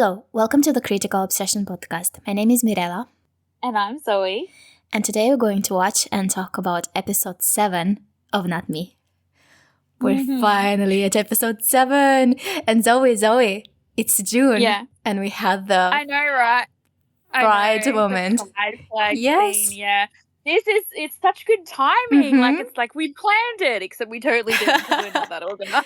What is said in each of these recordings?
Hello, welcome to the Critical Obsession podcast. My name is Mirella. And I'm Zoe. And today we're going to watch and talk about episode 7 of Not Me. We're finally at episode 7. And Zoe, it's June. Yeah. And we had the I know, right? pride moment. The pride flag Yes. scene, yeah. It's such good timing. It's like we planned it, except we totally didn't because we're not that organized.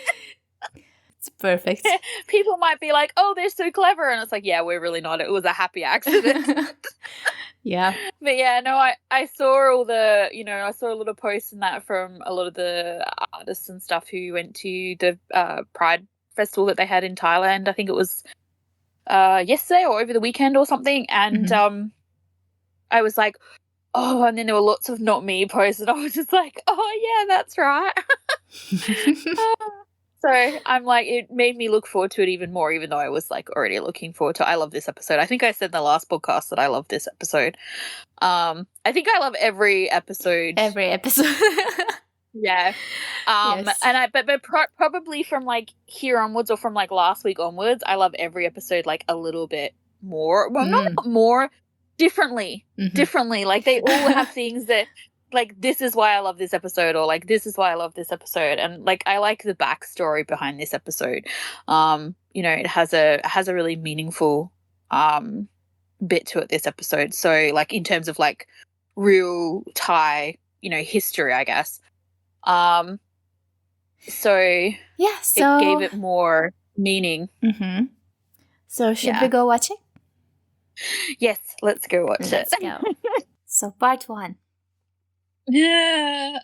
It's perfect. People might be like, oh, they're so clever. And it's like, yeah, we're really not. It was a happy accident. Yeah. But yeah, no, I saw all the, I saw a little posts and that from a lot of the artists and stuff who went to the Pride Festival that they had in Thailand. I think it was yesterday or over the weekend or something. And I was like, oh, and then there were lots of not me posts and I was just like, oh, yeah, that's right. So I'm like, it made me look forward to it even more, even though I was like already looking forward to it. I love this episode. I think I said in the last podcast that I love this episode. I think I love every episode. Every episode. Yeah. Yes. And probably from like here onwards or from like last week onwards, I love every episode like a little bit more. Well, not more, differently. Differently. Like they all have things that like this is why I love this episode, or like this is why I love this episode, and like I like the backstory behind this episode. It has a really meaningful bit to it, this episode. So like in terms of like real Thai, history, I guess. So yeah, it gave it more meaning. So should we go watch it? Yes, let's go watch Let's it. go. So part 1. Yeah.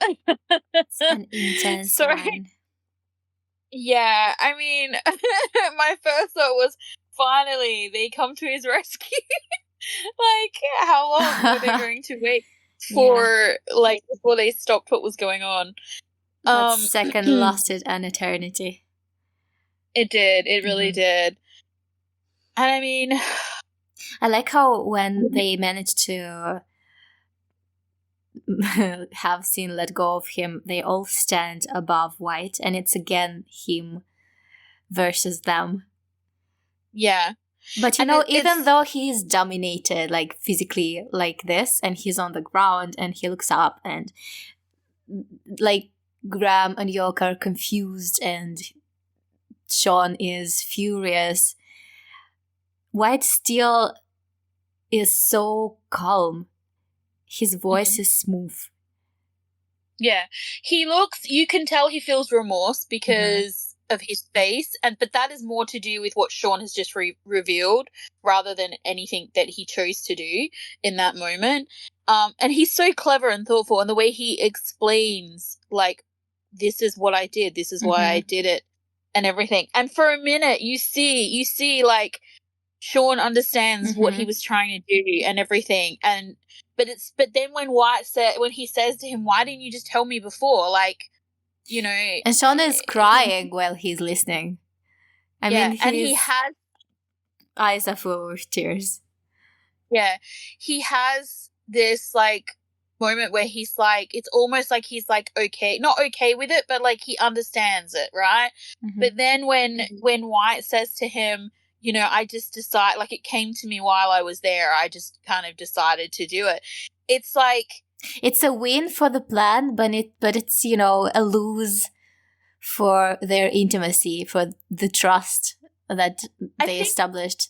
It's an intense one. Yeah, I mean, my first thought was, finally, they come to his rescue. Like, how long were they going to wait for, before they stopped what was going on? That second lasted an eternity. It did. It really did. And I mean, I like how when they managed to have Sin let go of him, they all stand above White, and it's again him versus them. Yeah. But even though he's dominated like physically like this, and he's on the ground and he looks up, and like Graham and York are confused and Sean is furious, White still is so calm. His voice is smooth. Yeah. You can tell he feels remorse because of his face, but that is more to do with what Sean has just revealed rather than anything that he chose to do in that moment. And he's so clever and thoughtful, and the way he explains, like, this is what I did, this is why I did it, and everything. And for a minute, you see, like, Sean understands what he was trying to do and everything, but then when he says to him, why didn't you just tell me before? Like, and Sean is crying while he's listening. I mean, and he has eyes are full of tears. Yeah, he has this like moment where he's like, it's almost like he's like not okay with it, but like he understands it, right? But then when White says to him, I just decide, like, it came to me while I was there, I just kind of decided to do it. It's like, it's a win for the plan, but it's a lose for their intimacy, for the trust that they established.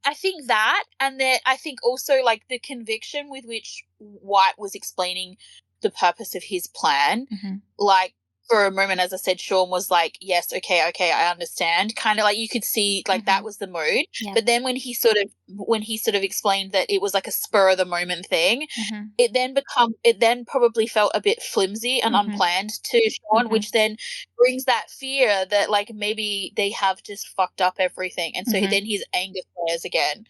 I think that, and then I think also like the conviction with which White was explaining the purpose of his plan, like, for a moment, as I said, Sean was like, yes, okay, I understand. Kind of like you could see like that was the mood. Yeah. But then when he sort of explained that it was like a spur of the moment thing, it then probably felt a bit flimsy and unplanned to Sean, which then brings that fear that like maybe they have just fucked up everything. And so then his anger flares again.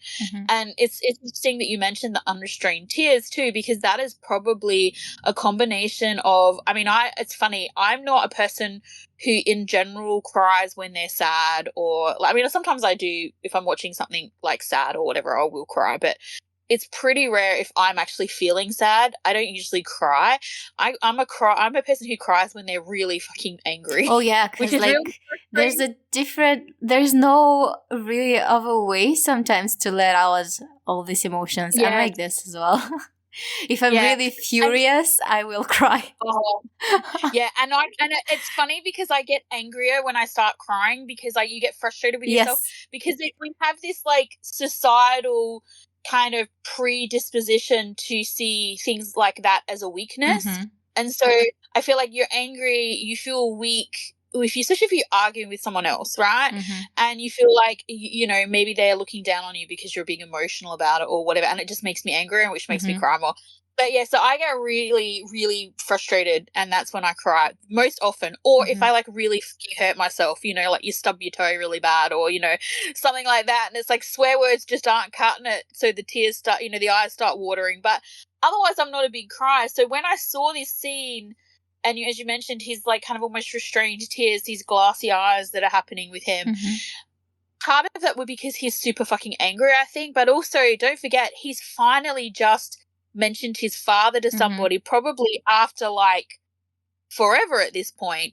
And it's interesting that you mentioned the unrestrained tears too, because that is probably a combination of, I mean, it's funny, I'm not a person who in general cries when they're sad, or I mean sometimes I do if I'm watching something like sad or whatever, I will cry, but it's pretty rare if I'm actually feeling sad. I don't usually cry. I'm a person who cries when they're really fucking angry. Oh yeah, because like really there's no really other way sometimes to let out all these emotions. I'm like this as well. If I'm really furious, I will cry. Oh. Yeah, and it's funny because I get angrier when I start crying because you get frustrated with yourself because we have this like societal kind of predisposition to see things like that as a weakness. Mm-hmm. And so I feel like you're angry, you feel weak, especially if you're arguing with someone else, right? Mm-hmm. And you feel like, you know, maybe they're looking down on you because you're being emotional about it or whatever, and it just makes me angry, which makes me cry more. But yeah, so I get really, really frustrated, and that's when I cry most often. Or if I like really hurt myself, you know, like you stub your toe really bad, or you know, something like that, and it's like swear words just aren't cutting it, so the tears start, you know, the eyes start watering. But otherwise, I'm not a big crier. So when I saw this scene, and as you mentioned, his like kind of almost restrained tears, these glassy eyes that are happening with him. Mm-hmm. Part of that would be because he's super fucking angry, I think, but also don't forget he's finally just mentioned his father to somebody, probably after like forever at this point.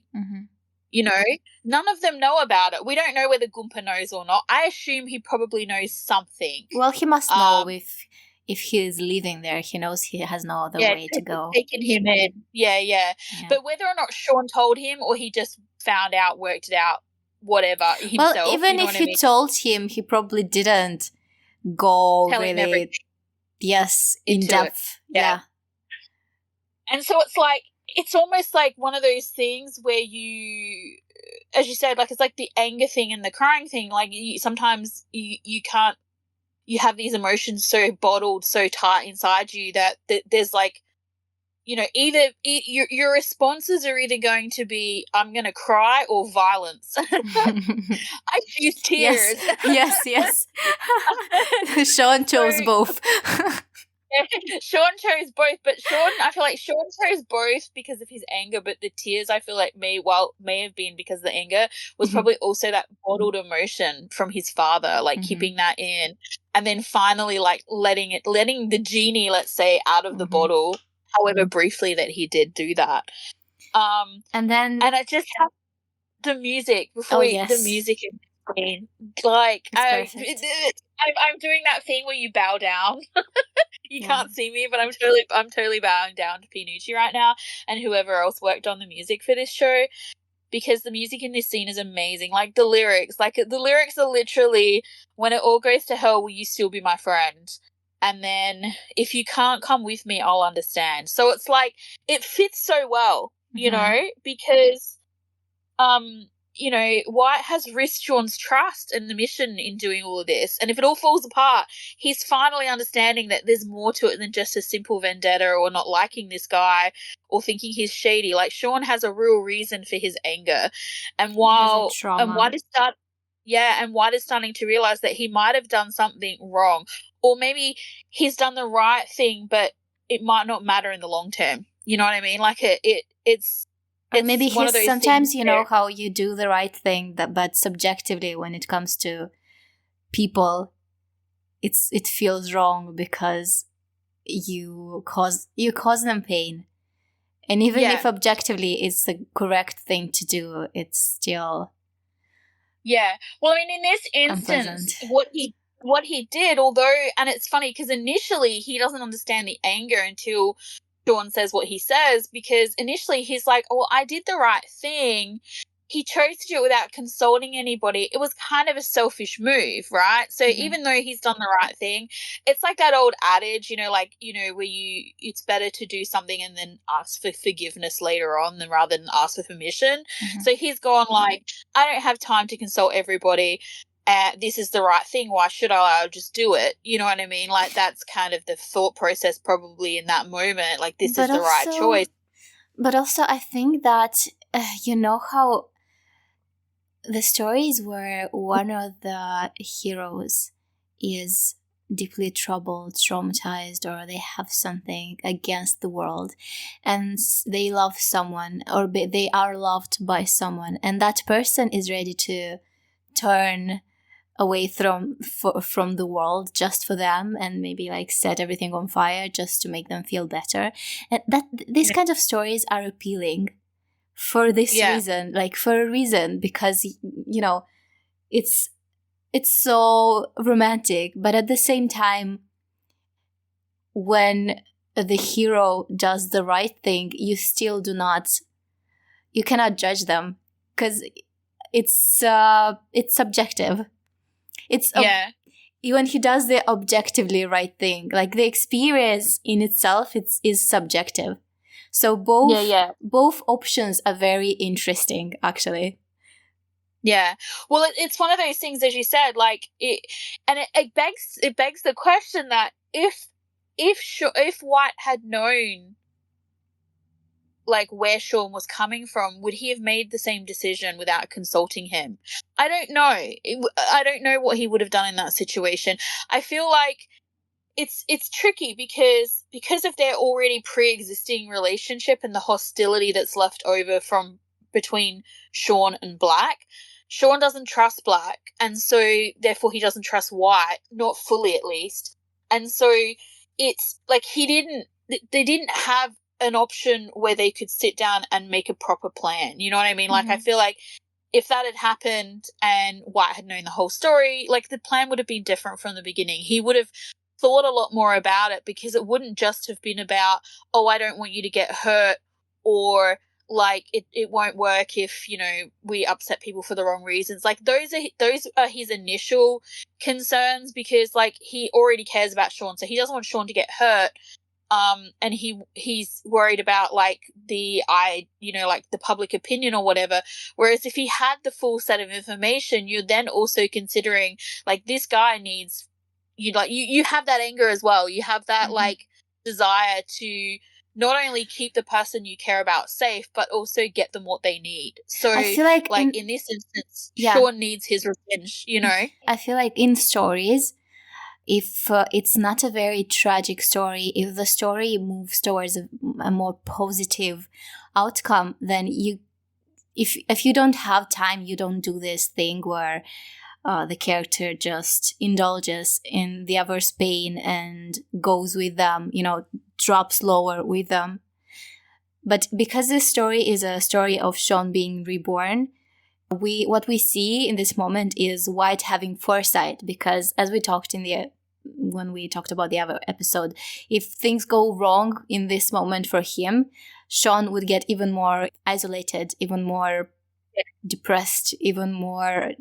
You know, none of them know about it. We don't know whether Goompa knows or not. I assume he probably knows something. Well, he must know if he's living there. He knows he has no other way to go. Taken him in. Yeah. But whether or not Sean told him or he just found out, worked it out, whatever, himself. Well, even if he told him, he probably didn't go really... Yes, in depth. Yeah. And so it's like, it's almost like one of those things where you, as you said, like it's like the anger thing and the crying thing. Like sometimes you can't, you have these emotions so bottled, so tight inside you that there's like, you know, either your responses are either going to be, I'm going to cry, or violence. I choose tears. Yes. Sean chose both. Sean chose both, but I feel like Sean chose both because of his anger, but the tears I feel like may have been because of the anger was probably also that bottled emotion from his father, like keeping that in, and then finally like letting the genie, let's say, out of the bottle, however briefly that he did do that. And I just have the music before the music is clean. Like I'm doing that thing where you bow down. You can't see me, but I'm totally bowing down to Pinucci right now and whoever else worked on the music for this show, because the music in this scene is amazing. Like the lyrics are literally, when it all goes to hell, will you still be my friend? And then if you can't come with me, I'll understand. So it's like, it fits so well, you know, because, you know, White has risked Sean's trust and the mission in doing all of this. And if it all falls apart, he's finally understanding that there's more to it than just a simple vendetta or not liking this guy or thinking he's shady. Like, Sean has a real reason for his anger. And White is starting to realize that he might have done something wrong. Or maybe he's done the right thing, but it might not matter in the long term. You know what I mean? Like, it's or maybe he's sometimes, you know, how you do the right thing, but subjectively when it comes to people, it feels wrong because you cause them pain. And even if objectively it's the correct thing to do, it's still... Yeah. Well, I mean, in this instance, what he did, although, and it's funny because initially he doesn't understand the anger until Sean says what he says, because initially he's like, oh, I did the right thing. He chose to do it without consulting anybody. It was kind of a selfish move, right? So even though he's done the right thing, it's like that old adage, you know, like, you know, where it's better to do something and then ask for forgiveness later on than rather than ask for permission. So he's gone like, I don't have time to consult everybody. This is the right thing. Why should I? I'll just do it. You know what I mean? Like, that's kind of the thought process probably in that moment. Like, this is the right choice. But also, I think that, you know how the stories where one of the heroes is deeply troubled, traumatized, or they have something against the world, and they love someone, or they are loved by someone, and that person is ready to turn away from the world just for them, and maybe like set everything on fire just to make them feel better. And that these kinds of stories are appealing for this reason, like for a reason, because you know it's so romantic, but at the same time, when the hero does the right thing, you still you cannot judge them, because it's subjective. When he does the objectively right thing, like the experience in itself, is subjective. So both options are very interesting, actually. Yeah. Well, it's one of those things, as you said, like it begs the question that if White had known like where Sean was coming from, would he have made the same decision without consulting him? I don't know. I don't know what he would have done in that situation. I feel like it's tricky because of their already pre-existing relationship and the hostility that's left over from between Sean and Black. Sean doesn't trust Black, and so therefore he doesn't trust White, not fully at least. And so it's like they didn't have an option where they could sit down and make a proper plan. You know what I mean? Like, I feel like if that had happened and White had known the whole story, like the plan would have been different from the beginning. He would have thought a lot more about it, because it wouldn't just have been about, oh, I don't want you to get hurt, or like it won't work if, you know, we upset people for the wrong reasons. Like those are his initial concerns, because like he already cares about Sean, so he doesn't want Sean to get hurt. And he's worried about like the public opinion or whatever. Whereas if he had the full set of information, you're then also considering like this guy needs, you have that anger as well. You have that like desire to not only keep the person you care about safe, but also get them what they need. So I feel like in this instance, Sean needs his revenge, you know? I feel like in stories, if it's not a very tragic story, if the story moves towards a more positive outcome, then if you don't have time, you don't do this thing where the character just indulges in the other's pain and goes with them, you know, drops lower with them. But because this story is a story of Sean being reborn, what we see in this moment is White having foresight, because as we talked when we talked about the other episode, if things go wrong in this moment for him, Sean would get even more isolated, even more depressed, even more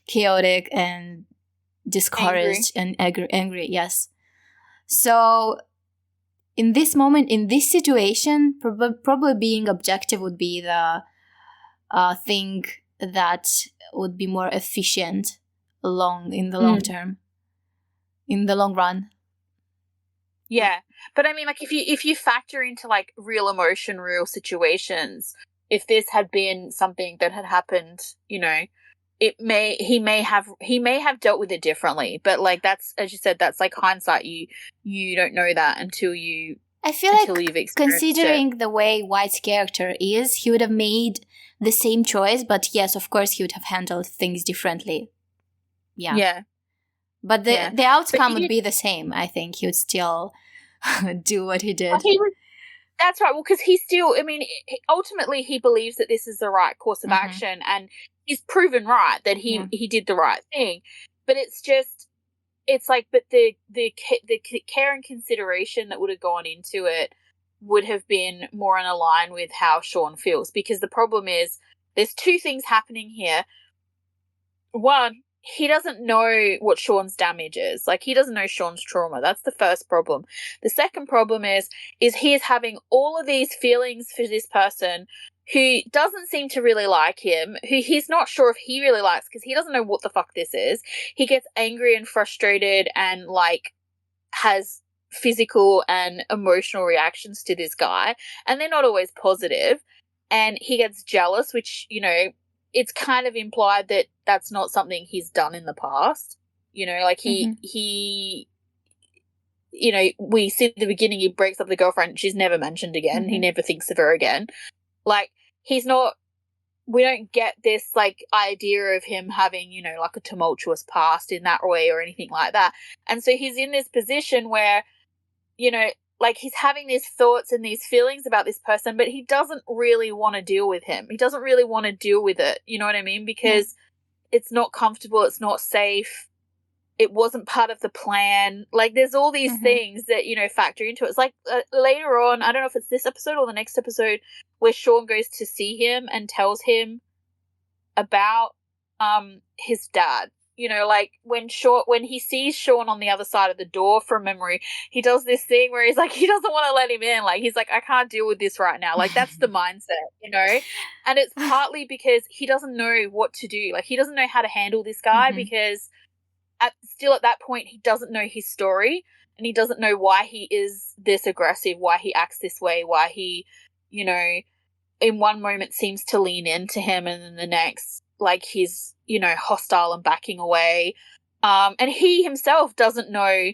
chaotic and discouraged and angry. Yes. So in this moment, in this situation, probably being objective would be the thing that would be more efficient in the long term, in the long run. Yeah, but I mean, like if you factor into like real emotion, real situations, if this had been something that had happened, you know, he may have dealt with it differently. But like that's, as you said, that's like hindsight. You don't know that until you. I feel like considering the way White's character is, he would have made the same choice, but yes, of course, he would have handled things differently. Yeah. Yeah. But the outcome would be the same. I think he would still do what he did. That's right. Well, because he still, I mean, ultimately he believes that this is the right course of action, and he's proven right that he did the right thing. But it's just, it's like, but the care and consideration that would have gone into it would have been more in line with how Sean feels. Because the problem is, there's two things happening here. One, he doesn't know what Sean's damage is. Like, he doesn't know Sean's trauma. That's the first problem. The second problem is he is having all of these feelings for this person who doesn't seem to really like him, who he's not sure if he really likes, because he doesn't know what the fuck this is. He gets angry and frustrated and, like, has physical and emotional reactions to this guy, and they're not always positive. And he gets jealous, which, you know, it's kind of implied that that's not something he's done in the past. You know, like he, you know, we see at the beginning he breaks up the girlfriend. She's never mentioned again. He never thinks of her again. Like, he's not we don't get this like idea of him having, you know, like a tumultuous past in that way or anything like that. And so he's in this position where, you know, like he's having these thoughts and these feelings about this person, but he doesn't really want to deal with him. He doesn't really want to deal with it. You know what I mean? Because it's not comfortable. It's not safe. It wasn't part of the plan. Like there's all these things that, you know, factor into it. It's like later on, I don't know if it's this episode or the next episode, where Sean goes to see him and tells him about his dad. You know, like when he sees Sean on the other side of the door from memory, he does this thing where he's like, he doesn't want to let him in. Like he's like, I can't deal with this right now. Like that's the mindset, you know? And it's partly because he doesn't know what to do. Like he doesn't know how to handle this guy because still at that point he doesn't know his story and he doesn't know why he is this aggressive, why he acts this way, why he, you know, in one moment seems to lean into him and then the next like he's, you know, hostile and backing away. And he himself doesn't know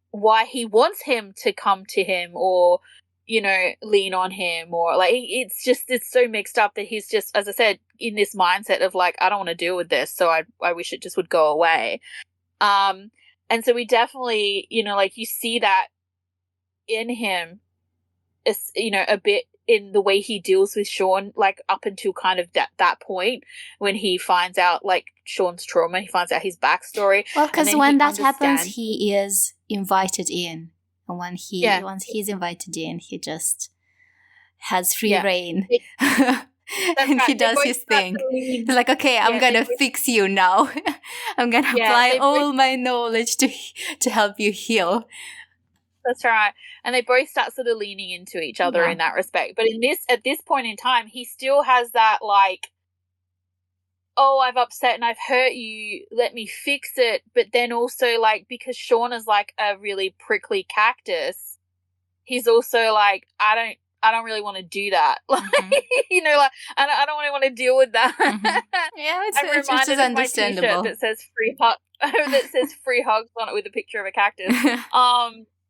why he wants him to come to him or, you know, lean on him or like it's so mixed up that he's just, as I said, in this mindset of like, I don't want to deal with this, so I wish it just would go away. And so we definitely, you know, like you see that in him, you know, a bit in the way he deals with Sean, like up until kind of that point when he finds out like Sean's trauma, he finds out his backstory. Well, because when that happens, he is invited in, and once he's invited in, he just has free reign. And he does his thing. He's like, okay, I'm gonna fix you now. I'm gonna apply all my knowledge to help you heal. That's right. And they both start sort of leaning into each other in that respect. But at this point in time, he still has that like, oh, I've upset and I've hurt you, let me fix it. But then also like, because Sean is like a really prickly cactus, he's also like, I don't really want to do that. Like, you know, like I don't really want to deal with that. Yeah, it's just understandable. That says free hug, that says free hugs on it with a picture of a cactus.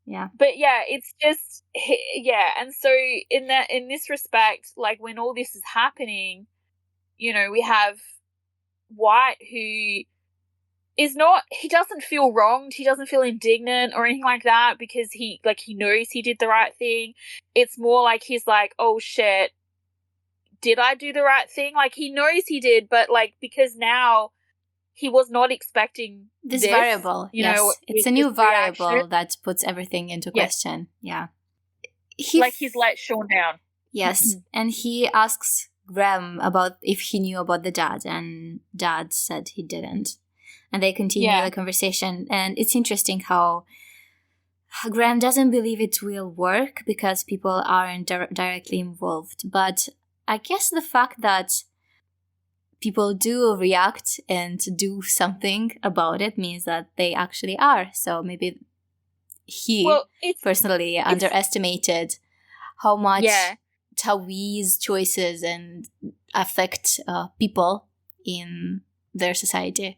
Yeah. But yeah, it's just and so in this respect, like when all this is happening, you know, we have White who is not, he doesn't feel wronged, he doesn't feel indignant or anything like that because he knows he did the right thing. It's more like he's like, oh shit, did I do the right thing? Like he knows he did, but like because now he was not expecting this variable. You know, it's a new variable that puts everything into question. Yeah. He's let Sean down. Yes. And he asks Graham about if he knew about the dad, and Dad said he didn't. And they continue the conversation. And it's interesting how Graham doesn't believe it will work because people aren't directly involved. But I guess the fact that people do react and do something about it means that they actually are. So maybe he personally underestimated how much Tawi's choices and affect people in their society.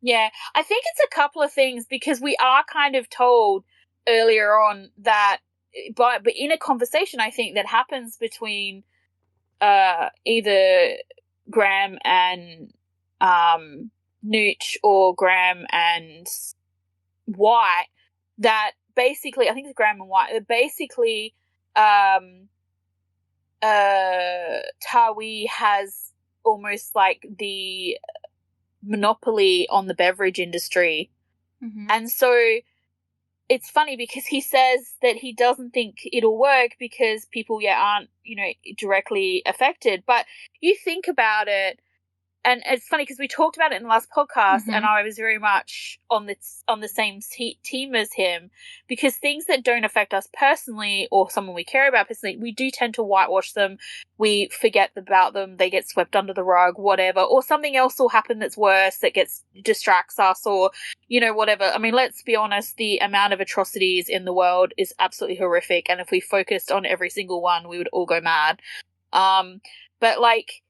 Yeah, I think it's a couple of things because we are kind of told earlier on that, but in a conversation I think that happens between either Graham and Nooch or Graham and White, that basically, I think it's Graham and White, that basically Tawi has almost like the monopoly on the beverage industry. And so it's funny because he says that he doesn't think it'll work because people aren't, you know, directly affected. But you think about it, and it's funny because we talked about it in the last podcast, and I was very much on the same team as him, because things that don't affect us personally or someone we care about personally, we do tend to whitewash them. We forget about them. They get swept under the rug, whatever, or something else will happen that's worse that distracts us, or, you know, whatever. I mean, let's be honest, the amount of atrocities in the world is absolutely horrific, and if we focused on every single one, we would all go mad. But like,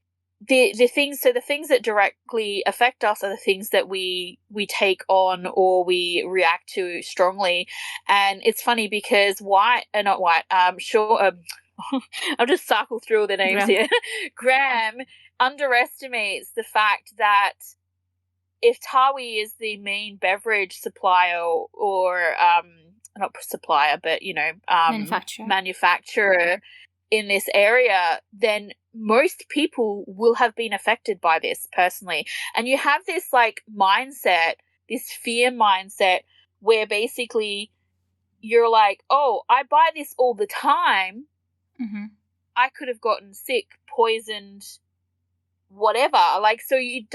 the things that directly affect us are the things that we take on or we react to strongly. And it's funny because I'll just cycle through all the names here. Graham underestimates the fact that if Tawi is the main beverage supplier or not supplier, but manufacturer in this area, then most people will have been affected by this personally. And you have this like mindset, this fear mindset, where basically you're like, oh, I buy this all the time. Mm-hmm. I could have gotten sick, poisoned, whatever. Like, so it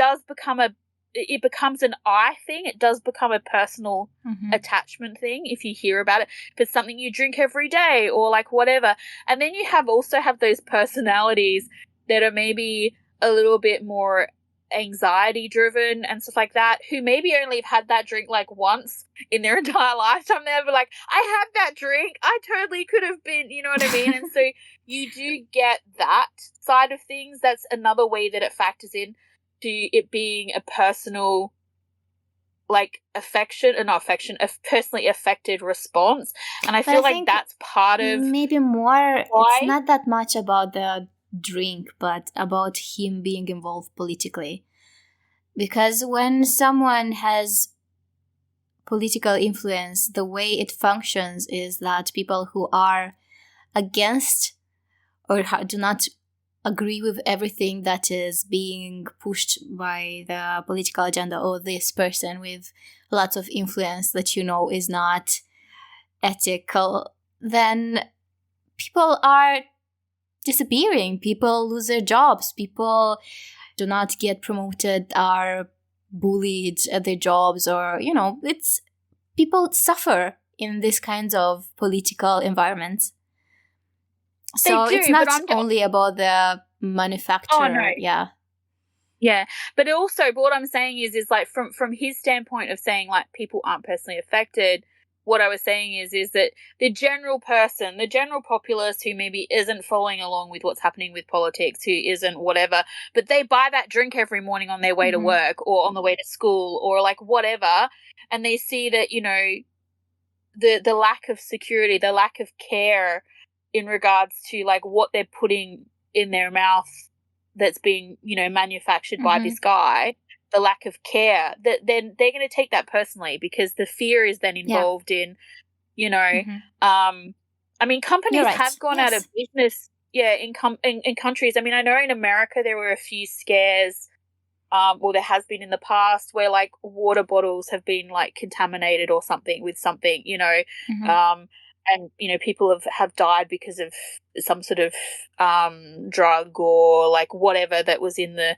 becomes an I thing. It does become a personal attachment thing if you hear about it. If it's something you drink every day or like whatever. And then you also have those personalities that are maybe a little bit more anxiety driven and stuff like that, who maybe only have had that drink like once in their entire lifetime. They're like, I had that drink, I totally could have been, you know what I mean? And so you do get that side of things. That's another way that it factors in to it being a personal, like, a personally affected response. And I feel like that's part of maybe more why. It's not that much about the drink, but about him being involved politically. Because when someone has political influence, the way it functions is that people who are against or do not agree with everything that is being pushed by the political agenda or this person with lots of influence that is not ethical, then people are disappearing. People lose their jobs. People do not get promoted, are bullied at their jobs, or, it's people suffer in these kinds of political environments. So it's not only about the manufacturer. Oh, no. Yeah. But what I'm saying is like from his standpoint of saying like people aren't personally affected, what I was saying is that the general person, the general populace who maybe isn't following along with what's happening with politics, who isn't whatever, but they buy that drink every morning on their way to work or on the way to school or like whatever, and they see that, the lack of security, the lack of care in regards to like what they're putting in their mouth that's being, manufactured by this guy, the lack of care, that then they're going to take that personally because the fear is then involved in, I mean, companies have gone out of business, in countries. I mean, I know in America there were a few scares, there has been in the past where like water bottles have been like contaminated or something with something, and people have died because of some sort of drug or like whatever that was in the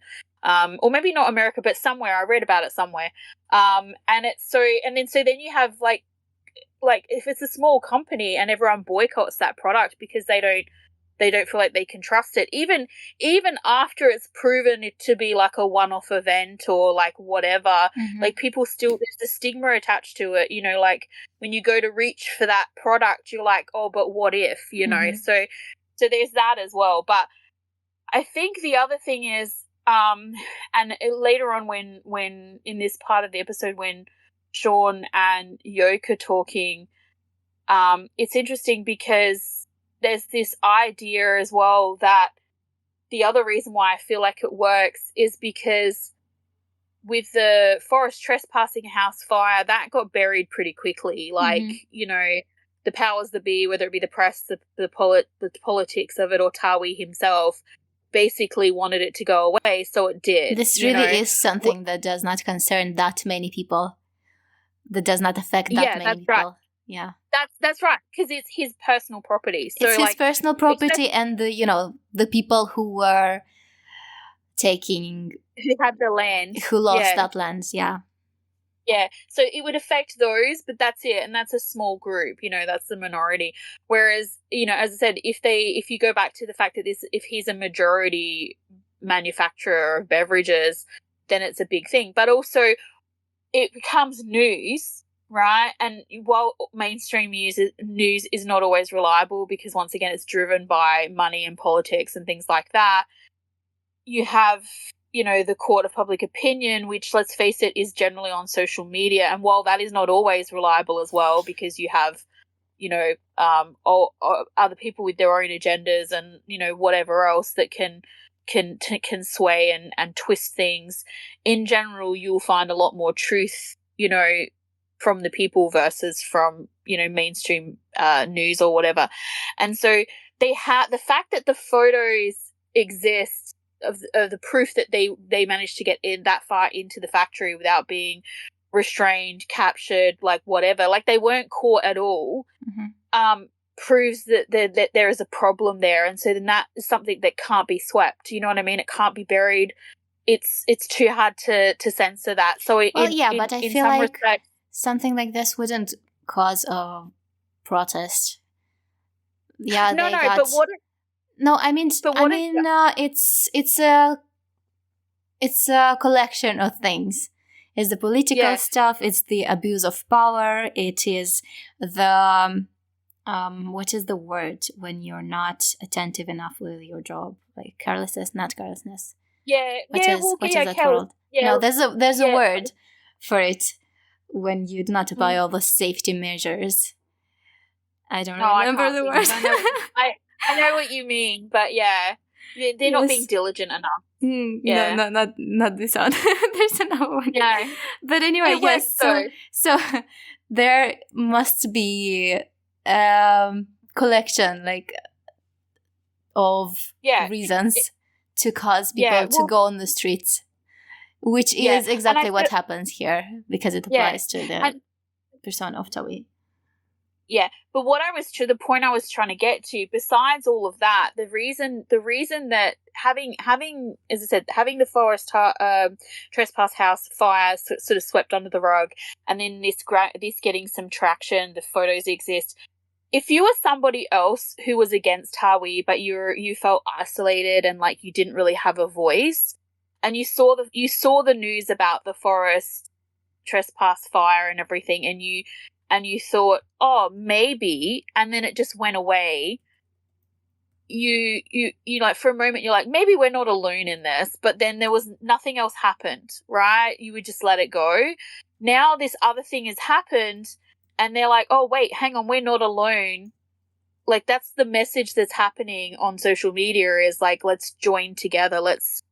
or maybe not America, but somewhere I read about it somewhere. And then you have like if it's a small company and everyone boycotts that product because they don't feel like they can trust it, even after it's proven it to be like a one-off event or like whatever, like people still, there's the stigma attached to it, like when you go to reach for that product, you're like, oh, but what if, so there's that as well. But I think the other thing is, and later on when in this part of the episode when Sean and Yoke are talking, it's interesting because there's this idea as well that the other reason why I feel like it works is because with the forest trespassing house fire, that got buried pretty quickly. Like, the powers that be, whether it be the press, the politics of it, or Tawi himself, basically wanted it to go away, so it did. This really is something that does not concern that many people. That does not affect that many people. Right. Yeah, that's right, because it's his personal property. So it's his personal property, and the people who were who had the land, who lost that land. Yeah. So it would affect those, but that's it, and that's a small group. That's the minority. Whereas, as I said, if you go back to the fact that if he's a majority manufacturer of beverages, then it's a big thing. But also, it becomes news. Right, and while mainstream news is not always reliable because once again it's driven by money and politics and things like that, you have the court of public opinion, which, let's face it, is generally on social media, and while that is not always reliable as well because you have or other people with their own agendas and, whatever else that can sway and twist things. In general, you'll find a lot more truth, from the people versus from, mainstream news or whatever. And so the fact that the photos exist of the proof that they managed to get in that far into the factory without being restrained, captured, like whatever, like they weren't caught at all, proves that there is a problem there. And so then that is something that can't be swept. You know what I mean? It can't be buried. It's too hard to censor that. So but I feel like something like this wouldn't cause a protest. Yeah, but what? No, I mean, it's a collection of things. It's the political stuff. It's the abuse of power. It is the what is the word when you're not attentive enough with your job? Like carelessness, not carelessness. What is that called? No, there's a word for it when you do not apply all the safety measures. I don't remember the word. I know what you mean, but yeah, they're not being diligent enough. No, not this one. There's another one. Yeah. But anyway, yes. So there must be collection of reasons to cause people to go on the streets, which is exactly what happens here because it applies to the persona of Tawi. Yeah, but the point I was trying to get to, besides all of that, the reason that having, as I said, having the forest trespass house fire sort of swept under the rug, and then this getting some traction, the photos exist. If you were somebody else who was against Tawi, but you felt isolated and like you didn't really have a voice, and you saw the news about the forest trespass fire and everything, and you thought, oh, maybe, and then it just went away. You like for a moment you're like, maybe we're not alone in this, but then there was nothing else happened, right? You would just let it go. Now this other thing has happened, and they're like, oh wait, hang on, we're not alone. Like that's the message that's happening on social media is like, let's join together. Let's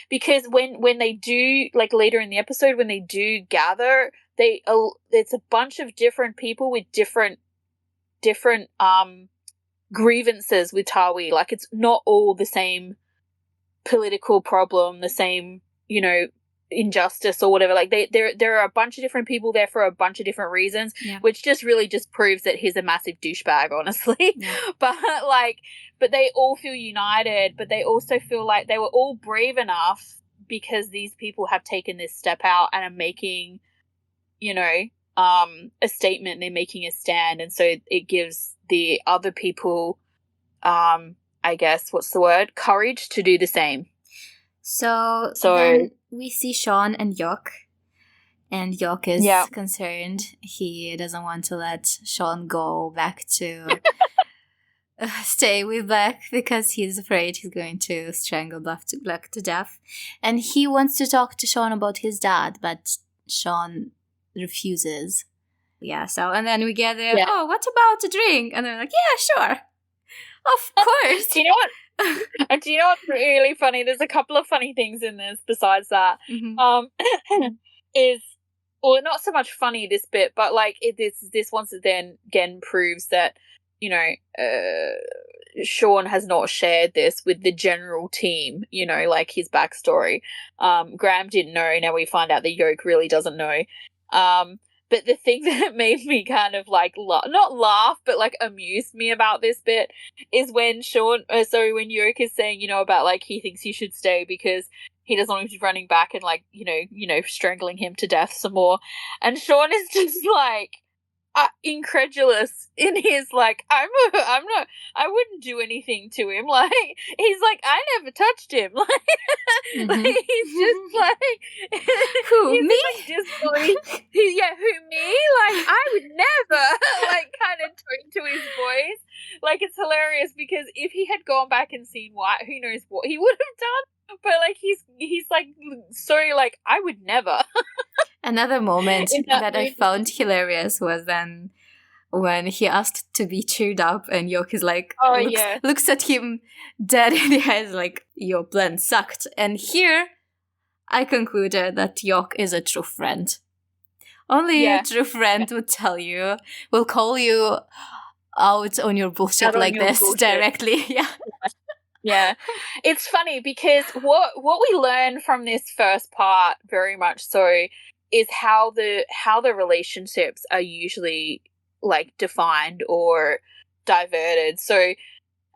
because when they do, like later in the episode, when they do gather, it's a bunch of different people with different grievances with Tawi. Like it's not all the same political problem, the same, injustice or whatever. Like there are a bunch of different people there for a bunch of different reasons, which just proves that he's a massive douchebag, honestly. Yeah. But they all feel united, but they also feel like they were all brave enough because these people have taken this step out and are making, a statement. They're making a stand, and so it gives the other people, I guess, what's the word? Courage to do the same. So then we see Sean and Yok, and Yok is concerned. He doesn't want to let Sean go back to stay with Black because he's afraid he's going to strangle Black to death. And he wants to talk to Sean about his dad, but Sean refuses. Yeah, so, and then we get there, oh, what about a drink? And they're like, yeah, sure. Of course. Do you know what? Do you know what's really funny? There's a couple of funny things in this besides that. Mm-hmm. Well, not so much funny, this bit, but like this once again proves that, Sean has not shared this with the general team, like his backstory. Graham didn't know. Now we find out that Yoke really doesn't know. But the thing that made me kind of like not laugh, but like amused me about this bit is when when Yoke is saying, about like he thinks he should stay because he doesn't want him to be running back and like, strangling him to death some more. And Sean is just like, incredulous in his like, I wouldn't do anything to him. Like he's like, I never touched him. Like, like he's just like, who, me? Who me? Like I would never like kind of tone to his voice. Like it's hilarious because if he had gone back and seen White, who knows what he would have done. But like he's like sorry, like I would never. Another moment that I found hilarious was then when he asked to be cheered up, and York is like, Oh, looks at him dead in the eyes, like, your plan sucked. And here, I concluded that York is a true friend. Only a true friend would tell you, will call you out on your bullshit like this directly. Yeah. It's funny because what we learn from this first part very much so is how the relationships are usually like defined or diverted. So,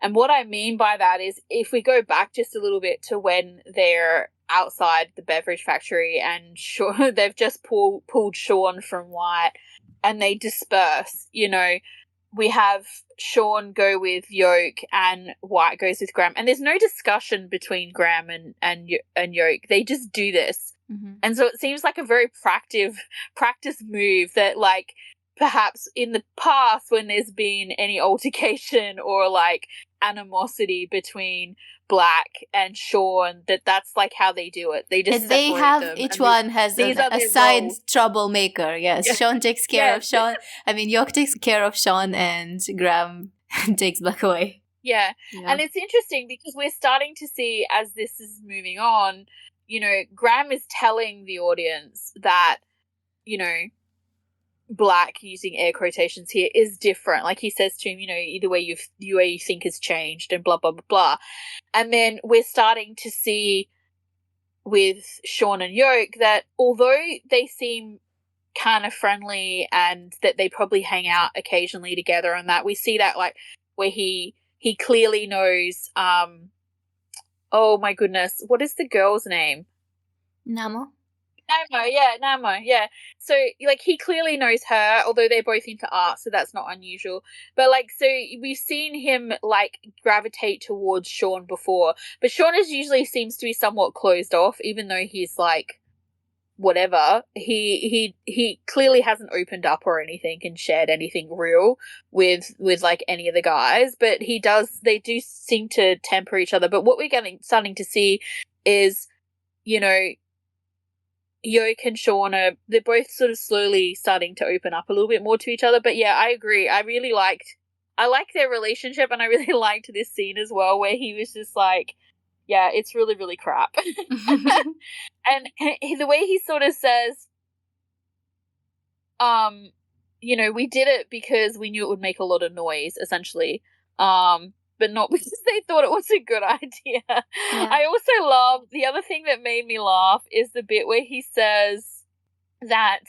and what I mean by that is if we go back just a little bit to when they're outside the beverage factory and they've just pulled Sean from White and they disperse, you know, we have Sean go with Yoke and White goes with Graham, and there's no discussion between Graham and Yoke. They just do this. Mm-hmm. And so it seems like a very practice move that, like, perhaps in the past when there's been any altercation or like animosity between Black and Sean, that's like how they do it. They just they have them, each one has a side roles. Troublemaker. Yes, yeah. Sean takes care of Sean. I mean, York takes care of Sean, and Graham takes Black away. Yeah, and it's interesting because we're starting to see as this is moving on, you know, Graham is telling the audience that, you know, Black, using air quotations here, is different. Like he says to him, you know, the way you think has changed and blah, blah, blah, blah. And then we're starting to see with Sean and Yoke that although they seem kind of friendly and that they probably hang out occasionally together and that, we see that like where he clearly knows, oh my goodness, what is the girl's name? Namo, yeah. So, like, he clearly knows her, although they're both into art, so that's not unusual. But, like, so we've seen him, like, gravitate towards Sean before. But Sean usually seems to be somewhat closed off, even though he's, like, whatever. He clearly hasn't opened up or anything and shared anything real with like, any of the guys. But they do seem to temper each other. But what we're starting to see is, you know, Yoke and Sean they're both sort of slowly starting to open up a little bit more to each other. But yeah, I agree. I like their relationship, and I really liked this scene as well where he was just like, yeah, it's really, really crap. and the way he sort of says, you know, we did it because we knew it would make a lot of noise, essentially. But not because they thought it was a good idea. Yeah. I also love, the other thing that made me laugh is the bit where he says that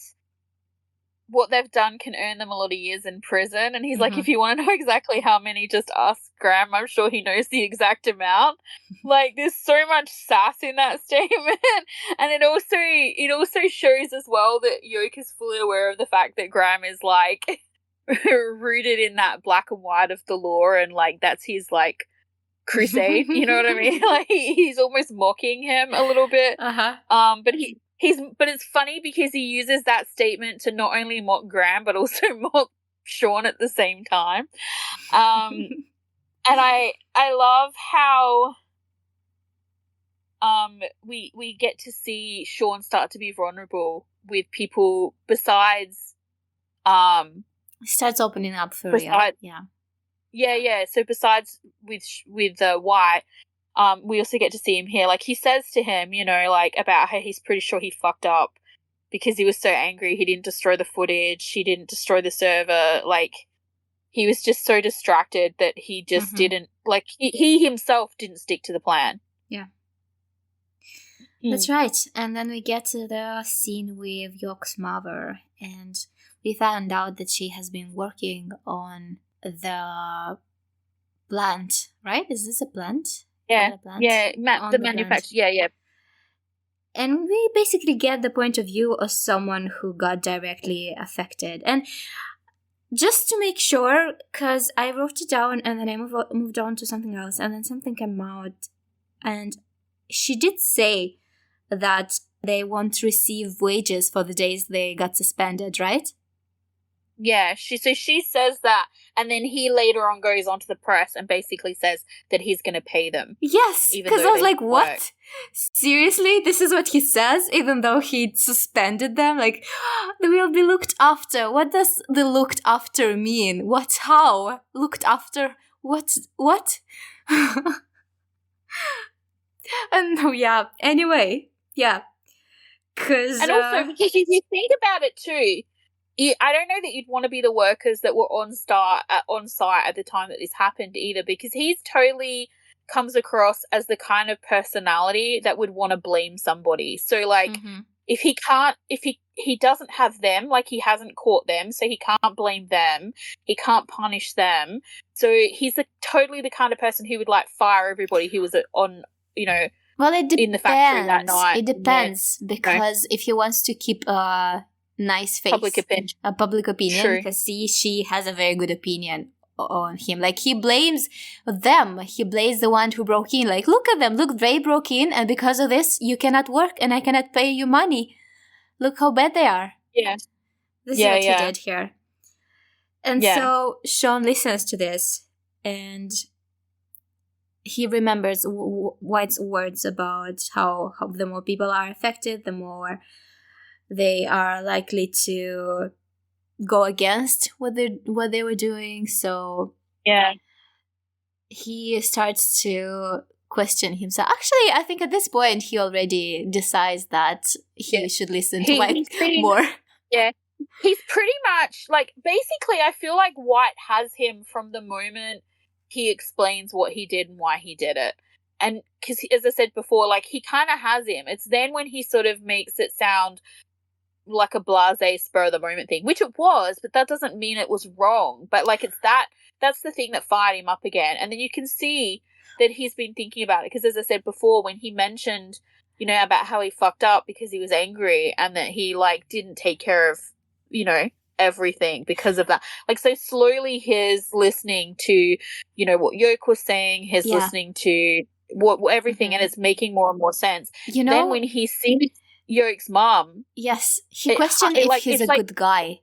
what they've done can earn them a lot of years in prison. And he's like, if you want to know exactly how many, just ask Graham. I'm sure he knows the exact amount. Like, there's so much sass in that statement. And it also shows as well that Yoke is fully aware of the fact that Graham is, like, rooted in that black and white of the law, and like that's his like crusade, you know what I mean? Like he's almost mocking him a little bit. But it's funny because he uses that statement to not only mock Graham but also mock Sean at the same time. And I love how we get to see Sean start to be vulnerable with people besides starts opening up for real. Yeah. So besides with White, we also get to see him here. Like he says to him, you know, like about how he's pretty sure he fucked up because he was so angry. He didn't destroy the footage. He didn't destroy the server. Like he was just so distracted that he just didn't, like he himself didn't stick to the plan. Yeah. That's right. And then we get to the scene with York's mother, and we found out that she has been working on the plant, right? Is this a plant? Yeah, the manufacturer. Yeah. And we basically get the point of view of someone who got directly affected. And just to make sure, because I wrote it down and then I moved on to something else, and then something came out, and she did say that they won't receive wages for the days they got suspended, right? Yeah, she says that, and then he later on goes onto the press and basically says that he's going to pay them. Yes, even because though I was they like, don't what? work. Seriously? This is what he says, even though he suspended them? Like, they will be looked after. What does the looked after mean? What? How? Looked after? What? And yeah, anyway, yeah. And also, because if you think about it too, I don't know that you'd want to be the workers that were on site at the time that this happened either, because he's totally comes across as the kind of personality that would want to blame somebody. So like, if he doesn't have them, like he hasn't caught them, so he can't blame them, he can't punish them. So he's totally the kind of person who would like fire everybody who was on, well, it depends. in the factory that night. It depends, because if he wants to keep a nice face, public opinion, because she has a very good opinion on him. Like, he blames them. He blames the one who broke in. Like, look at them. Look, they broke in, and because of this, you cannot work, and I cannot pay you money. Look how bad they are. Yeah. This is what he did here. And so Sean listens to this, and he remembers White's words about how the more people are affected, the more they are likely to go against what they were doing. So he starts to question himself. Actually, I think at this point he already decides that he should listen to White more. Yeah. He's pretty much like, basically I feel like White has him from the moment he explains what he did and why he did it. And because, as I said before, like, he kind of has him. It's then when he sort of makes it sound like a blasé spur of the moment thing, which it was, but that doesn't mean it was wrong. But like, that's the thing that fired him up again. And then you can see that he's been thinking about it, because as I said before, when he mentioned, about how he fucked up because he was angry and that he like didn't take care of, everything because of that. Like, so slowly he's listening to, what Yoke was saying, he's listening to what everything, and it's making more and more sense. Then when he sees Yoke's mom, yes, he questioned if he's a good guy,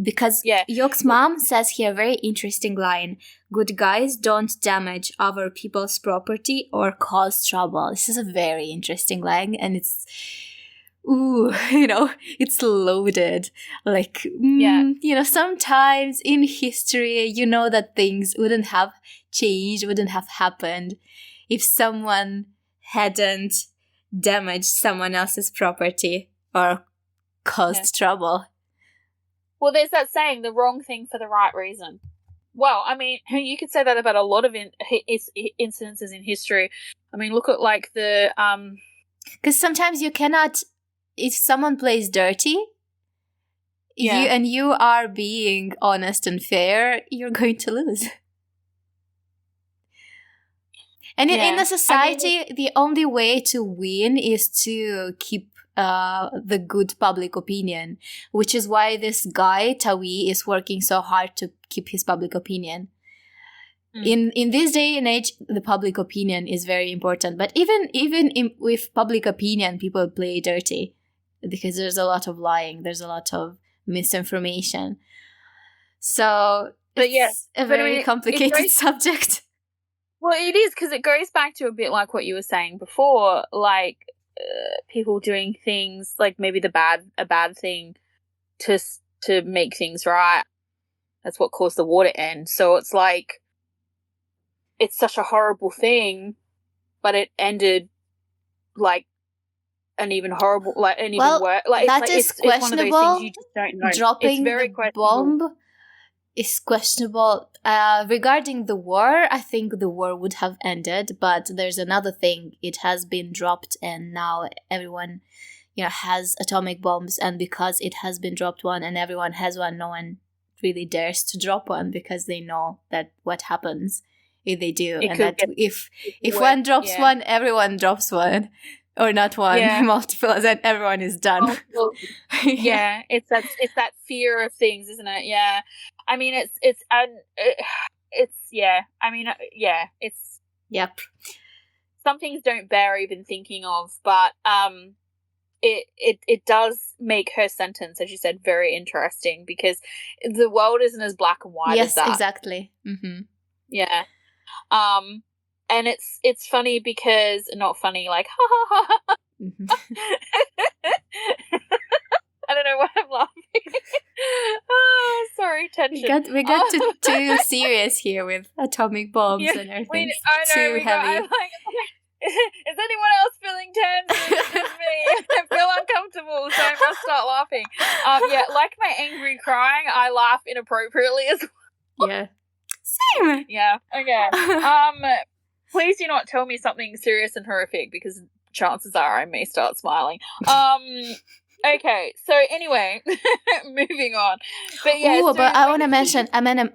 because Yoke's mom says here a very interesting line: good guys don't damage other people's property or cause trouble. This is a very interesting line, and it's it's loaded. Like, sometimes in history, that things wouldn't have changed, wouldn't have happened if someone hadn't damaged someone else's property or caused trouble. Well, there's that saying, the wrong thing for the right reason. Well, I mean, you could say that about a lot of incidences in history. I mean, look at like the... Because sometimes you cannot... If someone plays dirty, you are being honest and fair, you're going to lose. And in a society, the only way to win is to keep the good public opinion, which is why this guy, Tawi, is working so hard to keep his public opinion. In this day and age, the public opinion is very important. But even with public opinion, people play dirty, because there's a lot of lying, there's a lot of misinformation. So it's a very complicated subject. Well, it is, because it goes back to a bit like what you were saying before, like people doing things, like maybe a bad thing to make things right. That's what caused the war to end. So it's like, it's such a horrible thing, but it ended like an even horrible, like an even worse. Like, that is questionable. It's one of those things you just don't know. Dropping it's very the bomb is questionable. Regarding the war, I think the war would have ended, but there's another thing. It has been dropped, and now everyone, has atomic bombs, and because it has been dropped one and everyone has one, no one really dares to drop one, because they know that what happens if they do, and that if one drops one, everyone drops one. Or not one, multiple, then everyone is done. It's that fear of things, isn't it? Yeah, I mean, it's some things don't bear even thinking of, but it does make her sentence, as you said, very interesting, because the world isn't as black and white as that. Yes, exactly. Mm-hmm. Yeah. And it's funny because, not funny, like, ha ha ha. Mm-hmm. I don't know why I'm laughing. Oh, sorry, tension. We got too serious here with atomic bombs and everything. Too heavy. Is anyone else feeling tense? It's just me. I feel uncomfortable, so I must start laughing. Yeah, like my angry crying, I laugh inappropriately as well. Yeah. Same. Yeah. Okay. Please do not tell me something serious and horrific, because chances are I may start smiling. Okay, so anyway, moving on. But yeah, ooh, but I want to mention. I meant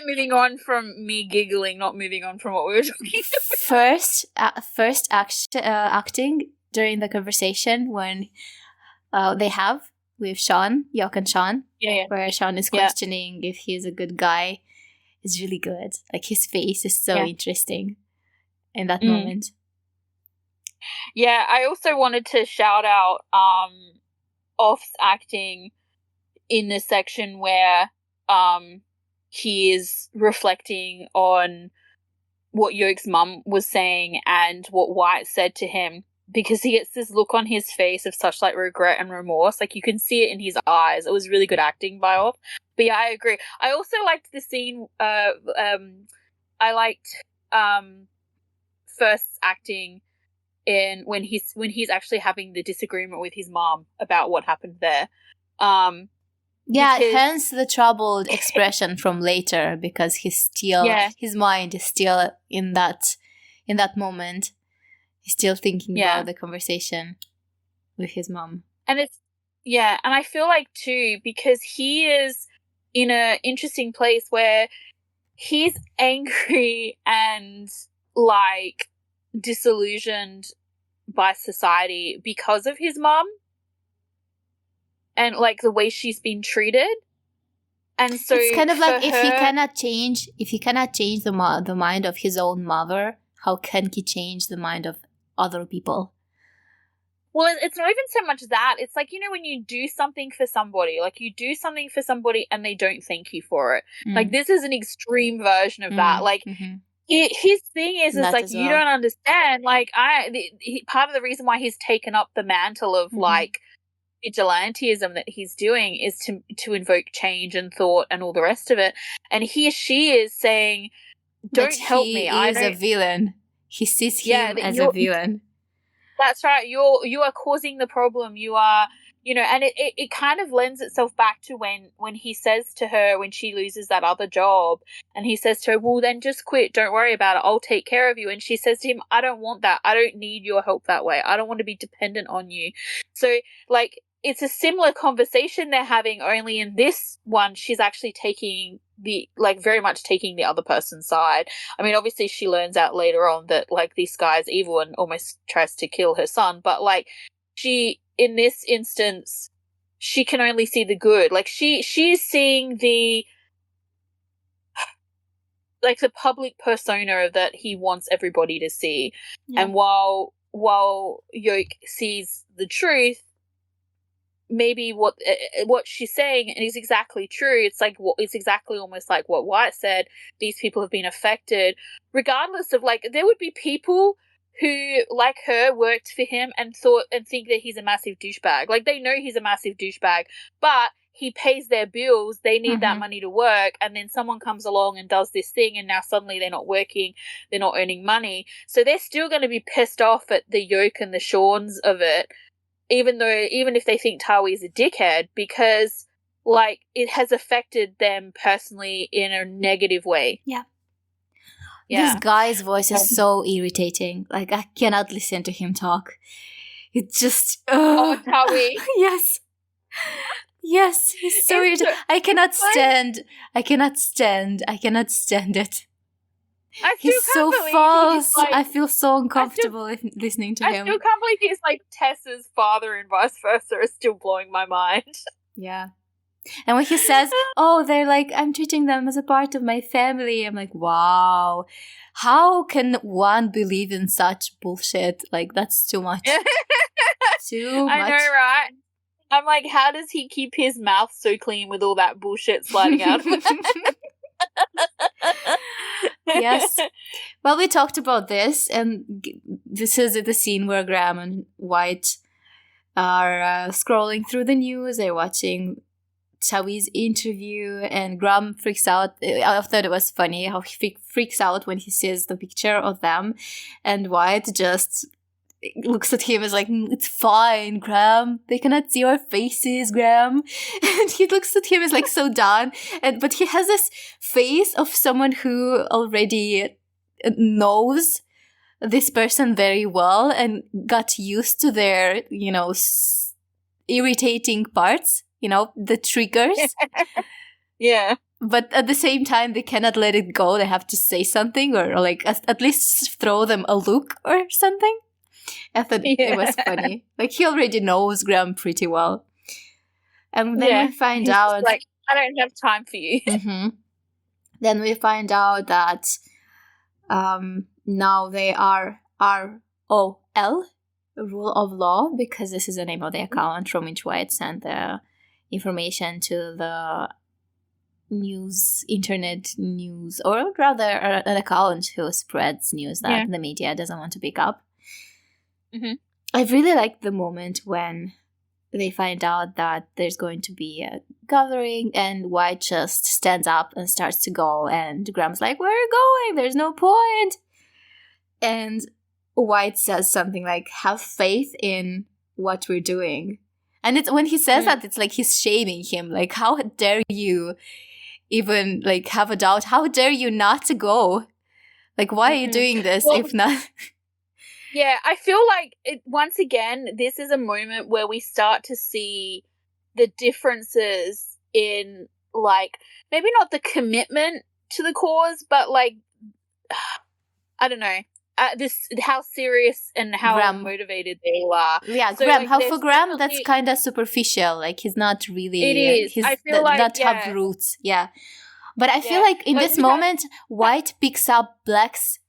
moving on from me giggling, not moving on from what we were talking about. First acting during the conversation when they have with Sean, Yok and Sean, where Sean is questioning if he's a good guy, is really good. Like, his face is so interesting in that moment. Yeah, I also wanted to shout out Off's acting in this section where he is reflecting on what Yok's mum was saying and what White said to him, because he gets this look on his face of such like regret and remorse. Like, you can see it in his eyes. It was really good acting by Off. But yeah, I agree. I also liked the scene. I liked first acting in when he's actually having the disagreement with his mom about what happened there. Hence the troubled expression from later, because he's still his mind is still in that moment. He's still thinking about the conversation with his mom. And and I feel like too, because he is in an interesting place where he's angry and like disillusioned by society because of his mom and like the way she's been treated. And so it's kind of like, if he cannot change the mind of his own mother, how can he change the mind of other people? Well, it's not even so much that. It's like, you know, when you do something for somebody, and they don't thank you for it. Like, this is an extreme version of that. Like, his thing is like, you don't understand. Like, part of the reason why he's taken up the mantle of like vigilantism that he's doing is to invoke change and thought and all the rest of it. And she is saying, "Don't help me. He is a villain. He sees him as a villain." That's right. You are causing the problem. You are, you know, and it kind of lends itself back to when he says to her, when she loses that other job, and he says to her, well, then just quit. Don't worry about it. I'll take care of you. And she says to him, I don't want that. I don't need your help that way. I don't want to be dependent on you. So, like, it's a similar conversation they're having, only in this one, she's actually very much taking the other person's side. I mean, obviously she learns out later on that, like, this guy's evil and almost tries to kill her son. But, like, in this instance, she can only see the good. Like, she's seeing the public persona that he wants everybody to see. Yeah. And while Yok sees the truth, maybe what she's saying is exactly true. It's like, it's exactly almost like what White said. These people have been affected, regardless of, like, there would be people who, like her, worked for him and think that he's a massive douchebag. Like, they know he's a massive douchebag, but he pays their bills. They need that money to work, and then someone comes along and does this thing, and now suddenly they're not working, they're not earning money. So they're still going to be pissed off at the Yok and the Shawns of it, even if they think Tawi is a dickhead, because, like, it has affected them personally in a negative way. Yeah. This guy's voice is so irritating. Like, I cannot listen to him talk. It just... Tawi. Yes, he's so irritating. I cannot stand it. He's so false. I feel so uncomfortable listening to him. I still can't believe he's like Tessa's father and vice versa is still blowing my mind. Yeah. And when he says, oh, they're like, I'm treating them as a part of my family, I'm like, wow, how can one believe in such bullshit? Like, that's too much. Too much. I know, right? I'm like, how does he keep his mouth so clean with all that bullshit sliding out of it? Yes. Well, we talked about this, and this is the scene where Graham and White are scrolling through the news. They're watching Chawi's interview, and Graham freaks out. I thought it was funny how he freaks out when he sees the picture of them, and White just looks at him as like, it's fine, Graham. They cannot see our faces, Graham. And he looks at him as like so done. But he has this face of someone who already knows this person very well and got used to their, irritating parts, the triggers. Yeah. But at the same time, they cannot let it go. They have to say something or like at least throw them a look or something. I thought it was funny. Like, he already knows Graham pretty well. And then we find out... like, I don't have time for you. Mm-hmm. Then we find out that now they are ROL, Rule of Law, because this is the name of the account from which White sent the information to the internet news, or rather an account who spreads news that the media doesn't want to pick up. Mm-hmm. I really like the moment when they find out that there's going to be a gathering, and White just stands up and starts to go, and Graham's like, where are you going? There's no point. And White says something like, have faith in what we're doing. And it's when he says that, it's like he's shaming him. Like, how dare you even like have a doubt? How dare you not to go? Like, why are you doing this if not... Yeah, I feel like, once again, this is a moment where we start to see the differences in, like, maybe not the commitment to the cause, but, like, I don't know, how serious and how motivated they all are. Yeah, so, Graham, like, for Graham, that's kind of superficial. Like, he's not really... It is. I feel like, not have roots, But I feel like in this moment, White picks up Black's...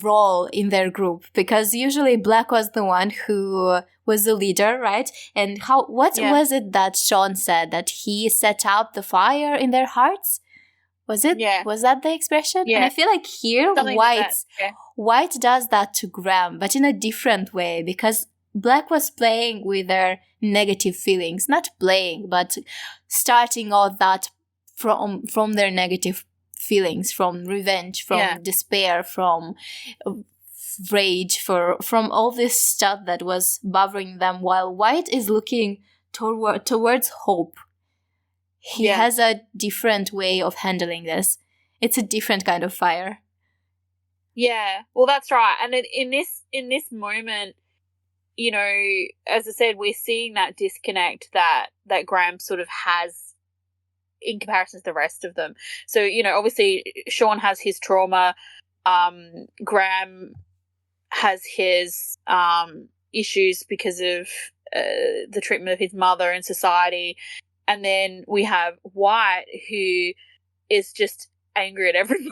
role in their group, because usually Black was the one who was the leader, right? And what was it that Sean said, that he set up the fire in their hearts? Was it? Yeah. Was that the expression? Yeah. And I feel like here White does that to Graham, but in a different way, because Black was playing with their negative feelings, not playing, but starting all that from their negative feelings, from revenge, from despair, from rage, from all this stuff that was bothering them, while White is looking towards hope. He has a different way of handling this. It's a different kind of fire. Yeah, well, that's right. And in this moment, as I said, we're seeing that disconnect that Graham sort of has in comparison to the rest of them. So, obviously Sean has his trauma, Graham has his issues because of the treatment of his mother in society, and then we have White, who is just angry at everybody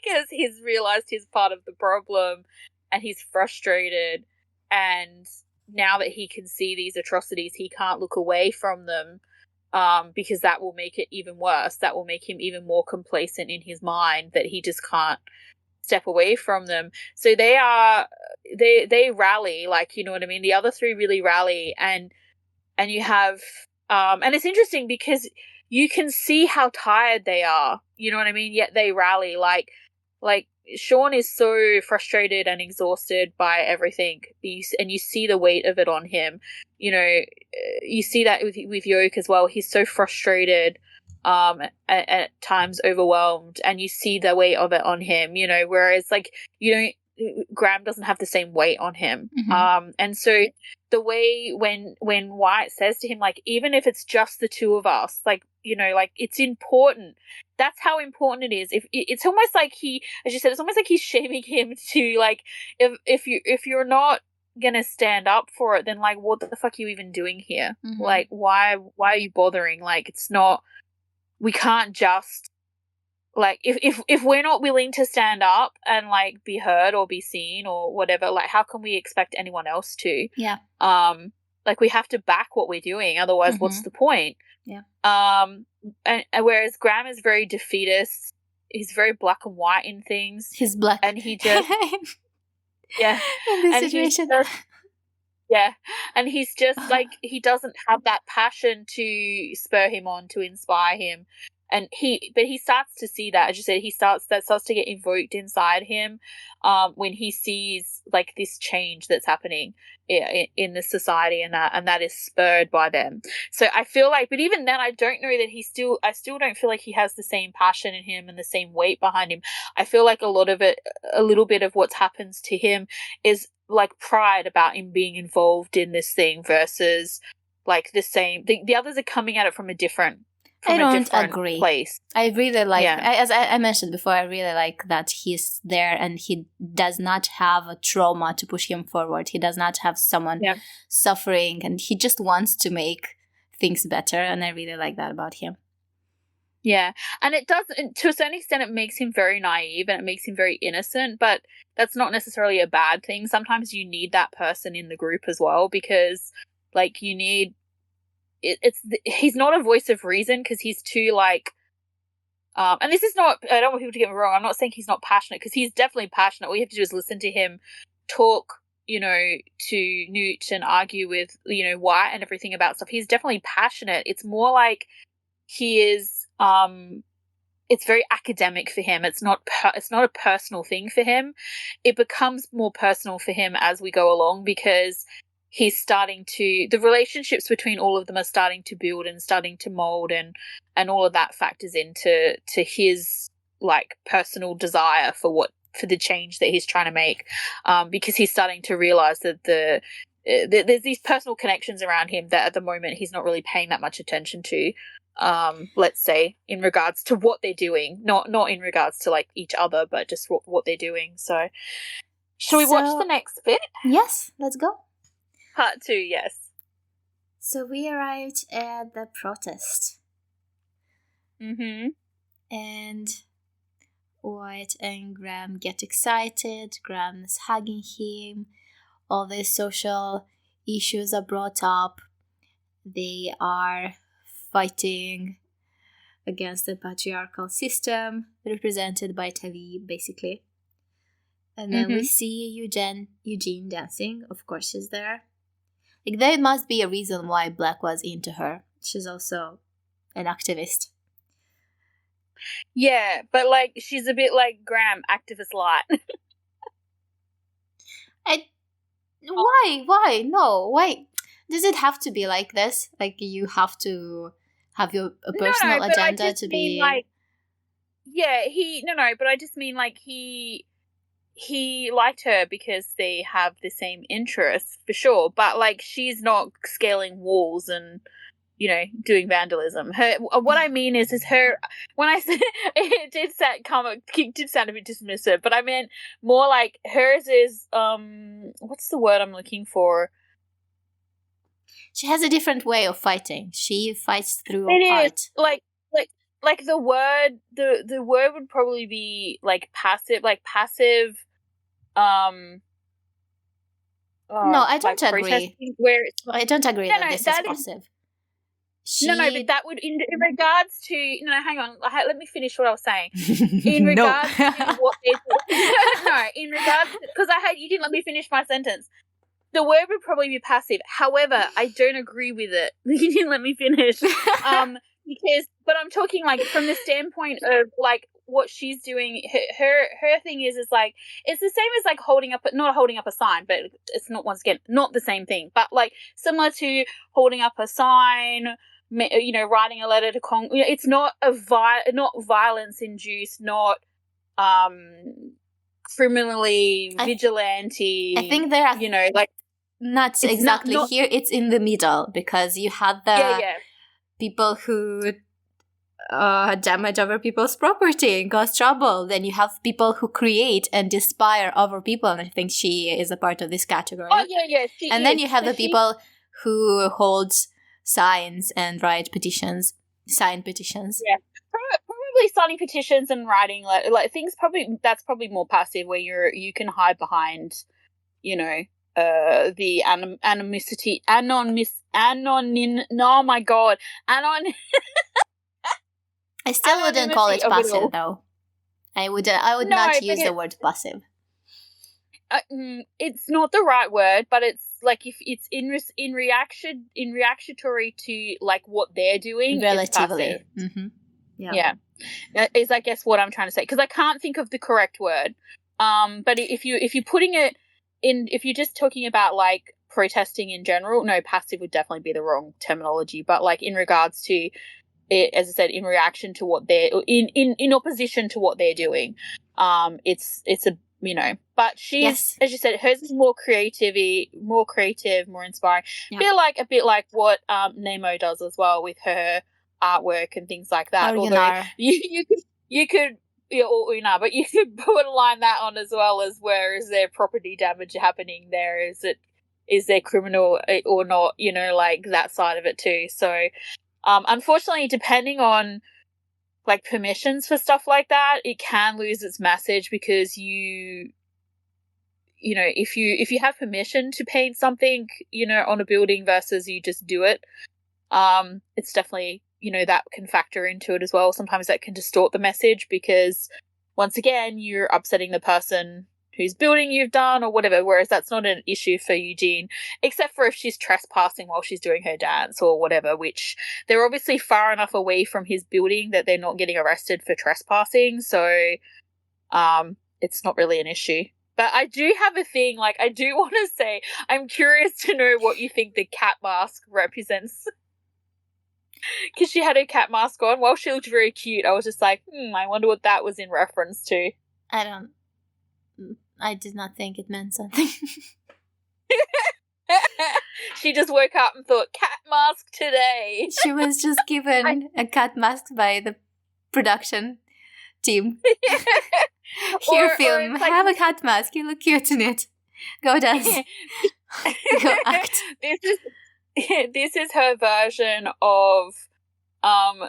because he's realized he's part of the problem and he's frustrated, and now that he can see these atrocities, he can't look away from them. Because that will make it even worse. That will make him even more complacent in his mind, that he just can't step away from them. So they rally, like, you know what I mean? The other three really rally, and you have, and it's interesting because you can see how tired they are, you know what I mean? Yet they rally, like Sean is so frustrated and exhausted by everything, and you see the weight of it on him. You see that with Yoke as well. He's so frustrated, at times overwhelmed, and you see the weight of it on him. Whereas Graham doesn't have the same weight on him. Mm-hmm. And so the way when White says to him, like, even if it's just the two of us, like, it's important. That's how important it is. If it's almost like as you said, it's almost like he's shaming him to, like, if you're not gonna stand up for it, then like what the fuck are you even doing here? Mm-hmm. Like why are you bothering? Like it's not, we can't just like if we're not willing to stand up and like be heard or be seen or whatever, like how can we expect anyone else to? Yeah. Like we have to back what we're doing, otherwise what's the point? Yeah. And whereas Graham is very defeatist, he's very black and white in things. He's black. And he just yeah. In this And situation. Yeah. And he's just like, he doesn't have that passion to spur him on, to inspire him. And he starts to see that, as you said, that starts to get evoked inside him when he sees like this change that's happening in the society, and that is spurred by them. So I feel like, but even then, I don't know that I still don't feel like he has the same passion in him and the same weight behind him. I feel like a little bit of what happens to him is like pride about him being involved in this thing versus like the others are coming at it from a different agree. Place. I really like, as I mentioned before, I really like that he's there and he does not have a trauma to push him forward. He does not have someone suffering, and he just wants to make things better, and I really like that about him. Yeah, and it does, to a certain extent, it makes him very naive and it makes him very innocent, but that's not necessarily a bad thing. Sometimes you need that person in the group as well, because like you need he's not a voice of reason because he's too like and this is not, I don't want people to get me wrong, I'm not saying he's not passionate, because he's definitely passionate. All you have to do is listen to him talk, you know, to Newt and argue with, you know, White and everything about stuff. He's definitely passionate. It's more like he is it's very academic for him. It's not a personal thing for him. It becomes more personal for him as we go along, because he's starting to, the relationships between all of them are starting to build and starting to mold, and all of that factors into his like personal desire for the change that he's trying to make, because he's starting to realize that there's these personal connections around him that at the moment he's not really paying that much attention to, let's say, in regards to what they're doing, not in regards to like each other, but just what they're doing. So shall we watch the next bit? Yes, let's go. Part 2, yes. So we arrived at the protest. Mm-hmm. And White and Graham get excited. Graham is hugging him. All these social issues are brought up. They are fighting against the patriarchal system represented by Tavi, basically. And then we see Eugene dancing. Of course, she's there. Like, there must be a reason why Black was into her. She's also an activist. Yeah, but like she's a bit like Graham, activist light. Why? No, why? Does it have to be like this? Like you have to have a personal agenda to be like, yeah, but I just mean like he liked her because they have the same interests, for sure, but like she's not scaling walls and, you know, doing vandalism. What I mean is her, when I said it did sound a bit dismissive, but I meant more like hers is what's the word I'm looking for? She has a different way of fighting. She fights through art. Is like the word would probably be like passive. No, I don't agree. I don't agree that this is passive. But that would, in regards to, hang on, let me finish what I was saying. In regards to what in regards, because you didn't let me finish my sentence. The word would probably be passive. However, I don't agree with it. You didn't let me finish. But I'm talking like from the standpoint of like what she's doing. Her thing is like, it's the same as like not holding up a sign, but it's not, once again, not the same thing, but like similar to holding up a sign, writing a letter to it's not not violence induced, not criminally vigilante. I think there are, not exactly here. It's in the middle, because you have the people who damage other people's property and cause trouble. Then you have people who create and inspire other people, and I think she is a part of this category. Oh yeah, and then you have the people who hold signs and write petitions, sign petitions. Yeah, probably signing petitions and writing like things. That's probably more passive, where you can hide behind, you know, the anonymity, oh my god, I still wouldn't call it passive, though. I would not use the word passive. It's not the right word, but it's like if it's in reactionary to like what they're doing, relatively. Mm-hmm. Yeah, is I guess what I'm trying to say, because I can't think of the correct word. But if you're putting it in, if you're just talking about like protesting in general, no, passive would definitely be the wrong terminology. But like in regards to it, as I said, in reaction to what they're in opposition to what they're doing, it's a, you know, but she's, as you said, hers is more creative, more inspiring. A bit like what Nemo does as well with her artwork and things like that. Although you could or Una, but you could borderline that on as well as where is there property damage happening there? Is there criminal or not? You know, like that side of it too. So, unfortunately, depending on like permissions for stuff like that, it can lose its message, because you know, if you have permission to paint something, you know, on a building versus you just do it, it's definitely, you know, that can factor into it as well. Sometimes that can distort the message, because once again, you're upsetting the person whose building you've done or whatever, whereas that's not an issue for Eugene, except for if she's trespassing while she's doing her dance or whatever, which they're obviously far enough away from his building that they're not getting arrested for trespassing, so it's not really an issue. But I do have a thing, like, I do want to say, I'm curious to know what you think the cat mask represents. Because she had her cat mask on. While she looked very cute, I was just like, I wonder what that was in reference to. I did not think it meant something. She just woke up and thought, cat mask today. She was just given a cat mask by the production team. Here, film. Like, have a cat mask. You look cute in it. Go dance. Go act. This is her version of,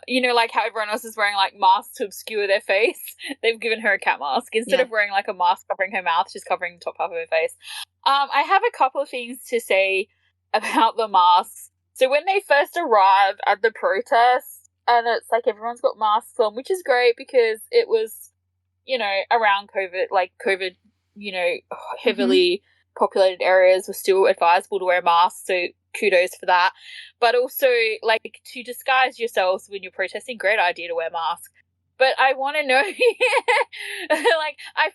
you know, like how everyone else is wearing like masks to obscure their face. They've given her a cat mask. Instead of wearing like a mask covering her mouth, she's covering the top half of her face. I have a couple of things to say about the masks. So when they first arrived at the protest, and it's like everyone's got masks on, which is great because it was, you know, around COVID, like COVID, you know, heavily populated areas were still advisable to wear masks, so kudos for that. But also, like, to disguise yourselves when you're protesting, great idea to wear masks. But I want to know, like, I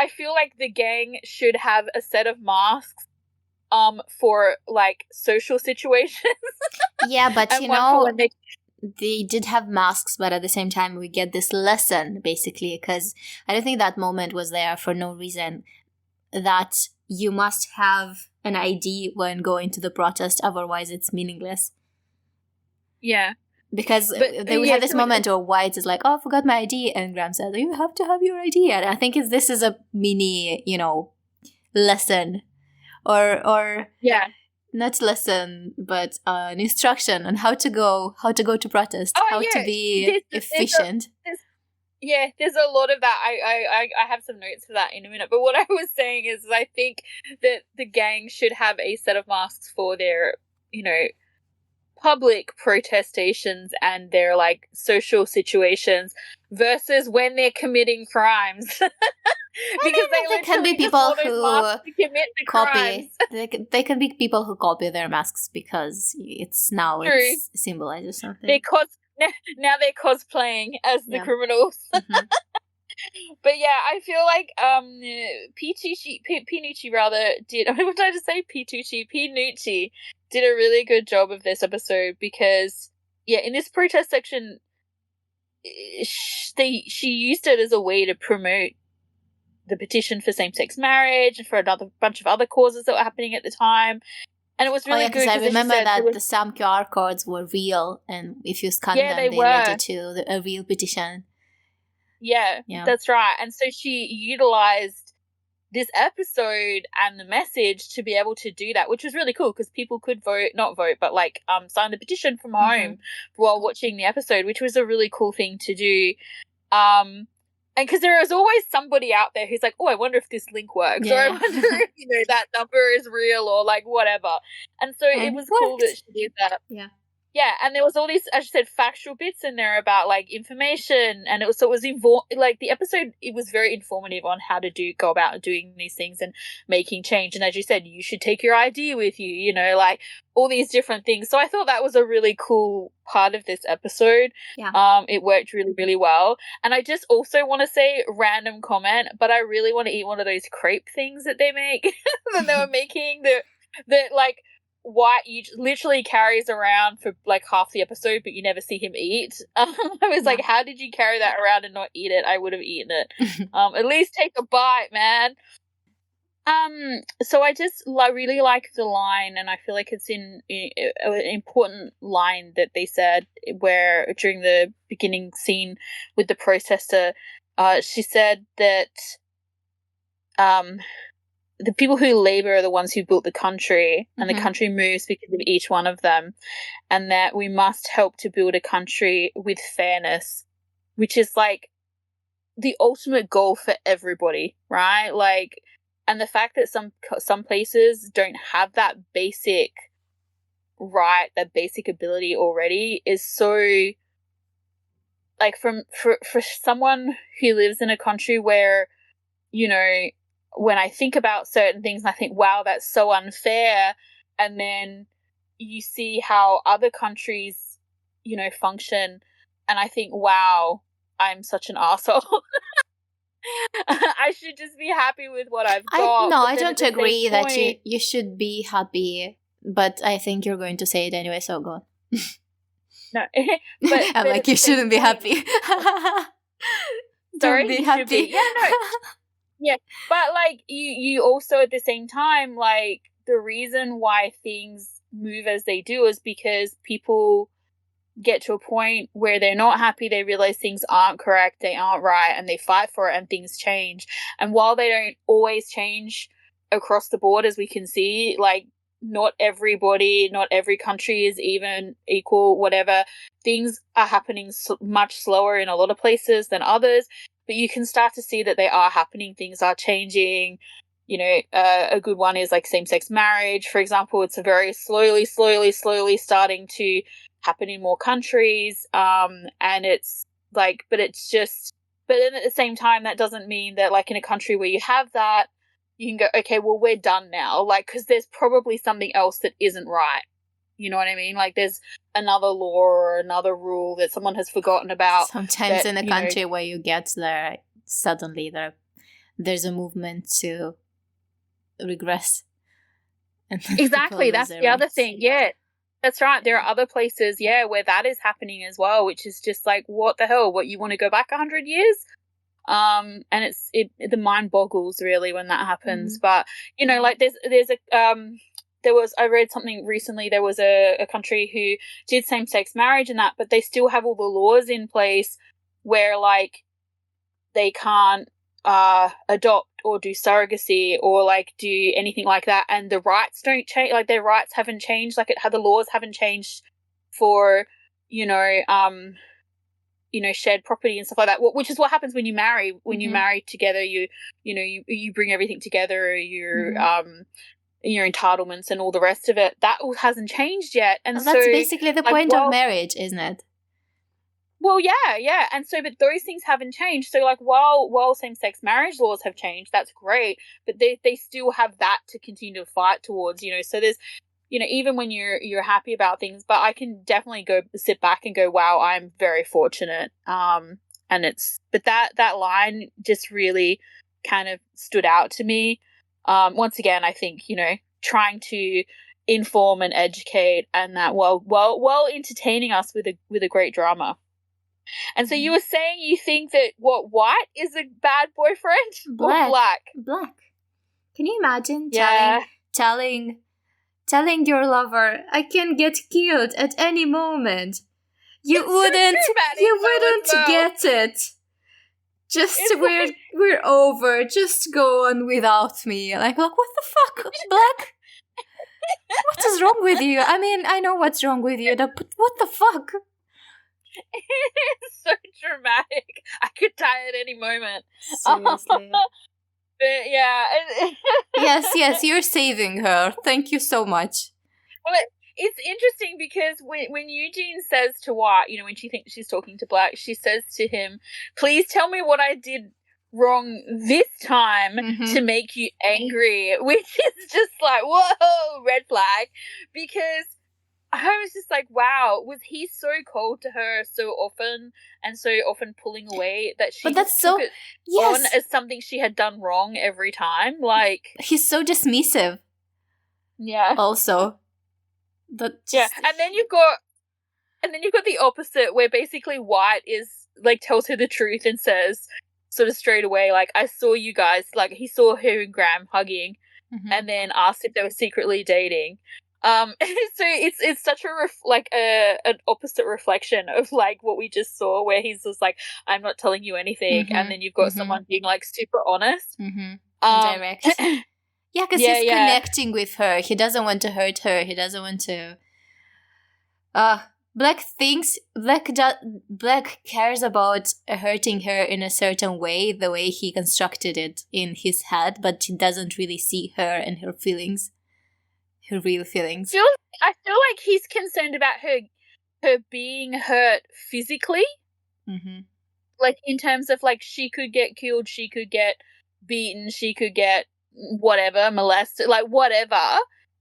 feel like the gang should have a set of masks for like social situations. Yeah, but you know, they did have masks, but at the same time we get this lesson basically, because I don't think that moment was there for no reason, that you must have an ID when going to the protest, otherwise it's meaningless. Yeah. Because they would have this moment where White is like, oh, I forgot my ID, and Graham says, you have to have your ID. And I think this is a mini, you know, lesson or not lesson, but an instruction on how to go to protest, to be efficient. There's a lot of that. I have some notes for that in a minute. But what I was saying is I think that the gang should have a set of masks for their, you know, public protestations and their like social situations versus when they're committing crimes. Because there can be people who copy. They can be people who copy their masks because it's symbolizes something. Now they're cosplaying as the criminals. But yeah, I feel like Pinucci rather did. What did I just say? Pinucci did a really good job of this episode, because in this protest section, she used it as a way to promote the petition for same-sex marriage and for another bunch of other causes that were happening at the time. And it was really good. I remember that some QR codes were real, and if you scan them, they led you to a real petition. Yeah, that's right. And so she utilized this episode and the message to be able to do that, which was really cool because people could not vote, but like sign the petition from home while watching the episode, which was a really cool thing to do. And because there is always somebody out there who's like, oh, I wonder if this link works, or I wonder if, you know, that number is real, or like whatever. And so it was cool that she did that. Yeah, and there was all these, as you said, factual bits in there about like information, and it was like the episode. It was very informative on how to go about doing these things and making change. And as you said, you should take your ID with you. You know, like all these different things. So I thought that was a really cool part of this episode. Yeah. It worked really, really well. And I just also want to say, random comment, but I really want to eat one of those crepe things that they make that they were making. That like. White literally carries around for like half the episode, but you never see him eat. I was like, how did you carry that around and not eat it? I would have eaten it. At least take a bite, man. So I just really like the line, and I feel like it's an important line that they said where during the beginning scene with the protester, she said that the people who labor are the ones who built the country, and the country moves because of each one of them, and that we must help to build a country with fairness, which is like the ultimate goal for everybody, right? Like, and the fact that some places don't have that basic right, that basic ability already is so, like, for someone who lives in a country where, you know, when I think about certain things, I think, wow, that's so unfair. And then you see how other countries, you know, function. And I think, wow, I'm such an arsehole. I should just be happy with what I've got. I don't agree that you should be happy. But I think you're going to say it anyway, so go on. No. I'm like, you shouldn't be happy. Sorry, don't be happy. Yeah, no. Yeah, but like you also at the same time, like the reason why things move as they do is because people get to a point where they're not happy, they realize things aren't correct, they aren't right, and they fight for it, and things change. And while they don't always change across the board, as we can see, like not everybody, not every country is even equal, whatever, things are happening much slower in a lot of places than others. But you can start to see that they are happening. Things are changing. You know, a good one is like same-sex marriage, for example. It's a very slowly starting to happen in more countries. And it's like, but then at the same time, that doesn't mean that like in a country where you have that, you can go, okay, well, we're done now. Like, because there's probably something else that isn't right. You know what I mean? Like there's another law or another rule that someone has forgotten about. Sometimes that, in a country where you get there, suddenly there's a movement to regress. Exactly. That's the other thing. Yeah, that's right. There are other places, where that is happening as well, which is just like, what the hell? What, you want to go back 100 years? And the mind boggles really when that happens. But, you know, like there's I read something recently, there was a country who did same-sex marriage and that, but they still have all the laws in place where, like, they can't adopt or do surrogacy or, like, do anything like that, and the rights don't change, like, their rights haven't changed, like, the laws haven't changed for, shared property and stuff like that, which is what happens when you marry. When you marry together, you bring everything together, your entitlements and all the rest of it. That hasn't changed yet. And that's basically the point of marriage, isn't it? Well, yeah. And so, but those things haven't changed. So, like, while same-sex marriage laws have changed, that's great, but they still have that to continue to fight towards, so there's, even when you're happy about things, but I can definitely go sit back and go, wow, I'm very fortunate. But that line just really kind of stood out to me. Once again, I think, trying to inform and educate, and that while entertaining us with a great drama. And so you were saying you think that white is a bad boyfriend? Black. Or black? Black. Can you imagine telling telling your lover, I can get killed at any moment. You It's wouldn't, so dramatic, you though, wouldn't as well. get it. Just It's we're over. Just go on without me. Like what the fuck, Black? What is wrong with you? I mean, I know what's wrong with you, but what the fuck? It's so dramatic. I could die at any moment. Seriously. But yeah. Yes, you're saving her. Thank you so much. Well, it's interesting because when Eugene says to White, you know, when she thinks she's talking to Black, she says to him, please tell me what I did wrong this time to make you angry, which is just like, whoa, red flag. Because I was just like, wow, was he so cold to her so often and so often pulling away that she took it on as something she had done wrong every time? Like, he's so dismissive. Yeah. Also. Yeah, and then you've got the opposite where basically White is like tells her the truth and says sort of straight away, like, I saw you guys, like he saw her and Graham hugging and then asked if they were secretly dating. So it's such an opposite reflection of like what we just saw, where he's just like, I'm not telling you anything, and then you've got someone being like super honest, direct. Yeah, because he's connecting with her. He doesn't want to hurt her. He doesn't want to. Black cares about hurting her in a certain way, the way he constructed it in his head, but he doesn't really see her and her feelings. Her real feelings. I feel like he's concerned about her being hurt physically. Like in terms of like she could get killed, she could get beaten, she could get whatever, molested, like whatever.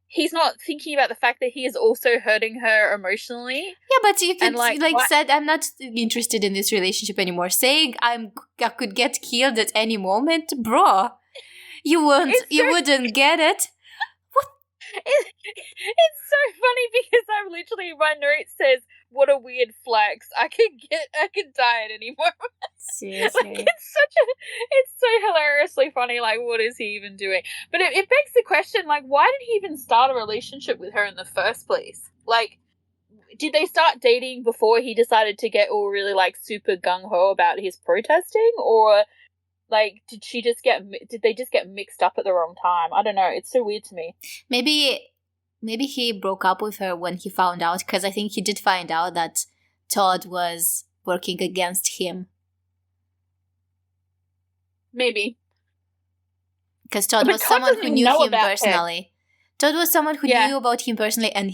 He's not thinking about the fact that he is also hurting her emotionally. Yeah, but you could said, I'm not interested in this relationship anymore. Saying I could get killed at any moment, bro. You wouldn't get it. It's so funny because I'm literally, my note says, what a weird flex. I could die at any moment. Seriously. Like, it's so hilariously funny, like, what is he even doing? But it begs the question, like, why did he even start a relationship with her in the first place? Like, did they start dating before he decided to get all really, like, super gung-ho about his protesting? Or, like, did they just get mixed up at the wrong time? I don't know. It's so weird to me. Maybe he broke up with her when he found out, because I think he did find out that Todd was working against him. Maybe. Because Todd was someone who knew him personally. Todd was someone who knew about him personally, and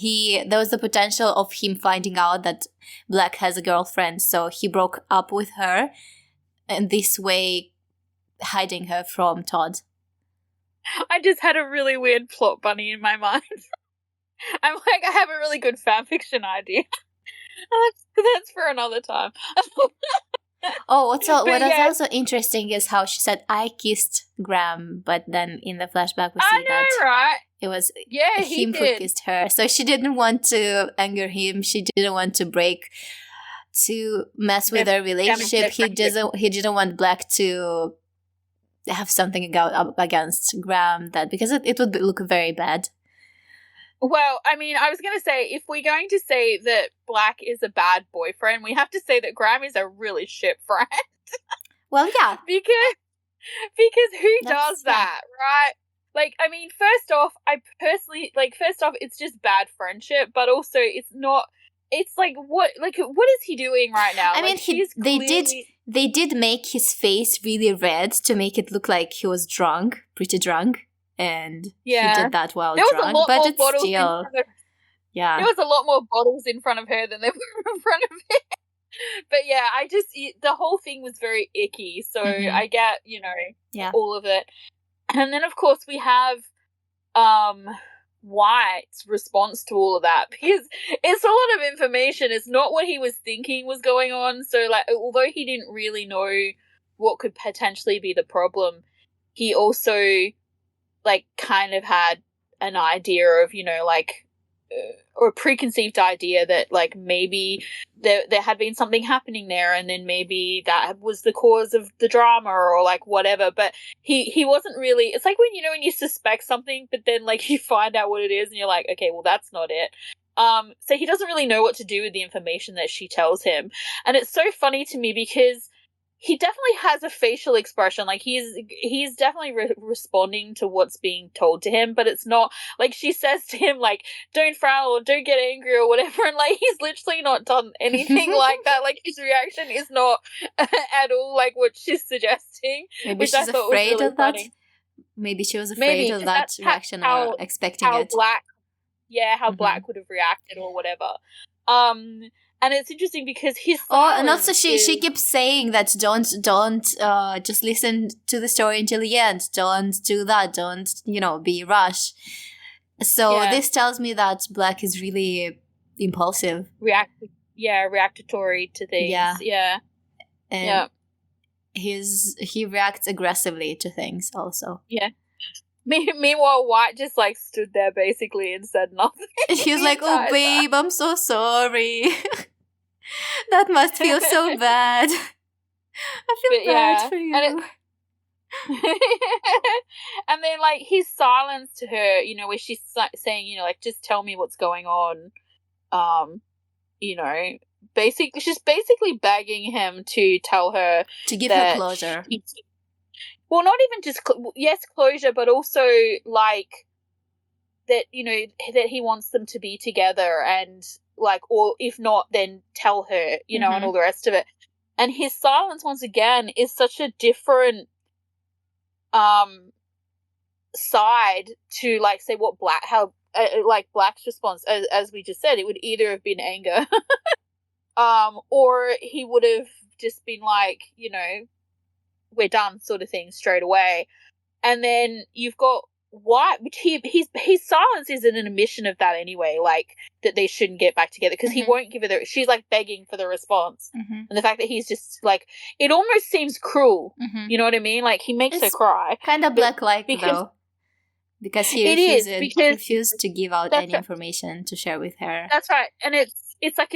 there was the potential of him finding out that Black has a girlfriend, so he broke up with her, and this way hiding her from Todd. I just had a really weird plot bunny in my mind. I'm like, I have a really good fanfiction idea. That's for another time. Oh, what is also interesting is how she said, I kissed Graham, but then in the flashback we see right? It was him who kissed her. So she didn't want to anger him. She didn't want to mess with their relationship. He didn't want Black to have something against Graham, because it would look very bad. Well, I mean, I was going to say, if we're going to say that Black is a bad boyfriend, we have to say that Graham is a really shit friend. Well, yeah. because who does that, right? Like, I mean, first off, it's just bad friendship, but also it's like, what is he doing right now? I mean, they did make his face really red to make it look like he was pretty drunk. And he did that while drunk, but it's still... Yeah. There was a lot more bottles in front of her than there were in front of him. But yeah, the whole thing was very icky, so I get, all of it. And then, of course, we have White's response to all of that, because it's a lot of information. It's not what he was thinking was going on. So, like, although he didn't really know what could potentially be the problem, he also... like kind of had an idea of, like or a preconceived idea that like maybe there had been something happening there, and then maybe that was the cause of the drama or like whatever. But he wasn't really. It's like when when you suspect something, but then like you find out what it is, and you're like, okay, well that's not it. So he doesn't really know what to do with the information that she tells him, and it's so funny to me because he definitely has a facial expression. Like he's definitely responding to what's being told to him, but it's not like she says to him like, don't frown or don't get angry or whatever, and like he's literally not done anything like that. Like his reaction is not at all like what she's suggesting. Maybe which she's I thought was afraid really of that. funny. Maybe she was afraid of that reaction or expecting how it. Black Black would have reacted or whatever. And it's interesting because his and also she keeps saying that don't just listen to the story until the end. Don't do that. Don't be rush. So this tells me that Black is really impulsive, reactatory to things. And he reacts aggressively to things also. Meanwhile, White just like stood there basically and said nothing. He was like, "Oh, babe, I'm so sorry." That must feel so bad. I feel bad for you. And then like his silence to her, where she's saying, like, just tell me what's going on. Basically, she's basically begging him to tell her, to give her closure. Well, not even just closure, but also like that that he wants them to be together, and like, or if not, then tell her, and all the rest of it. And his silence once again is such a different side to like say what Black's response, as we just said, it would either have been anger, or he would have just been like, we're done sort of thing straight away. And then you've got White, which his silence is an admission of that anyway, like that they shouldn't get back together because he won't give her she's like begging for the response. And the fact that he's just like, it almost seems cruel. You know what I mean? Like he makes her cry. Kind of Black-like though. Because he refused to give out any information to share with her. That's right. And it's like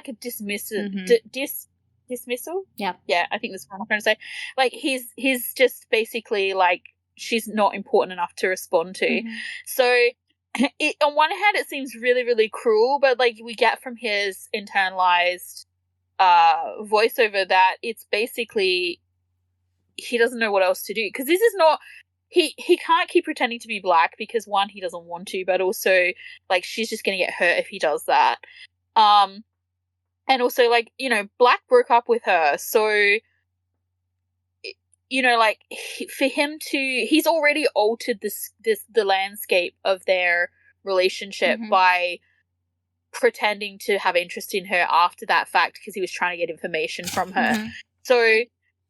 a dismissal. Dismissal? Yeah. Yeah, I think that's what I'm trying to say. Like he's just basically like, she's not important enough to respond to. So on one hand it seems really, really cruel, but like we get from his internalized voiceover that it's basically he doesn't know what else to do, because this is not he can't keep pretending to be Black because one, he doesn't want to, but also like she's just gonna get hurt if he does that. And also like, Black broke up with her, so like for him to, he's already altered the landscape of their relationship by pretending to have interest in her after that fact because he was trying to get information from her. So,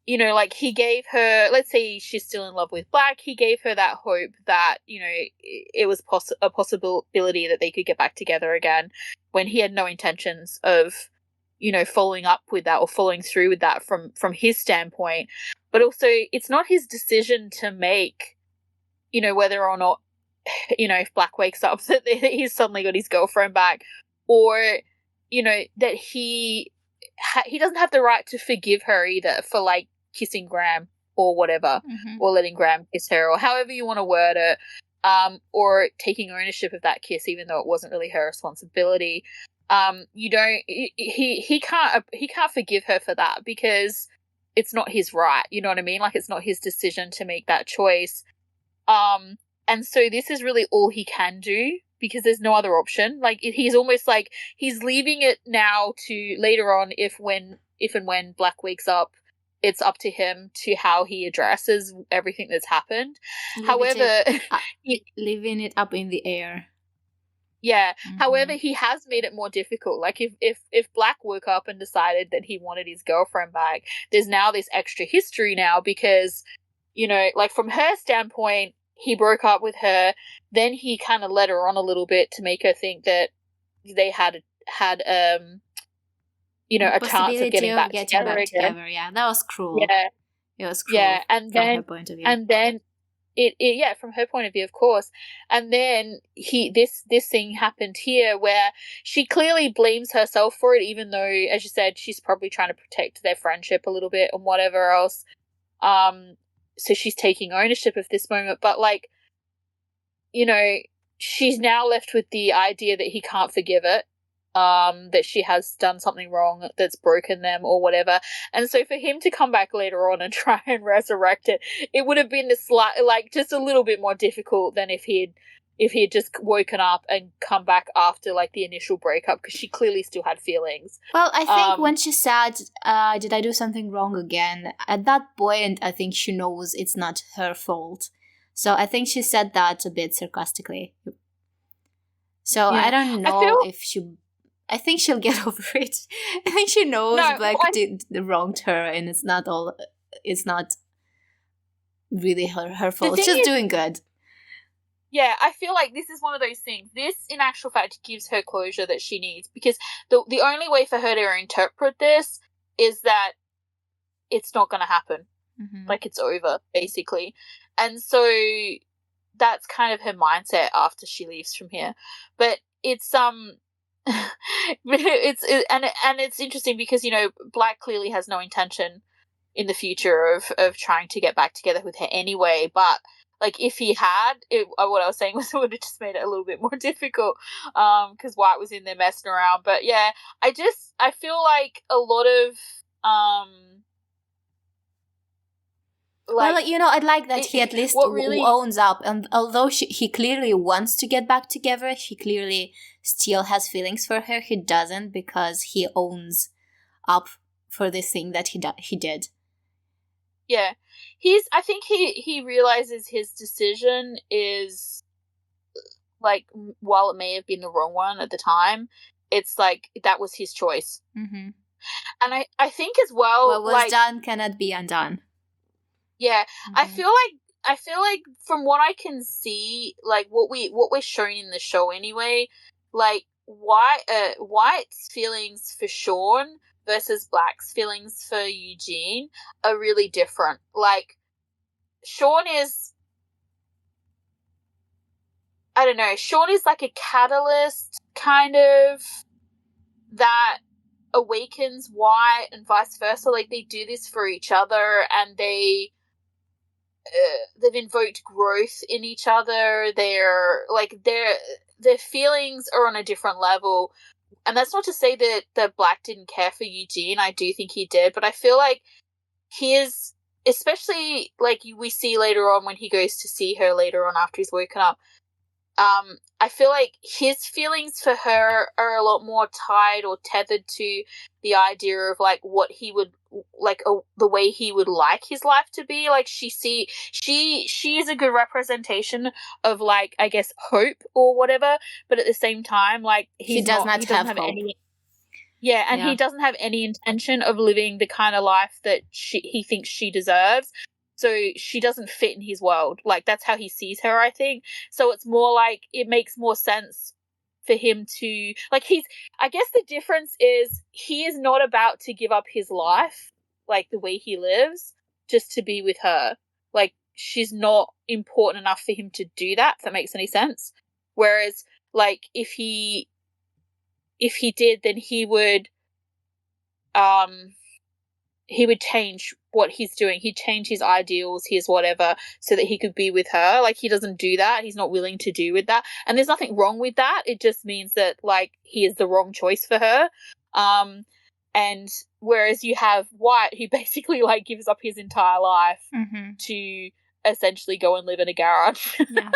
like he gave her, let's say she's still in love with Black, he gave her that hope that, it was a possibility that they could get back together again when he had no intentions of, following up with that or following through with that from his standpoint. But also, it's not his decision to make, whether or not, if Black wakes up that he's suddenly got his girlfriend back, or, that he doesn't have the right to forgive her either for like kissing Graham or whatever, or letting Graham kiss her, or however you want to word it, or taking ownership of that kiss even though it wasn't really her responsibility. He can't forgive her for that because it's not his right, you know what I mean? Like, it's not his decision to make that choice. And so this is really all he can do because there's no other option. Like, he's almost like he's leaving it now to later on if and when Black wakes up, it's up to him to how he addresses everything that's happened. Leaving it up in the air. Yeah. However, he has made it more difficult. Like if Black woke up and decided that he wanted his girlfriend back, there's now this extra history now because, like from her standpoint, he broke up with her, then he kind of led her on a little bit to make her think that they had a chance of getting back together again. Yeah, that was cruel. Yeah. It was cruel from her point of view. yeah, from her point of view, of course. And then this thing happened here where she clearly blames herself for it, even though, as you said, she's probably trying to protect their friendship a little bit and whatever else. So she's taking ownership of this moment, but like, you know, she's now left with the idea that he can't forgive it, that she has done something wrong that's broken them or whatever. And so for him to come back later on and try and resurrect it, it would have been just a little bit more difficult than if he had just woken up and come back after like the initial breakup, because she clearly still had feelings. Well, I think when she said, did I do something wrong again? At that point, I think she knows it's not her fault. So I think she said that a bit sarcastically. So yeah. I don't know I think she'll get over it. I think she knows Black wronged her, and it's not really her fault. She's doing good. Yeah, I feel like this is one of those things. This, in actual fact, gives her closure that she needs, because the only way for her to interpret this is that it's not going to happen. Mm-hmm. Like, it's over, basically. And so that's kind of her mindset after she leaves from here. But it's it's interesting because, you know, Black clearly has no intention in the future of trying to get back together with her anyway, but like, if he had, what I was saying was it would have just made it a little bit more difficult, because White was in there messing around. But yeah, I feel like a lot of well, you know, I'd like that he at least owns up, and although he clearly wants to get back together, he clearly still has feelings for her. He doesn't, because he owns up for this thing that he did. Yeah, I think he realizes his decision is, like, while it may have been the wrong one at the time, it's like that was his choice. Mm-hmm. And I think as well, what was done cannot be undone. Yeah, mm-hmm. I feel like from what I can see, like what we're shown in the show anyway, like White's feelings for Sean versus Black's feelings for Eugene are really different. Like, Sean is, I don't know, Sean is like a catalyst, kind of, that awakens White and vice versa. Like, they do this for each other, and they've invoked growth in each other. Their feelings are on a different level. And that's not to say that Black didn't care for Eugene. I do think he did, but I feel like his, especially like we see later on when he goes to see her later on after he's woken up, I feel like his feelings for her are a lot more tied or tethered to the idea of like what he would like, the way he would like his life to be. Like, she is a good representation of, like, I guess, hope or whatever, but at the same time, like, he doesn't have hope. He doesn't have any intention of living the kind of life that he thinks she deserves. So she doesn't fit in his world. Like, that's how he sees her, I think. So it's more like, it makes more sense for him to, like, I guess the difference is he is not about to give up his life, like the way he lives, just to be with her. Like, she's not important enough for him to do that, if that makes any sense. Whereas, like, if he did, then he would change what he's doing. He'd change his ideals, his whatever, so that he could be with her. Like, he doesn't do that. He's not willing to do with that. And there's nothing wrong with that. It just means that, like, he is the wrong choice for her. And whereas you have White, who basically, like, gives up his entire life to essentially go and live in a garage. Yeah.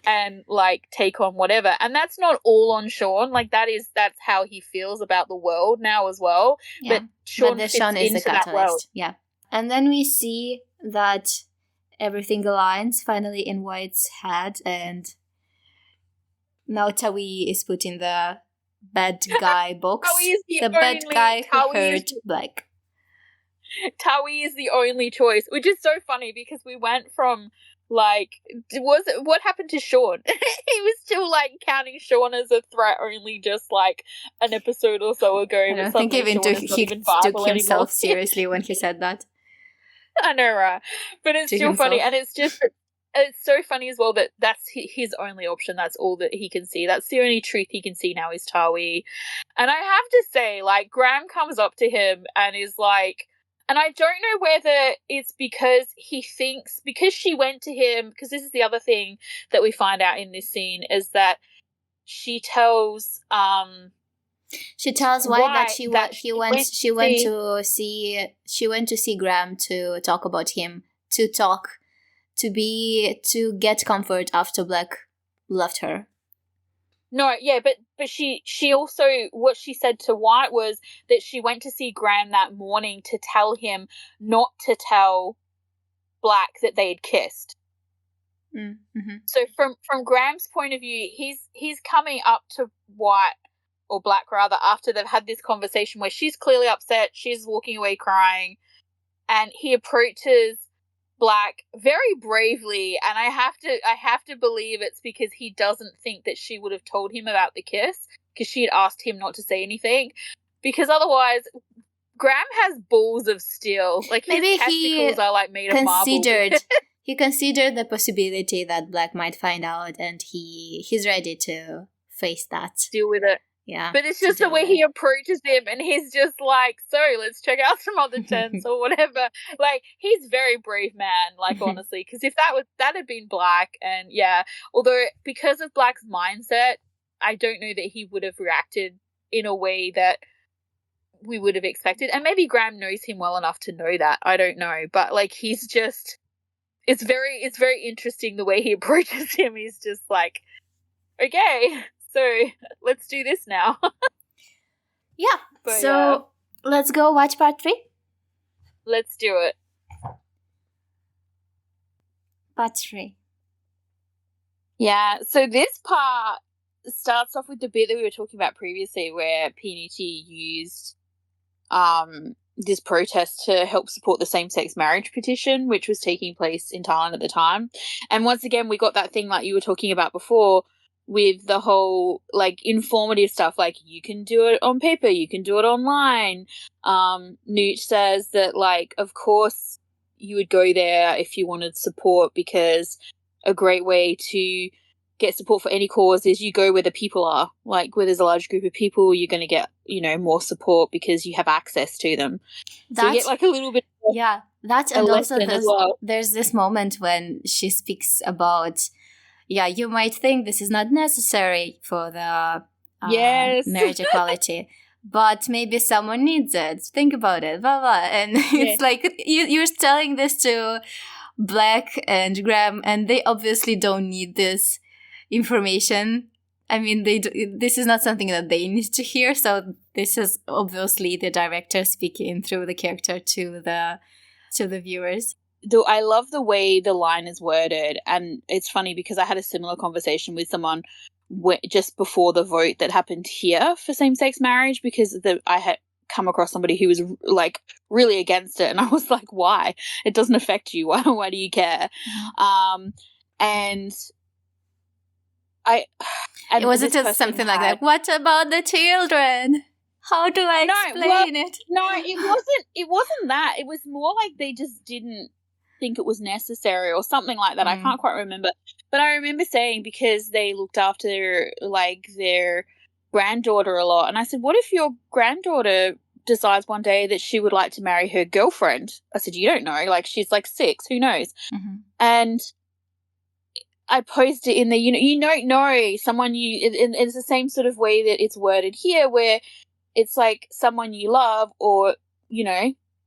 And, like, take on whatever. And that's not all on Sean. Like, that's how he feels about the world now as well. Yeah. But Sean is the catalyst. Yeah. And then we see that everything aligns finally in White's head, and now Tawi is put in the bad guy box. The bad guy who hurt Black. Tawi is the only choice, which is so funny because we went from, like, what happened to Sean? He was still, like, counting Sean as a threat only just, like, an episode or so ago. I don't think he took himself seriously when he said that. I know, right? But it's still funny, and it's just it's so funny as well that that's his only option. That's all that he can see. That's the only truth he can see now is Tawi. And I have to say, like, Graham comes up to him and is like, and I don't know whether it's because he thinks, because she went to him, because this is the other thing that we find out in this scene, is that she tells White that she went to see Graham to talk about him, to get comfort after Black left her. No, yeah, but she also, what she said to White was that she went to see Graham that morning to tell him not to tell Black that they had kissed. Mm-hmm. So from Graham's point of view, he's coming up to White, or Black rather, after they've had this conversation where she's clearly upset, she's walking away crying, and he approaches Black very bravely, and I have to believe it's because he doesn't think that she would have told him about the kiss, because she had asked him not to say anything, because otherwise Graham has balls of steel. Like, his maybe testicles are like made of marble. He considered the possibility that Black might find out, and he's ready to face that, deal with it. Yeah, but it's just the way he approaches him, and he's just like, so let's check out some other tents or whatever. Like, he's very brave man, like, honestly, because if that had been Black, and yeah, although because of Black's mindset, I don't know that he would have reacted in a way that we would have expected. And maybe Graham knows him well enough to know that. I don't know, but like, he's just, it's very interesting the way he approaches him. He's just like, okay, so let's do this now. Yeah. But, so let's go watch part 3. Let's do it. Part 3. Yeah. So this part starts off with the bit that we were talking about previously, where Pinucci used this protest to help support the same-sex marriage petition, which was taking place in Thailand at the time. And once again, we got that thing like you were talking about before, with the whole, like, informative stuff, like, you can do it on paper, you can do it online. Nooch says that, like, of course you would go there if you wanted support, because a great way to get support for any cause is you go where the people are. Like, where there's a large group of people, you're going to get, more support because you have access to them. So you get, like, a little bit of and also there's this moment when she speaks about, you might think this is not necessary for the marriage equality, but maybe someone needs it. Think about it, blah, blah. And it's like, you're telling this to Black and Graham, and they obviously don't need this information. I mean, this is not something that they need to hear, so this is obviously the director speaking through the character to the viewers. I love the way the line is worded, and it's funny because I had a similar conversation with someone just before the vote that happened here for same-sex marriage, because I had come across somebody who was like really against it, and I was like, why? It doesn't affect you. Why do you care? And it wasn't just something like that. What about the children? How do I explain it? No, it wasn't that. It was more like they just didn't think it was necessary or something like that. I can't quite remember. But I remember saying, because they looked after like their granddaughter a lot, and I said, what if your granddaughter decides one day that she would like to marry her girlfriend? I said, you don't know. Like, she's like 6. Who knows? Mm-hmm. And I posed it in there, you don't know someone it's the same sort of way that it's worded here, where it's like someone you love, or, you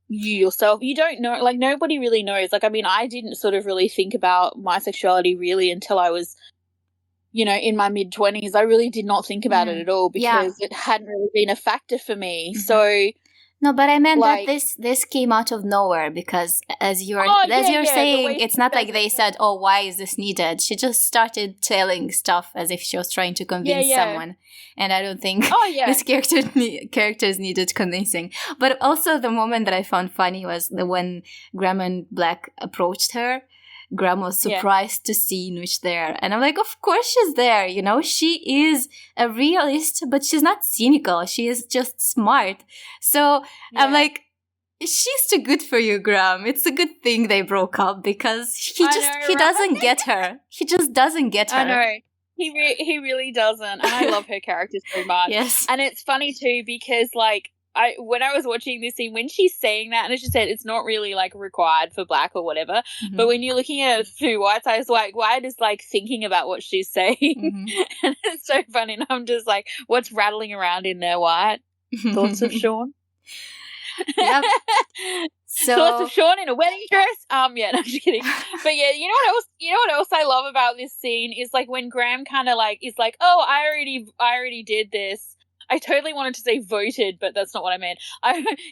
yourself, you don't know, like, nobody really knows. Like, I mean, I didn't sort of really think about my sexuality really until I was, in my mid-20s. I really did not think about it at all, because it hadn't really been a factor for me. Mm-hmm. So no, but I meant that this came out of nowhere, because as you're saying, it's not like they said, oh, why is this needed? She just started telling stuff as if she was trying to convince someone. And I don't think this characters needed convincing. But also the moment that I found funny was when Graham and Black approached her. Graham was surprised to see Nooch there. And I'm like, of course she's there, She is a realist, but she's not cynical. She is just smart. So I'm like, she's too good for you, Graham. It's a good thing they broke up because he doesn't get her. He just doesn't get her. I know. He really doesn't. And I love her character so much. Yes. And it's funny too because when I was watching this scene, when she's saying that, and as she said, it's not really required for Black or whatever, Mm-hmm. but when you're looking at it through White's eyes, White is thinking about what she's saying, mm-hmm. and it's so funny. And I'm just what's rattling around in there, White? Thoughts of Sean? Yep. So thoughts of Sean in a wedding dress? Yeah, no, I'm just kidding. But yeah, you know what else I love about this scene is when Graham kind of is oh, I already did this. I totally wanted to say voted, but that's not what I meant.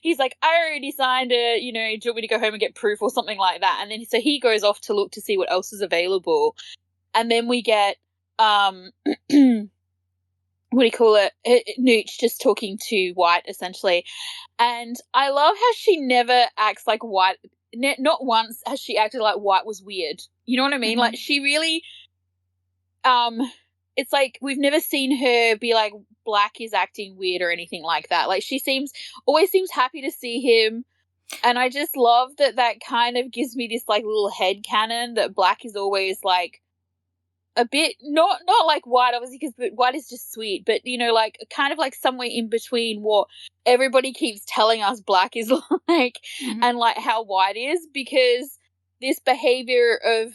He's I already signed it, do you want me to go home and get proof or something like that? And then so he goes off to look to see what else is available. And then we get what do you call it? Nooch just talking to White essentially. And I love how she never acts like White. Not once has she acted like White was weird. You know what I mean? Mm-hmm. She really it's we've never seen her be Black is acting weird or anything like that. She always seems happy to see him. And I just love that kind of gives me this little headcanon that Black is always a bit not like White, obviously, because White is just sweet, but kind of somewhere in between what everybody keeps telling us Black is mm-hmm. and how White is, because this behavior of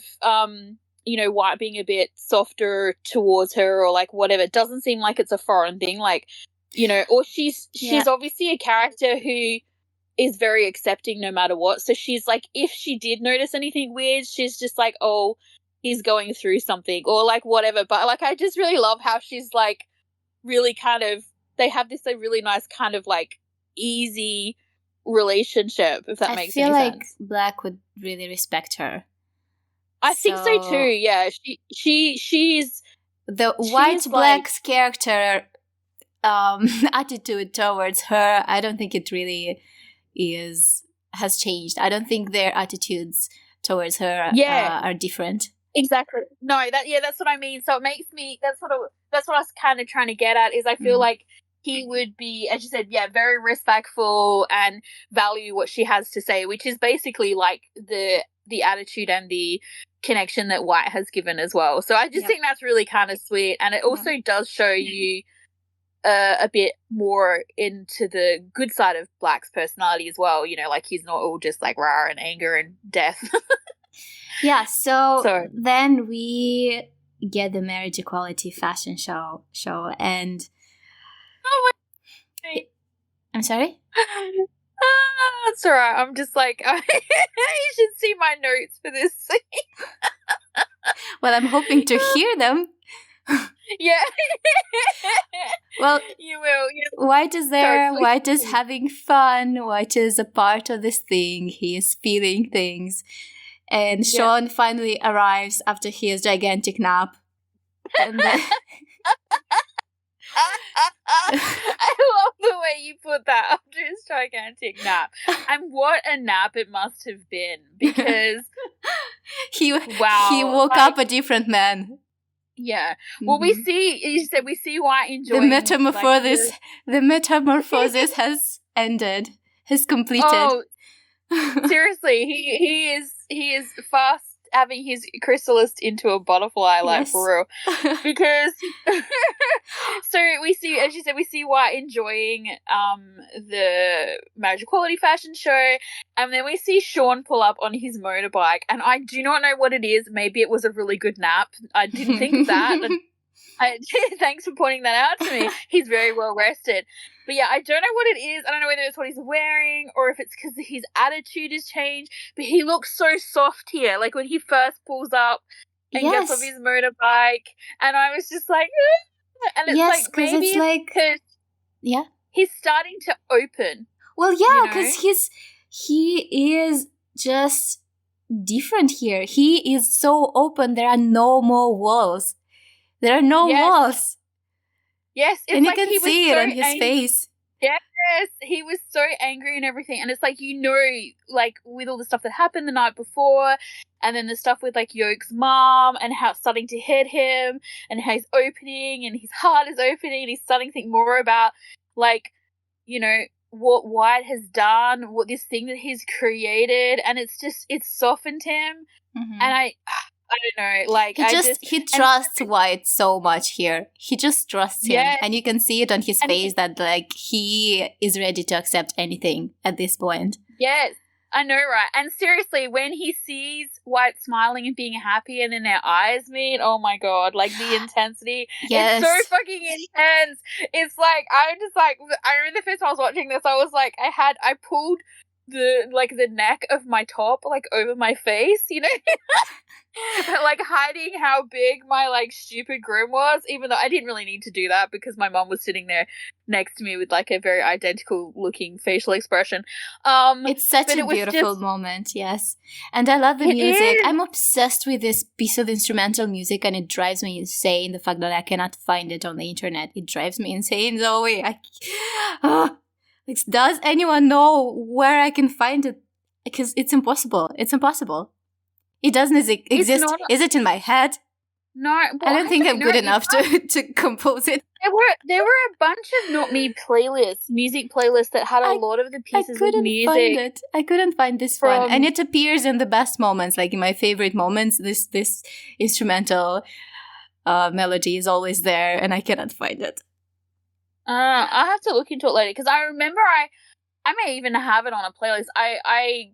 White being a bit softer towards her or whatever, it doesn't seem like it's a foreign thing, or she's obviously a character who is very accepting no matter what. So she's if she did notice anything weird, she's just oh, he's going through something or whatever. But I just really love how she's really kind of, they have this really nice kind of easy relationship, if that makes any sense. I feel Black would really respect her. I think so too. Yeah, she's White Black's character attitude towards her. I don't think it really has changed. I don't think their attitudes towards her are different. Exactly. No, that's what I mean. So it makes me. That's what I was kind of trying to get at. Is I feel he would be, as you said, very respectful and value what she has to say, which is basically the attitude and the connection that White has given as well. So I just think that's really kind of sweet, and it also does show you a bit more into the good side of Black's personality as well. He's not all just rah and anger and death. Yeah. So then we get the marriage equality fashion show, and I'm sorry. That's all right. I'm just you should see my notes for this scene. Well, I'm hoping to hear them. Yeah. Well, you will. White is there. Totally. White is having fun. White is a part of this thing. He is feeling things. And Sean finally arrives after his gigantic nap. And then I love the way you put that, after his gigantic nap. And what a nap it must have been, because he woke up a different man. Yeah. Well, we see White enjoying the metamorphosis has ended, has completed. Oh, seriously, he is fast having his chrysalis into a butterfly, for real. Because so we see, as you said, we see White enjoying the marriage equality fashion show, and then we see Sean pull up on his motorbike, and I do not know what it is. Maybe it was a really good nap. I didn't think of that. Thanks for pointing that out to me. He's very well rested. But yeah, I don't know what it is. I don't know whether it's what he's wearing or if it's because his attitude has changed. But he looks so soft here. When he first pulls up and gets off his motorbike. And I was just like, and it's maybe it's because he's starting to open. Well, yeah, because he is just different here. He is so open. There are no more walls. There are no walls. Yes, it's and you can see it on his face. Yes, he was so angry and everything. And it's with all the stuff that happened the night before, and then the stuff with Yoke's mom and how it's starting to hit him and how he's opening and his heart is opening and he's starting to think more about what White has done, what this thing that he's created, and it's softened him. Mm-hmm. And I don't know, like he trusts White so much here. He just trusts him, and you can see it on his face that like he is ready to accept anything at this point. Yes, I know, right? And seriously, when he sees White smiling and being happy, and then their eyes meet, oh my god, like the intensity, it's so fucking intense. It's like I'm just like, I remember the first time I was watching this, I was like, I pulled the neck of my top like over my face, you know. But like hiding how big my like stupid grin was, even though I didn't really need to do that because my mom was sitting there next to me with like a very identical looking facial expression. It's such a beautiful moment, yes. And I love the music. I'm obsessed with this piece of instrumental music, and it drives me insane, the fact that I cannot find it on the internet. It drives me insane, Zoe. Does anyone know where I can find it? Because it's impossible. It's impossible. It doesn't exist. Is it in my head? No, I don't think I'm good enough to compose it. There were a bunch of Not Me playlists, music playlists that had a lot of the pieces of music. Find it. I couldn't find this one, and it appears in the best moments, like in my favorite moments. This instrumental melody is always there, and I cannot find it. I'll have to look into it later because I remember I may even have it on a playlist. I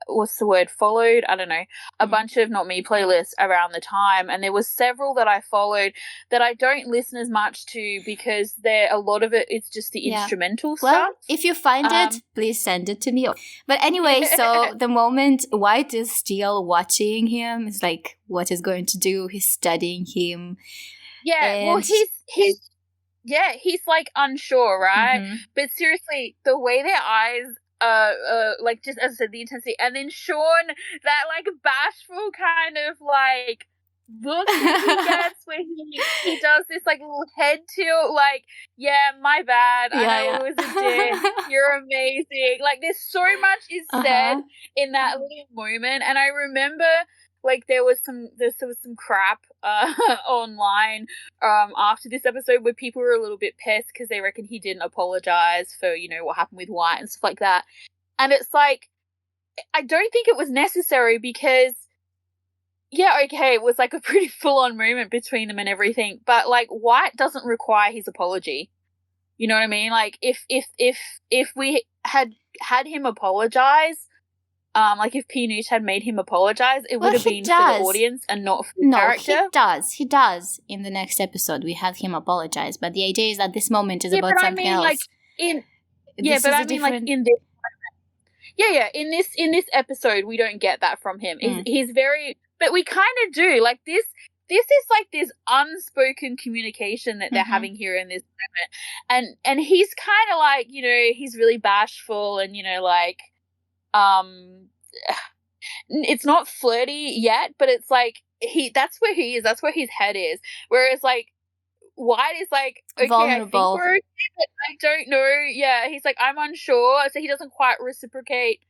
what's the word, followed, I don't know, a bunch of Not Me playlists around the time, and there was several that I followed that I don't listen as much to because a lot of it's just the instrumental stuff. Well, if you find it, please send it to me. But anyway, so the moment White is still watching him, it's like, what is going to do? He's studying him. Yeah, well, he's like unsure, right? Mm-hmm. But seriously, the way their eyes like just as I said, the intensity, and then Sean, that like bashful kind of like look that he gets when he does this like little head tilt, like, yeah, my bad, I know it was a dick, you're amazing. Like there's so much is said in that little moment, and I remember like there was some crap online after this episode where people were a little bit pissed because they reckon he didn't apologize for, you know, what happened with White and stuff like that. And it's like, I don't think it was necessary because, yeah, okay, it was like a pretty full-on moment between them and everything, but like White doesn't require his apology. You know what I mean? Like if we had him apologize, like if P. had made him apologize, it would have been for the audience and not for the character. He does. In the next episode, we have him apologize. But the idea is that this moment is about something else. Like in this in this episode, we don't get that from him. He's very, but we kind of do. Like this is like this unspoken communication that they're having here in this moment, and he's kind of like, you know, he's really bashful and, you know, like. It's not flirty yet, but it's like that's where he is, that's where his head is, whereas like White is like, okay, vulnerable. I think we're okay, but I don't know. Yeah, he's like, I'm unsure, so he doesn't quite reciprocate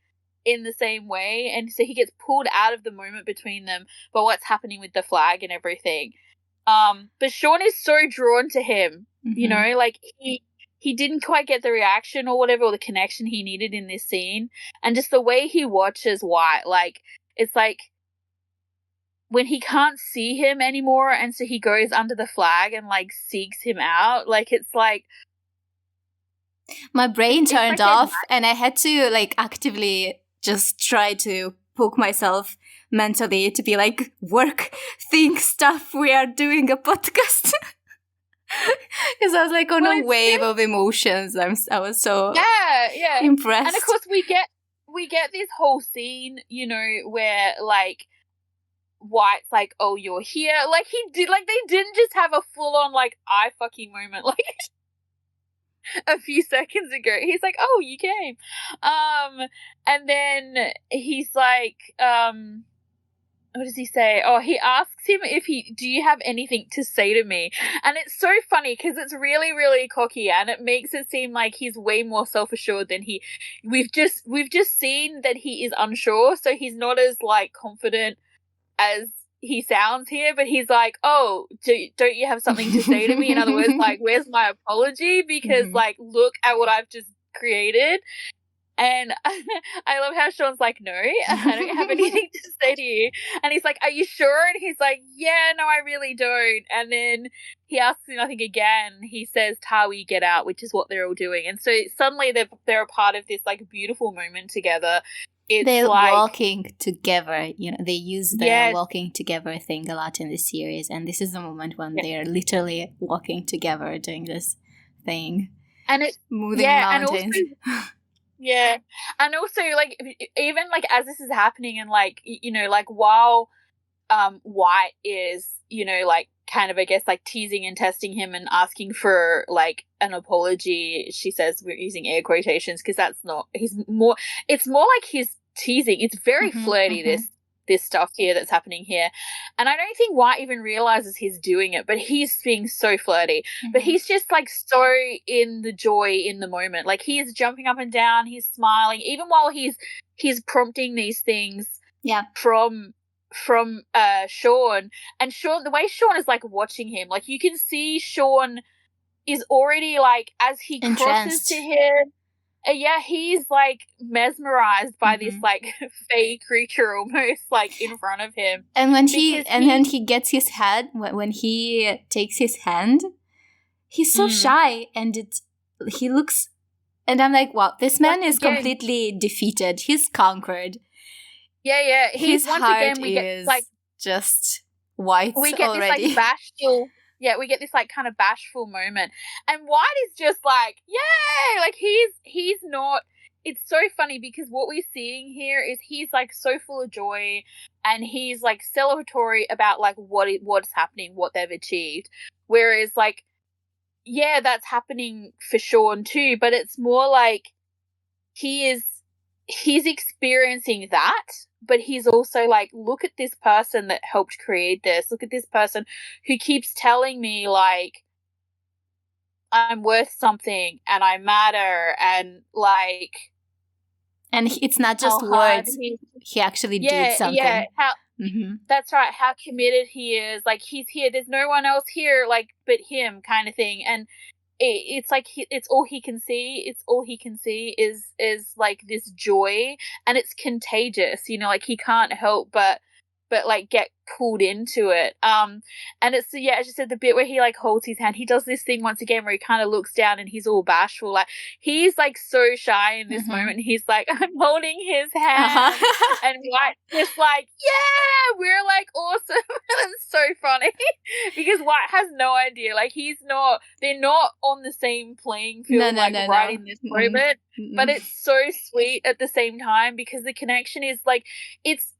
in the same way, and so he gets pulled out of the moment between them by what's happening with the flag and everything. But Sean is so drawn to him, you know, like he didn't quite get the reaction or whatever, or the connection he needed in this scene. And just the way he watches White, like, it's like when he can't see him anymore and so he goes under the flag and, like, seeks him out, like, it's like... My brain turned off and I had to, like, actively just try to poke myself mentally to be like, work, think, stuff, we are doing a podcast. Because I was like on a wave of emotions. I was so impressed. And of course we get this whole scene, you know, where like White's like, oh, you're here. Like they didn't just have a full on like I fucking moment like a few seconds ago. He's like, oh, you came. And then he's like, what does he say? Oh, he asks him do you have anything to say to me? And it's so funny because it's really, really cocky and it makes it seem like he's way more self-assured than we've just seen that he is unsure. So he's not as like confident as he sounds here, but he's like, oh, don't you have something to say to me? In other words, like, where's my apology? Because like, look at what I've just created. And I love how Sean's like, no, I don't have anything to say to you. And he's like, are you sure? And he's like, yeah, no, I really don't. And then he asks him, I think again, he says, Tawi, get out, which is what they're all doing. And so suddenly they're a part of this like beautiful moment together. It's they're like walking together, they use the walking together thing a lot in this series. And this is the moment when they're literally walking together doing this thing. And it's moving mountains. Yeah. And also, like, even, like, as this is happening and, like, like, while White is, like, kind of, I guess, like, teasing and testing him and asking for, like, an apology, she says, we're using air quotations because it's more like he's teasing. It's very flirty, this stuff here that's happening here. And I don't think White even realizes he's doing it, but he's being so flirty. But he's just like so in the joy in the moment. Like he's jumping up and down, he's smiling, even while he's prompting these things from Sean. And Sean, the way Sean is like watching him, like you can see Sean is already like, as he crosses to him, he's like mesmerized by this like fey creature almost like in front of him. And when then he gets his head, when he takes his hand, he's so shy, and he looks, and I'm like, wow, this man is completely defeated. He's conquered. Yeah. His heart is like just white already. We get this like bashful. Yeah, we get this like kind of bashful moment, and White is just like, yay! Like he's not. It's so funny because what we're seeing here is he's like so full of joy, and he's like celebratory about like what's happening, what they've achieved. Whereas like, yeah, that's happening for Sean too, but it's more like he's experiencing that. But he's also like, look at this person that helped create this. Look at this person who keeps telling me, like, I'm worth something and I matter, and, like... And it's not just words. He actually did something. Yeah, that's right. How committed he is. Like, he's here. There's no one else here, like, but him kind of thing. And it's like it's all he can see. It's all he can see is like this joy, and it's contagious. Like he can't help but like get pulled into it. And it's as you said, the bit where he like holds his hand. He does this thing once again where he kind of looks down and he's all bashful. Like he's like so shy in this moment. He's like, I'm holding his hand, and White's just like, yeah, we're like awesome. It's so funny because White has no idea. Like they're not on the same playing field in this moment. But it's so sweet at the same time because the connection is like it's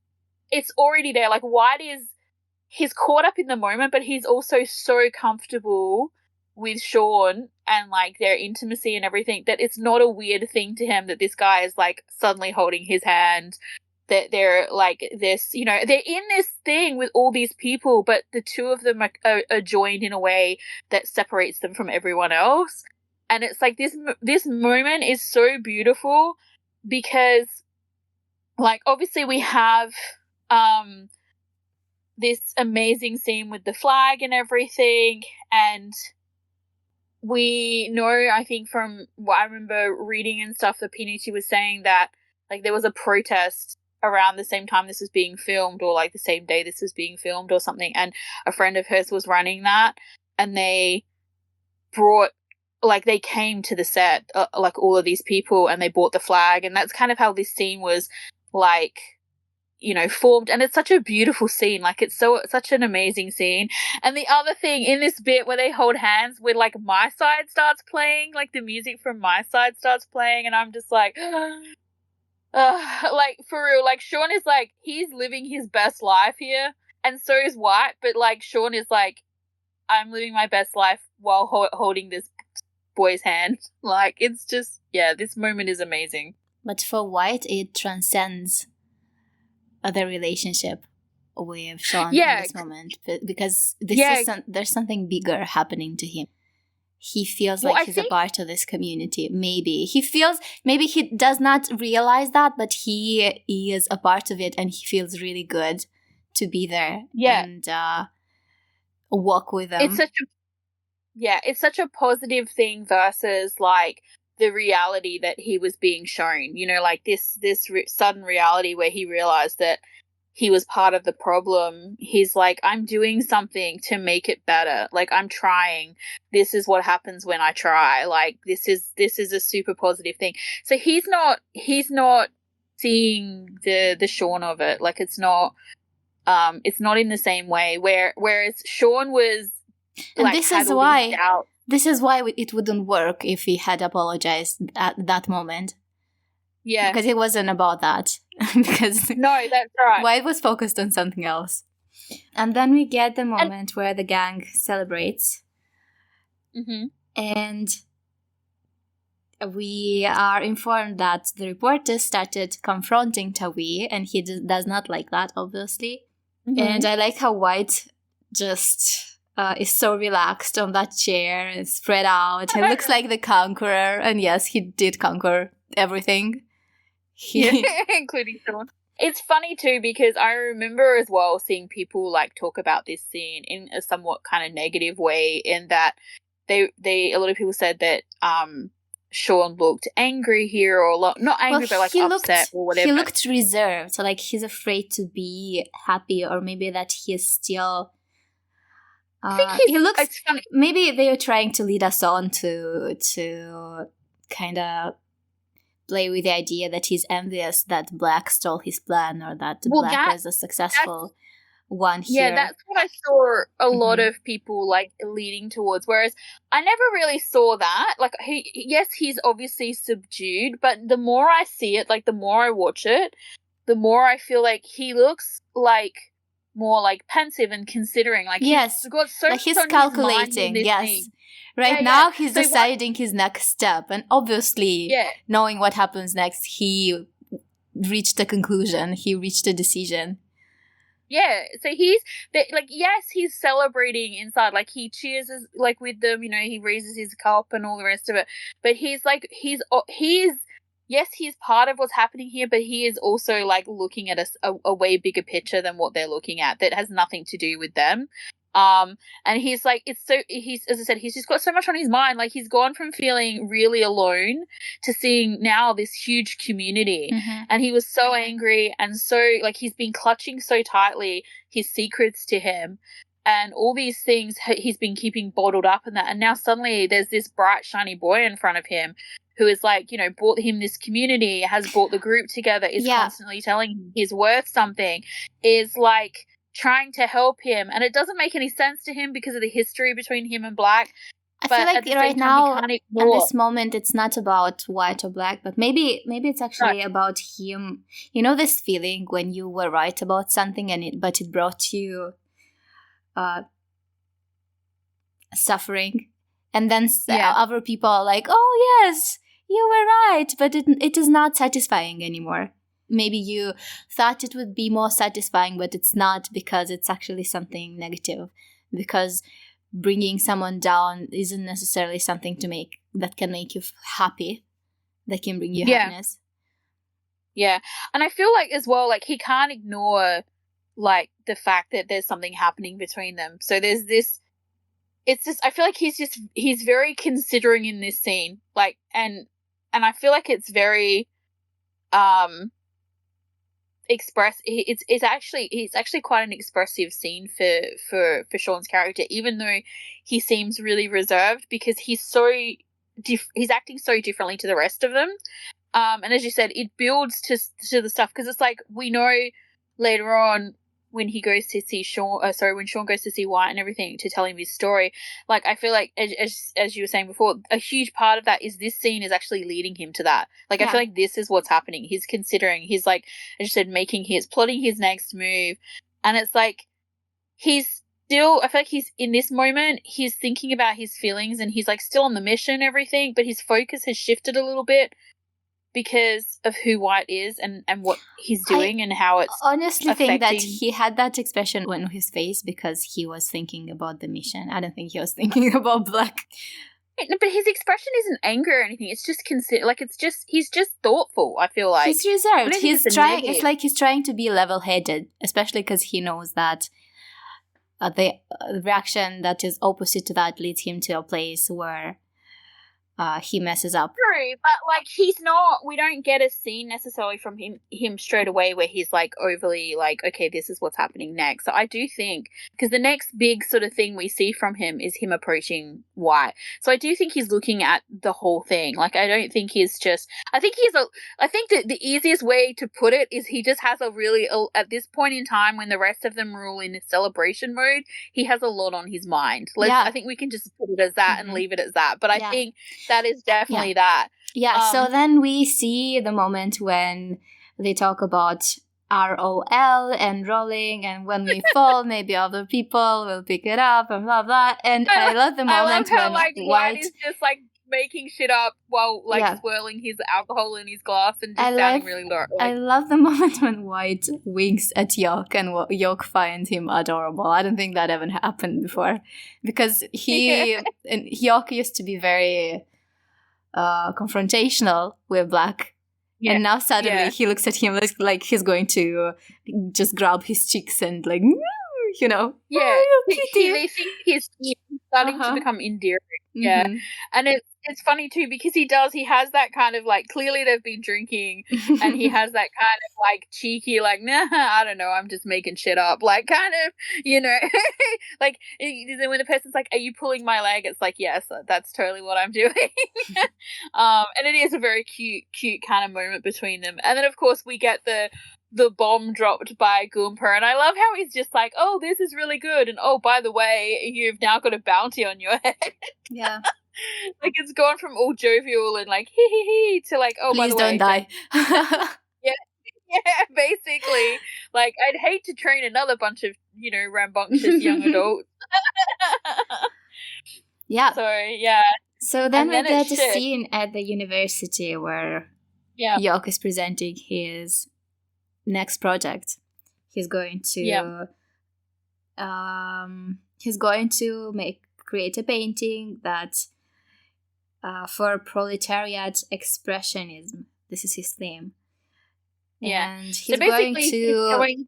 already there. Like White he's caught up in the moment, but he's also so comfortable with Sean and like their intimacy and everything that it's not a weird thing to him that this guy is like suddenly holding his hand, that they're like this, they're in this thing with all these people, but the two of them are joined in a way that separates them from everyone else. And it's like this moment is so beautiful because like obviously we have this amazing scene with the flag and everything, and we know, I think from what I remember reading and stuff, that Pinucci was saying that like there was a protest around the same time this was being filmed, or like the same day this was being filmed or something, and a friend of hers was running that, and they came to the set, like all of these people, and they bought the flag, and that's kind of how this scene was like formed. And it's such a beautiful scene. Like it's such an amazing scene. And the other thing in this bit where they hold hands, where like My Side starts playing, like the music from My Side starts playing, and I'm just like like for real, like Sean is like, he's living his best life here, and so is White, but like Sean is like, I'm living my best life while holding this boy's hand. Like it's just, this moment is amazing. But for White, it transcends the relationship with Sean in this moment, because there's something bigger happening to him. He feels like he's a part of this community. Maybe he does not realize that, but he is a part of it, and he feels really good to be there and walk with them. It's such a positive thing versus like the reality that he was being shown, you know, like this sudden reality where he realized that he was part of the problem. He's like, I'm doing something to make it better. Like, I'm trying. This is what happens when I try. Like, this is a super positive thing. So he's not seeing the Sean of it. Like, it's not in the same way, whereas Sean was and like, this is why it wouldn't work if he had apologized at that moment. Yeah. Because it wasn't about that. Because no, that's right. White was focused on something else. And then we get the moment where the gang celebrates. Mm-hmm. And we are informed that the reporters started confronting Tawi, and he does not like that, obviously. Mm-hmm. And I like how White just is so relaxed on that chair and spread out. He looks like the conqueror. And yes, he did conquer everything. Including Sean. It's funny too, because I remember as well seeing people like talk about this scene in a somewhat kind of negative way, in that a lot of people said that Sean looked angry here, or not angry, but like upset or whatever. He looked reserved, so like he's afraid to be happy, or maybe that he is still. He looks. It's funny. Maybe they are trying to lead us on to kind of play with the idea that he's envious that Black stole his plan, or that Black was a successful one here. Yeah, that's what I saw a lot of people like leading towards. Whereas I never really saw that. Like, he's obviously subdued, but the more I see it, like the more I watch it, the more I feel like he looks like more like pensive and considering. Like, yes, he's got so like much he's on calculating. His mind Yes. Right now, he's deciding his next step. And obviously, knowing what happens next, he reached a conclusion. He reached a decision. Yeah, so he's celebrating inside. Like, he cheers like with them, you know, he raises his cup and all the rest of it. But he's part of what's happening here, but he is also like looking at a way bigger picture than what they're looking at that has nothing to do with them. And he's like, as I said, he's just got so much on his mind. Like, he's gone from feeling really alone to seeing now this huge community. Mm-hmm. And he was so angry, and so like he's been clutching so tightly his secrets to him, and all these things he's been keeping bottled up, and that. And now suddenly there's this bright, shiny boy in front of him who is like, you know, brought him this community, has brought the group together, is constantly telling him he's worth something, is like trying to help him, and it doesn't make any sense to him because of the history between him and Black. I feel like right now, at this moment, it's not about White or Black, but maybe it's actually about him. You know, this feeling when you were right about something, but it brought you suffering, and then other people are like, "Oh yes, you were right," but it is not satisfying anymore. Maybe you thought it would be more satisfying, but it's not, because it's actually something negative. Because bringing someone down isn't necessarily something that can make you happy, that can bring you happiness. Yeah, and I feel like as well, like he can't ignore like the fact that there's something happening between them. So there's this. It's just, I feel like he's very considering in this scene, like, and I feel like it's very it's actually quite an expressive scene for Sean's character, even though he seems really reserved, because he's acting so differently to the rest of them. And as you said, it builds to the stuff, because it's like, we know later on when he goes to see when Sean goes to see White and everything to tell him his story, like, I feel like, as you were saying before, a huge part of that is this scene is actually leading him to that. Like, I feel like this is what's happening. He's considering, he's like, as you said, plotting his next move. And it's like, I feel like he's, in this moment, he's thinking about his feelings, and he's like still on the mission and everything, but his focus has shifted a little bit because of who White is and what he's doing and how it's honestly affecting. Think that he had that expression on his face because he was thinking about the mission. I don't think he was thinking about Black. But his expression isn't anger or anything. It's just he's just thoughtful, I feel like. He's reserved. It's like he's trying to be level-headed, especially because he knows that the reaction that is opposite to that leads him to a place where he messes up. True, but like he's not. We don't get a scene necessarily from him straight away where he's like overly like, okay, this is what's happening next. So I do think because the next big sort of thing we see from him is him approaching White. So I do think he's looking at the whole thing. Like I don't think he's just. I think that the easiest way to put it is he just has a really at this point in time when the rest of them are all in celebration mode, he has a lot on his mind. I think we can just put it as that and leave it as that. But I think that is definitely that. Yeah, so then we see the moment when they talk about ROL and rolling, and when we fall, maybe other people will pick it up and blah blah. And I love the moment how, when like, White is just like making shit up while like swirling his alcohol in his glass and just sounding really low. I love the moment when White winks at York and York finds him adorable. I don't think that ever happened before because and York used to be very confrontational with Black, and now suddenly he looks at him like he's going to just grab his cheeks and like, you know, they think he's starting to become endearing. And it's funny too because he has that kind of like, clearly they've been drinking and he has that kind of like cheeky like, nah, I don't know, I'm just making shit up, like kind of, you know, like when the person's like, are you pulling my leg, it's like, yes, that's totally what I'm doing. And it is a very cute kind of moment between them. And then of course we get the bomb dropped by Goompa, and I love how he's just like, oh, this is really good, and oh, by the way, you've now got a bounty on your head. Yeah. Like, it's gone from all jovial and like, hee hee hee, to like, oh, please by the way. Please don't die. Yeah, basically. Like, I'd hate to train another bunch of, you know, rambunctious young adults. Yeah. So, yeah. So then we get a scene at the university where York is presenting his next project. He's going to create a painting that for proletariat expressionism. This is his theme. Yeah. And he's going to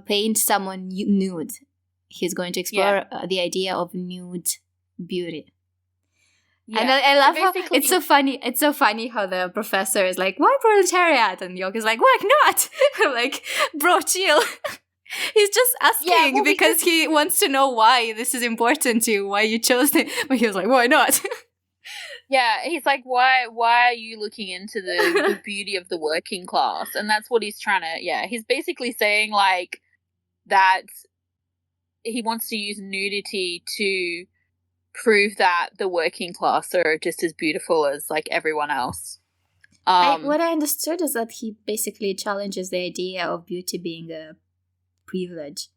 paint someone nude. He's going to explore the idea of nude beauty. Yeah. And I love how it's so funny. It's so funny how the professor is like, why proletariat? And York is like, why not? Like, bro, chill. He's just asking because he wants to know why this is important to you, why you chose it. But he was like, why not? Yeah, he's like, why are you looking into the beauty of the working class? And that's what he's trying to, he's basically saying like that he wants to use nudity to prove that the working class are just as beautiful as like everyone else. What I understood is that he basically challenges the idea of beauty being a privilege,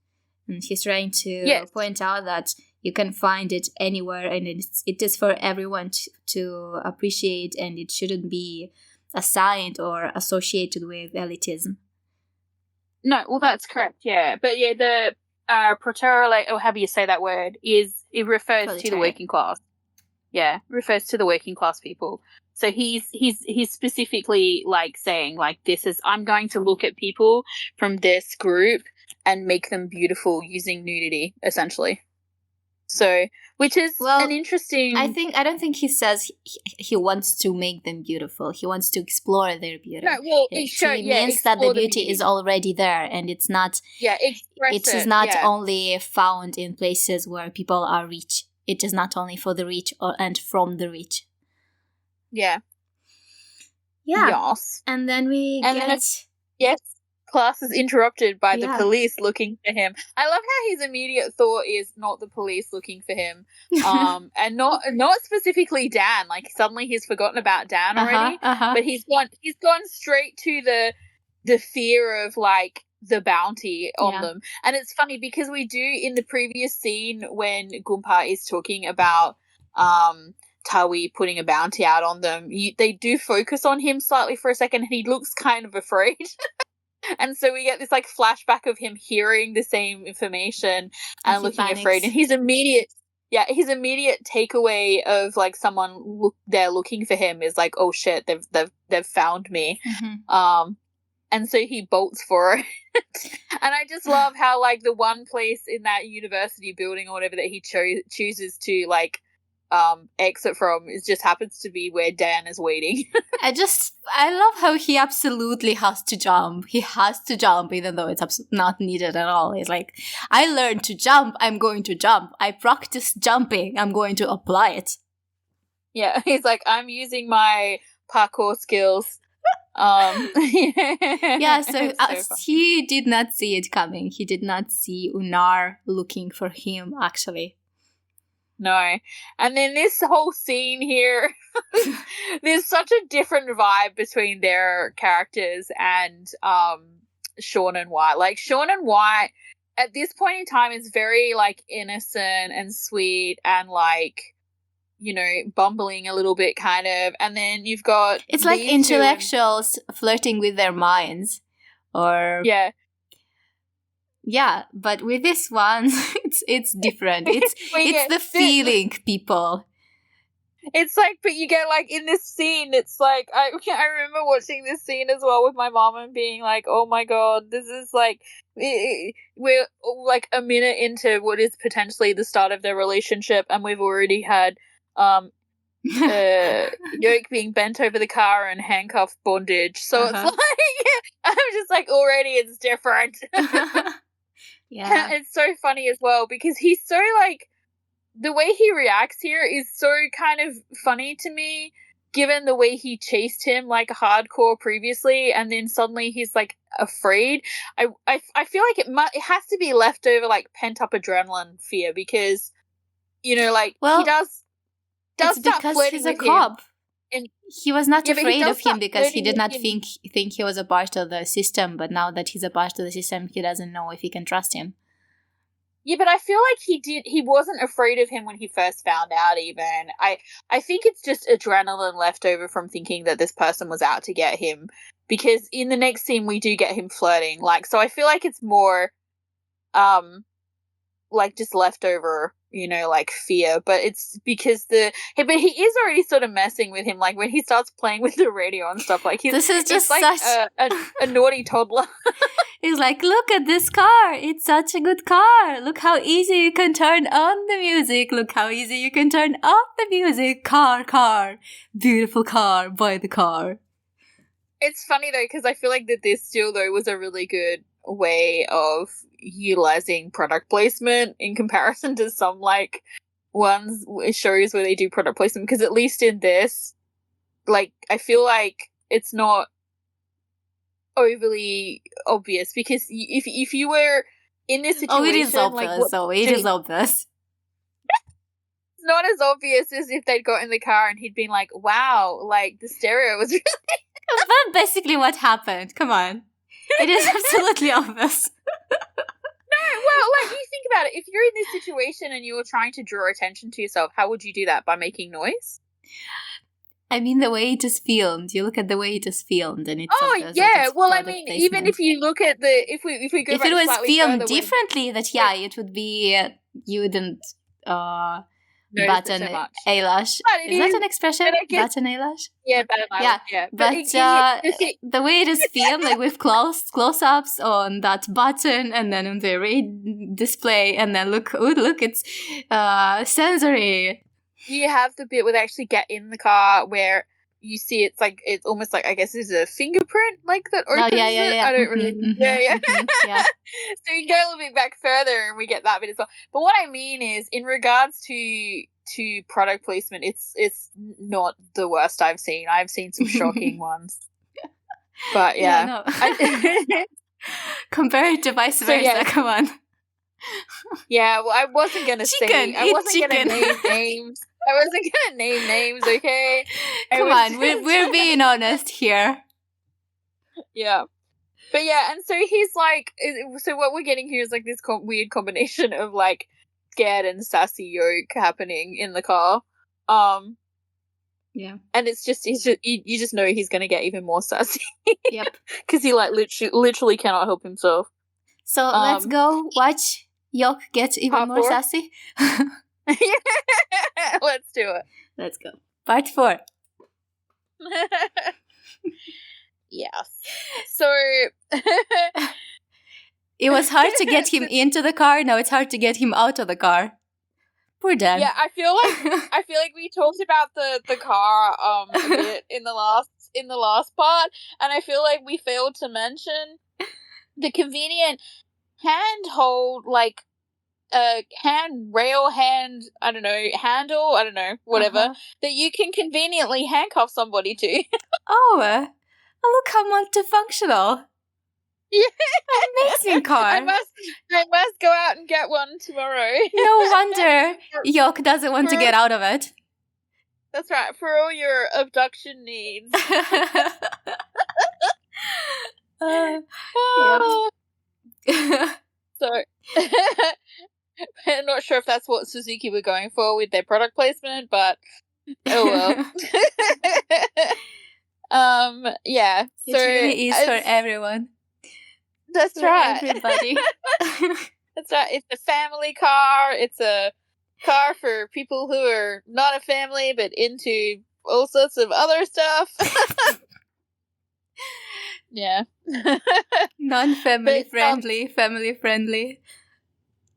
and he's trying to point out that you can find it anywhere, and it is for everyone to appreciate, and it shouldn't be assigned or associated with elitism. No, well, that's correct. Yeah, but the proletariat, or however you say that word, it refers to the working class. Yeah, refers to the working class people. So he's specifically like saying like, I'm going to look at people from this group and make them beautiful using nudity, essentially. So, which is an interesting. I don't think he says he wants to make them beautiful. He wants to explore their beauty. No, well, he means that the beauty is already there, and it's not. Yeah, it is not only found in places where people are rich. It is not only for the rich and from the rich. Yeah. Yeah. Yes. And then class is interrupted by the police looking for him. I love how his immediate thought is not the police looking for him, and not specifically Dan. Like suddenly he's forgotten about Dan already, but he's gone straight to the fear of like the bounty on them. And it's funny because we do in the previous scene when Goompa is talking about Tawi putting a bounty out on them, they do focus on him slightly for a second, and he looks kind of afraid. And so we get this like flashback of him hearing the same information and looking afraid, and his immediate takeaway of like someone there looking for him is like, oh shit, they've found me. And so he bolts for it. And I just love how like the one place in that university building or whatever that he chooses to like exit from just happens to be where Dan is waiting. I love how he absolutely has to jump. He has to jump even though it's not needed at all. He's like, I learned to jump, I'm going to jump. I practiced jumping, I'm going to apply it. Yeah, he's like, I'm using my parkour skills. Yeah, so he did not see it coming. He did not see Unar looking for him, actually. No. And then this whole scene here, there's such a different vibe between their characters and Sean and White. Like, Sean and White at this point in time is very like innocent and sweet and like, you know, bumbling a little bit kind of. And then you've got it's like intellectuals flirting with their minds, or yeah, but with this one, it's different. It's the feeling, people. It's like, but you get like in this scene, it's like I remember watching this scene as well with my mom and being like, oh my god, this is like we're like a minute into what is potentially the start of their relationship, and we've already had Yoke being bent over the car and handcuff bondage. So it's like I'm just like, already it's different. Yeah. It's so funny as well because he's so like, the way he reacts here is so kind of funny to me, given the way he chased him like hardcore previously, and then suddenly he's like afraid. I feel like it has to be leftover like pent up adrenaline fear, because you know, like, he does start flirting with him. And he was not afraid of him because he did not think he was a part of the system, but now that he's a part of the system, he doesn't know if he can trust him. Yeah, but I feel like he wasn't afraid of him when he first found out even. I think it's just adrenaline left over from thinking that this person was out to get him, because in the next scene we do get him flirting. Like, so I feel like it's more like just leftover, you know, like fear, but it's because but he is already sort of messing with him, like when he starts playing with the radio and stuff. Like, this is just like a naughty toddler. He's like, look at this car, it's such a good car, look how easy you can turn on the music, look how easy you can turn off the music, car, beautiful car, buy the car. It's funny though, because I feel like that this still though was a really good way of utilizing product placement in comparison to some like shows where they do product placement, because at least in this, like, I feel like it's not overly obvious, because if you were in this situation, it is obvious. Like, it is obvious. It's not as obvious as if they'd got in the car and he'd been like, wow, like the stereo was really That's basically what happened. Come on. It is absolutely obvious. No, well, like, you think about it. If you're in this situation and you were trying to draw attention to yourself, how would you do that? By making noise? I mean, the way it is filmed. You look at the way it is filmed, and it's yeah. Well, I mean, even if you look at if we go if back it was filmed further, differently, it would be you wouldn't button so much. eyelash. Is that an expression? Button eyelash? Yeah, button eyelash. Yeah. But the way it is filmed, like with close-ups on that button, and then on the display, and then look, it's sensory. You have the bit where they actually get in the car where you see it's almost like, I guess there's a fingerprint like that opens it. I don't really yeah. So you go a little bit back further and we get that bit as well. But what I mean is, in regards to product placement, it's not the worst I've seen. I've seen some shocking ones. But yeah. Compare it to vice versa, come on. Yeah, well, I wasn't going to say, I wasn't going to name names. I wasn't going to name names, okay? Come on, we're being honest here. Yeah. But yeah, and so he's like, so what we're getting here is like this weird combination of like scared and sassy Yoke happening in the car. Yeah. And it's just, you just know he's going to get even more sassy. Yep. Because he like literally cannot help himself. So let's go watch Yoke get even more sassy. Let's do it. Let's go. Part 4. Yes. So it was hard to get him into the car. Now it's hard to get him out of the car. Poor Dan. Yeah, I feel like we talked about the car a bit in the last part, and I feel like we failed to mention the convenient handhold, like handle, whatever, that you can conveniently handcuff somebody to. Oh, look how multifunctional. Yeah. Amazing car. I must go out and get one tomorrow. No wonder Yok doesn't want to get out of it. That's right, for all your abduction needs. So, I'm not sure if that's what Suzuki were going for with their product placement, but oh well. Yeah. It really is for everyone. That's for right. Everybody. That's right. It's a family car. It's a car for people who are not a family but into all sorts of other stuff. Yeah. Non-family friendly, family friendly.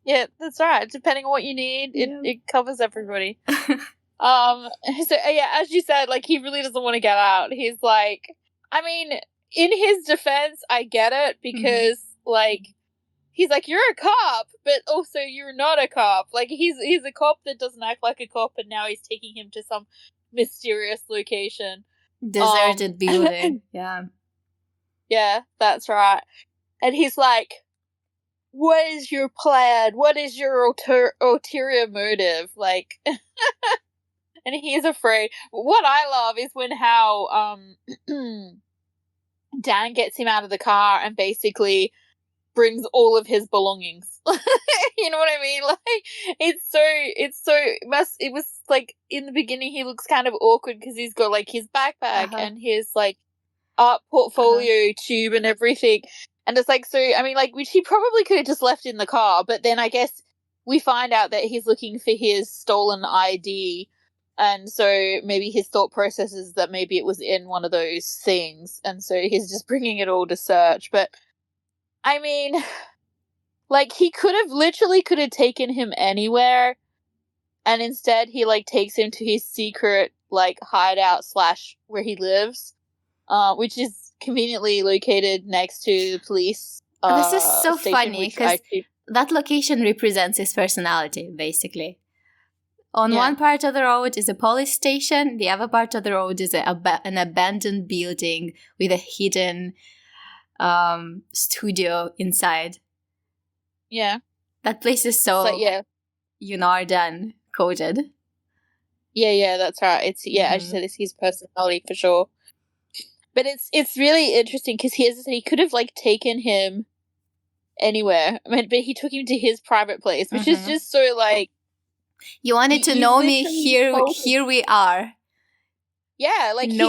Yeah, that's right. Depending on what you need, it covers everybody. So yeah, as you said, like, he really doesn't want to get out. He's like, I mean, in his defense, I get it, because like, he's like, you're a cop, but also you're not a cop. Like, he's a cop that doesn't act like a cop, and now he's taking him to some mysterious location. Deserted building. Yeah. Yeah, that's right. And he's like, what is your plan? What is your ulterior motive? Like, and he's afraid. What I love is how Dan gets him out of the car and basically brings all of his belongings. You know what I mean? Like, it was like, in the beginning he looks kind of awkward because he's got like his backpack and his like art portfolio tube and everything. And it's like, so, I mean, like, which he probably could have just left in the car, but then I guess we find out that he's looking for his stolen ID, and so maybe his thought process is that maybe it was in one of those things, and so he's just bringing it all to search. But, I mean, like, he could have taken him anywhere, and instead he, like, takes him to his secret, like, hideout / where he lives, which is conveniently located next to the police this is so station, funny, because that location represents his personality, basically. On one part of the road is a police station, the other part of the road is an abandoned building with a hidden studio inside. Yeah. That place is so Unardan coded. Yeah, that's right. It's as you said, it's his personality for sure. But it's really interesting because he could have, like, taken him anywhere. I mean, but he took him to his private place, which is just so, like, you wanted to know me. Here we are. Yeah, like, he's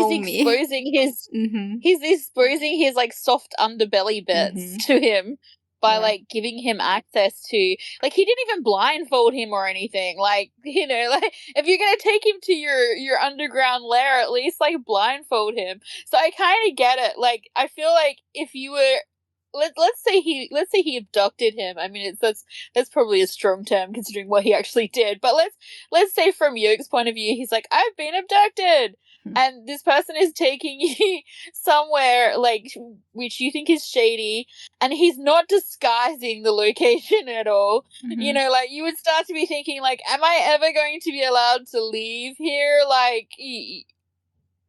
exposing his like soft underbelly bits to him by like giving him access to, like, he didn't even blindfold him or anything. Like, you know, like, if you're gonna take him to your underground lair, at least, like, blindfold him. So I kind of get it. Like, I feel like if you were, let's say he abducted him. I mean, that's probably a strong term considering what he actually did. But let's say from Yok's point of view, he's like, I've been abducted. And this person is taking you somewhere, like, which you think is shady, and he's not disguising the location at all. You know, like, you would start to be thinking, like, am I ever going to be allowed to leave here? Like,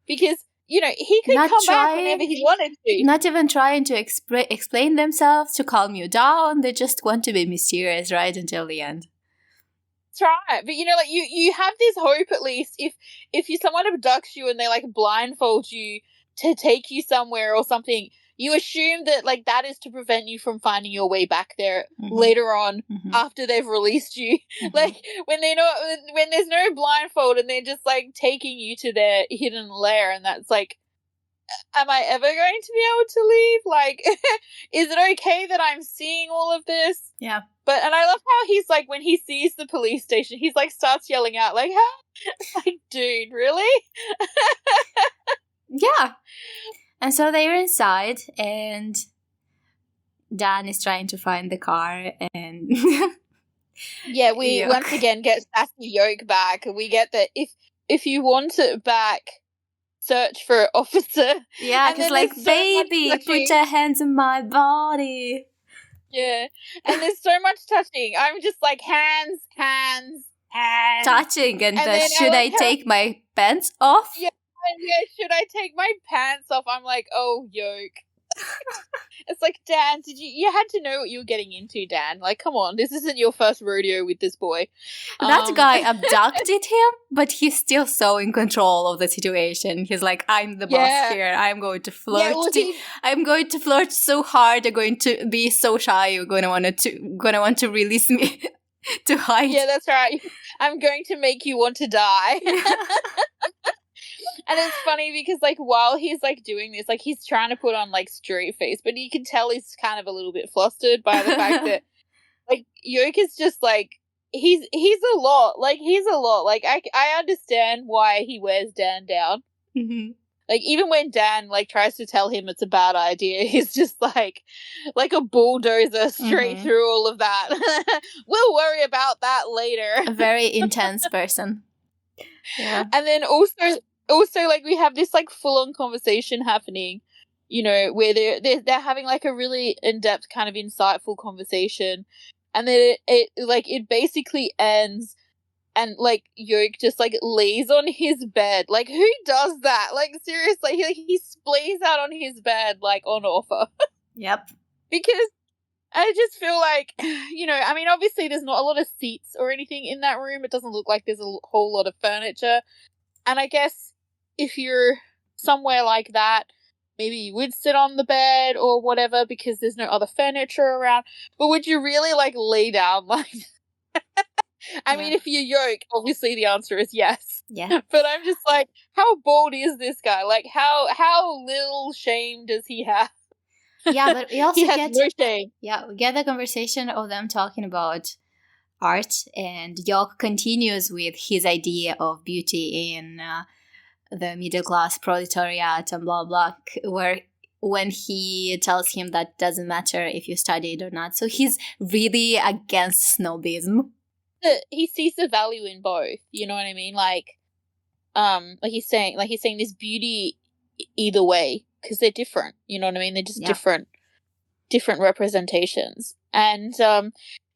because, you know, he could come back whenever he wanted to. Not even trying to explain themselves to calm you down. They just want to be mysterious right until the end. That's right. But, you know, like, you have this hope, at least, if someone abducts you and they, like, blindfold you to take you somewhere or something, you assume that, like, that is to prevent you from finding your way back there later on after they've released you. Like, when there's no blindfold and they're just, like, taking you to their hidden lair, and that's like, am I ever going to be able to leave? Like, is it okay that I'm seeing all of this? Yeah. And I love how he's like, when he sees the police station, he's like, starts yelling out, like, how? Like, dude, really? Yeah. And so they're inside, and Dan is trying to find the car, and Yeah, we once again get sassy yoke back. We get that if you want it back, search for officer. Yeah, because like, so baby, put your hands in my body. Yeah, and there's so much touching. I'm just like, hands. Touching, and should I take my pants off? Yeah, should I take my pants off? I'm like, oh, yoke. It's like, Dan, you had to know what you were getting into, Dan. Like, come on, this isn't your first rodeo with this boy. That guy abducted him, but he's still so in control of the situation. He's like, I'm the boss here. I'm going to flirt. I'm going to flirt so hard. I'm going to be so shy. You're going to want to release me to hide. Yeah, that's right. I'm going to make you want to die. And it's funny because, like, while he's, like, doing this, like, he's trying to put on, like, straight face, but you can tell he's kind of a little bit flustered by the fact that, like, Yoke is just, like, he's a lot. Like, he's a lot. Like, I understand why he wears Dan down. Mm-hmm. Like, even when Dan, like, tries to tell him it's a bad idea, he's just, like a bulldozer straight through all of that. We'll worry about that later. A very intense person. Yeah. And then also, like, we have this, like, full-on conversation happening, you know, where they're having, like, a really in-depth kind of insightful conversation, and then it basically ends, and, like, Yoke just, like, lays on his bed. Like, who does that? Like, seriously, he splays out on his bed, like, on offer. Yep. Because I just feel like, you know, I mean, obviously there's not a lot of seats or anything in that room. It doesn't look like there's a whole lot of furniture. And I guess if you're somewhere like that, maybe you would sit on the bed or whatever because there's no other furniture around. But would you really, like, lay down like I mean, if you're Yoke, obviously the answer is yes. Yeah. But I'm just like, how bold is this guy? Like, how little shame does he have? Yeah, but we also get no shame. Yeah, we get the conversation of them talking about art, and Yoke continues with his idea of beauty in the middle class proletariat and blah blah, where when he tells him that doesn't matter if you studied or not. So he's really against snobism. He sees the value in both. You know what I mean? Like he's saying there's beauty either way because they're different. You know what I mean? They're just different representations. And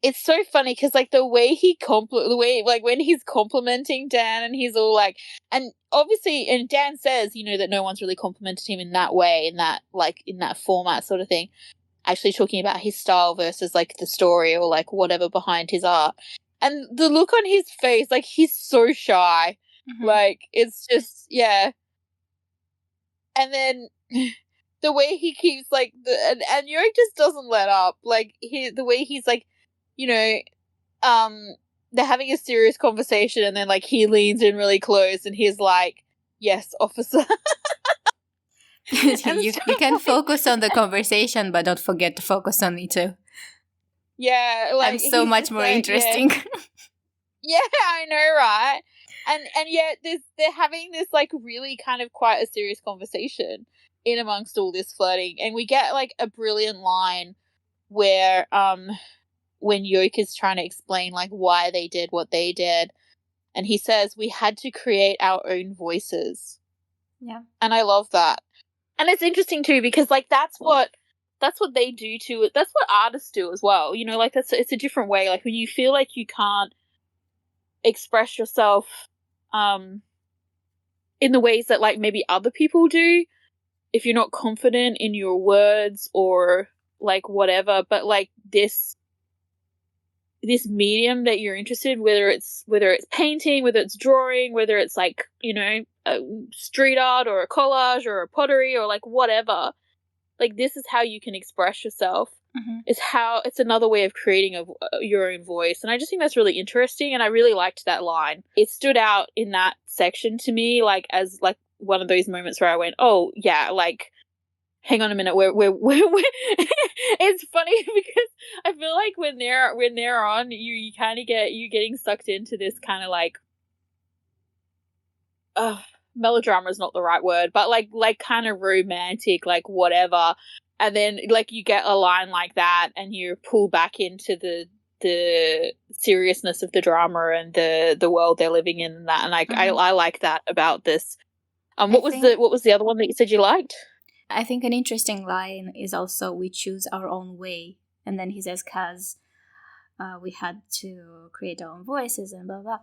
it's so funny because, like, the way like when he's complimenting Dan and he's all like, and obviously, and Dan says, you know, that no one's really complimented him in that way, in that format sort of thing. Actually talking about his style versus, like, the story or, like, whatever behind his art. And the look on his face, like, he's so shy. Mm-hmm. Like, it's just, yeah. And then the way he keeps, like, and Yoke just doesn't let up. Like, the way he's, like, you know, they're having a serious conversation and then, like, he leans in really close and he's like, yes, officer. you can focus on the conversation, but don't forget to focus on me too. Yeah, like, I'm so much more interesting. Yeah, I know, right? And yet they're having this, like, really kind of quite a serious conversation in amongst all this flirting, and we get, like, a brilliant line where when Yoke is trying to explain, like, why they did what they did, and he says, we had to create our own voices. Yeah. And I love that. And it's interesting too because, like, that's what they do too. That's what artists do as well. You know, like, it's a different way. Like, when you feel like you can't express yourself in the ways that, like, maybe other people do, if you're not confident in your words or, like, whatever, but, like, this medium that you're interested in, whether it's painting, whether it's drawing, whether it's, like, you know, a street art or a collage or a pottery or, like, whatever, like, this is how you can express yourself. Mm-hmm. It's another way of creating your own voice. And I just think that's really interesting. And I really liked that line. It stood out in that section to me, like, as, like, one of those moments where I went, oh yeah, like, hang on a minute, we're it's funny because I feel like when they're on, you kind of you're getting sucked into this kind of, like, melodrama is not the right word, but like kind of romantic, like, whatever. And then, like, you get a line like that and you pull back into the the seriousness of the drama and the world they're living in and that. And I like that about this. What was the other one that you said you liked? I think an interesting line is also, we choose our own way. And then he says, because we had to create our own voices and blah, blah.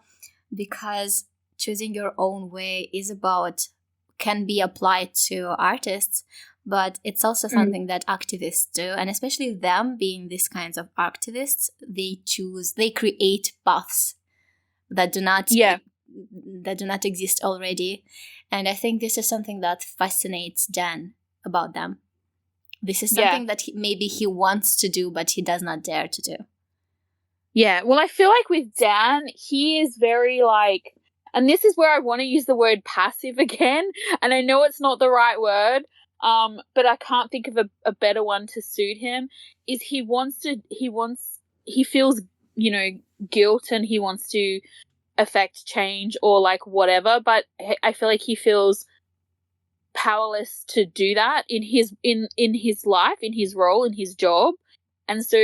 Because choosing your own way can be applied to artists, but it's also something that activists do. And especially them being these kinds of activists, they create paths that do not exist already. And I think this is something that fascinates Dan about them. This is something that maybe he wants to do, but he does not dare to do. Yeah, well, I feel like with Dan, he is very like, and this is where I want to use the word passive again, and I know it's not the right word, but I can't think of a better one to suit him, is he feels, guilt, and he wants to affect change or like whatever, but I feel like he feels powerless to do that in his life, in his role, in his job. And so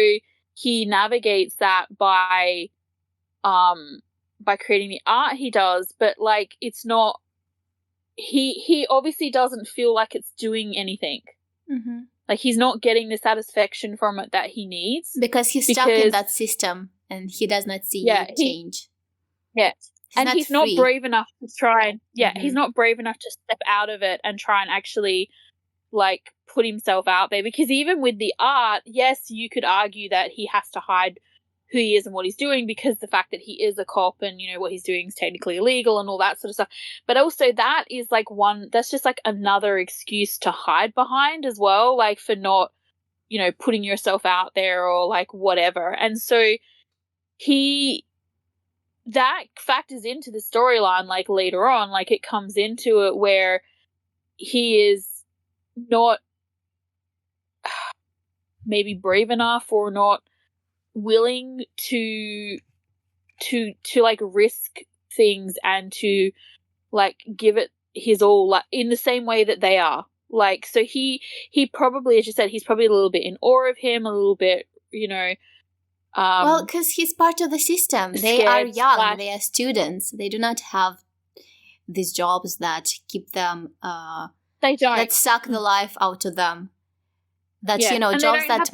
he navigates that by creating the art he does, but like it's not, he obviously doesn't feel like it's doing anything. Like he's not getting the satisfaction from it that he needs, because he's stuck in that system and he does not see change. He's not brave enough to try and he's not brave enough to step out of it and try and actually like put himself out there, because even with the art, yes, you could argue that he has to hide who he is and what he's doing, because the fact that he is a cop and what he's doing is technically illegal and all that sort of stuff. But also that is like that's just like another excuse to hide behind as well, like for not putting yourself out there or like whatever. And so that factors into the storyline, like later on, like it comes into it where he is not maybe brave enough or not willing to like risk things and to like give it his all, like in the same way that they are. Like, so he probably, as you said, he's probably a little bit in awe of him, a little bit, well, because he's part of the system. They are young, they are students. They do not have these jobs that keep them, they don't. That suck the life out of them. That, jobs that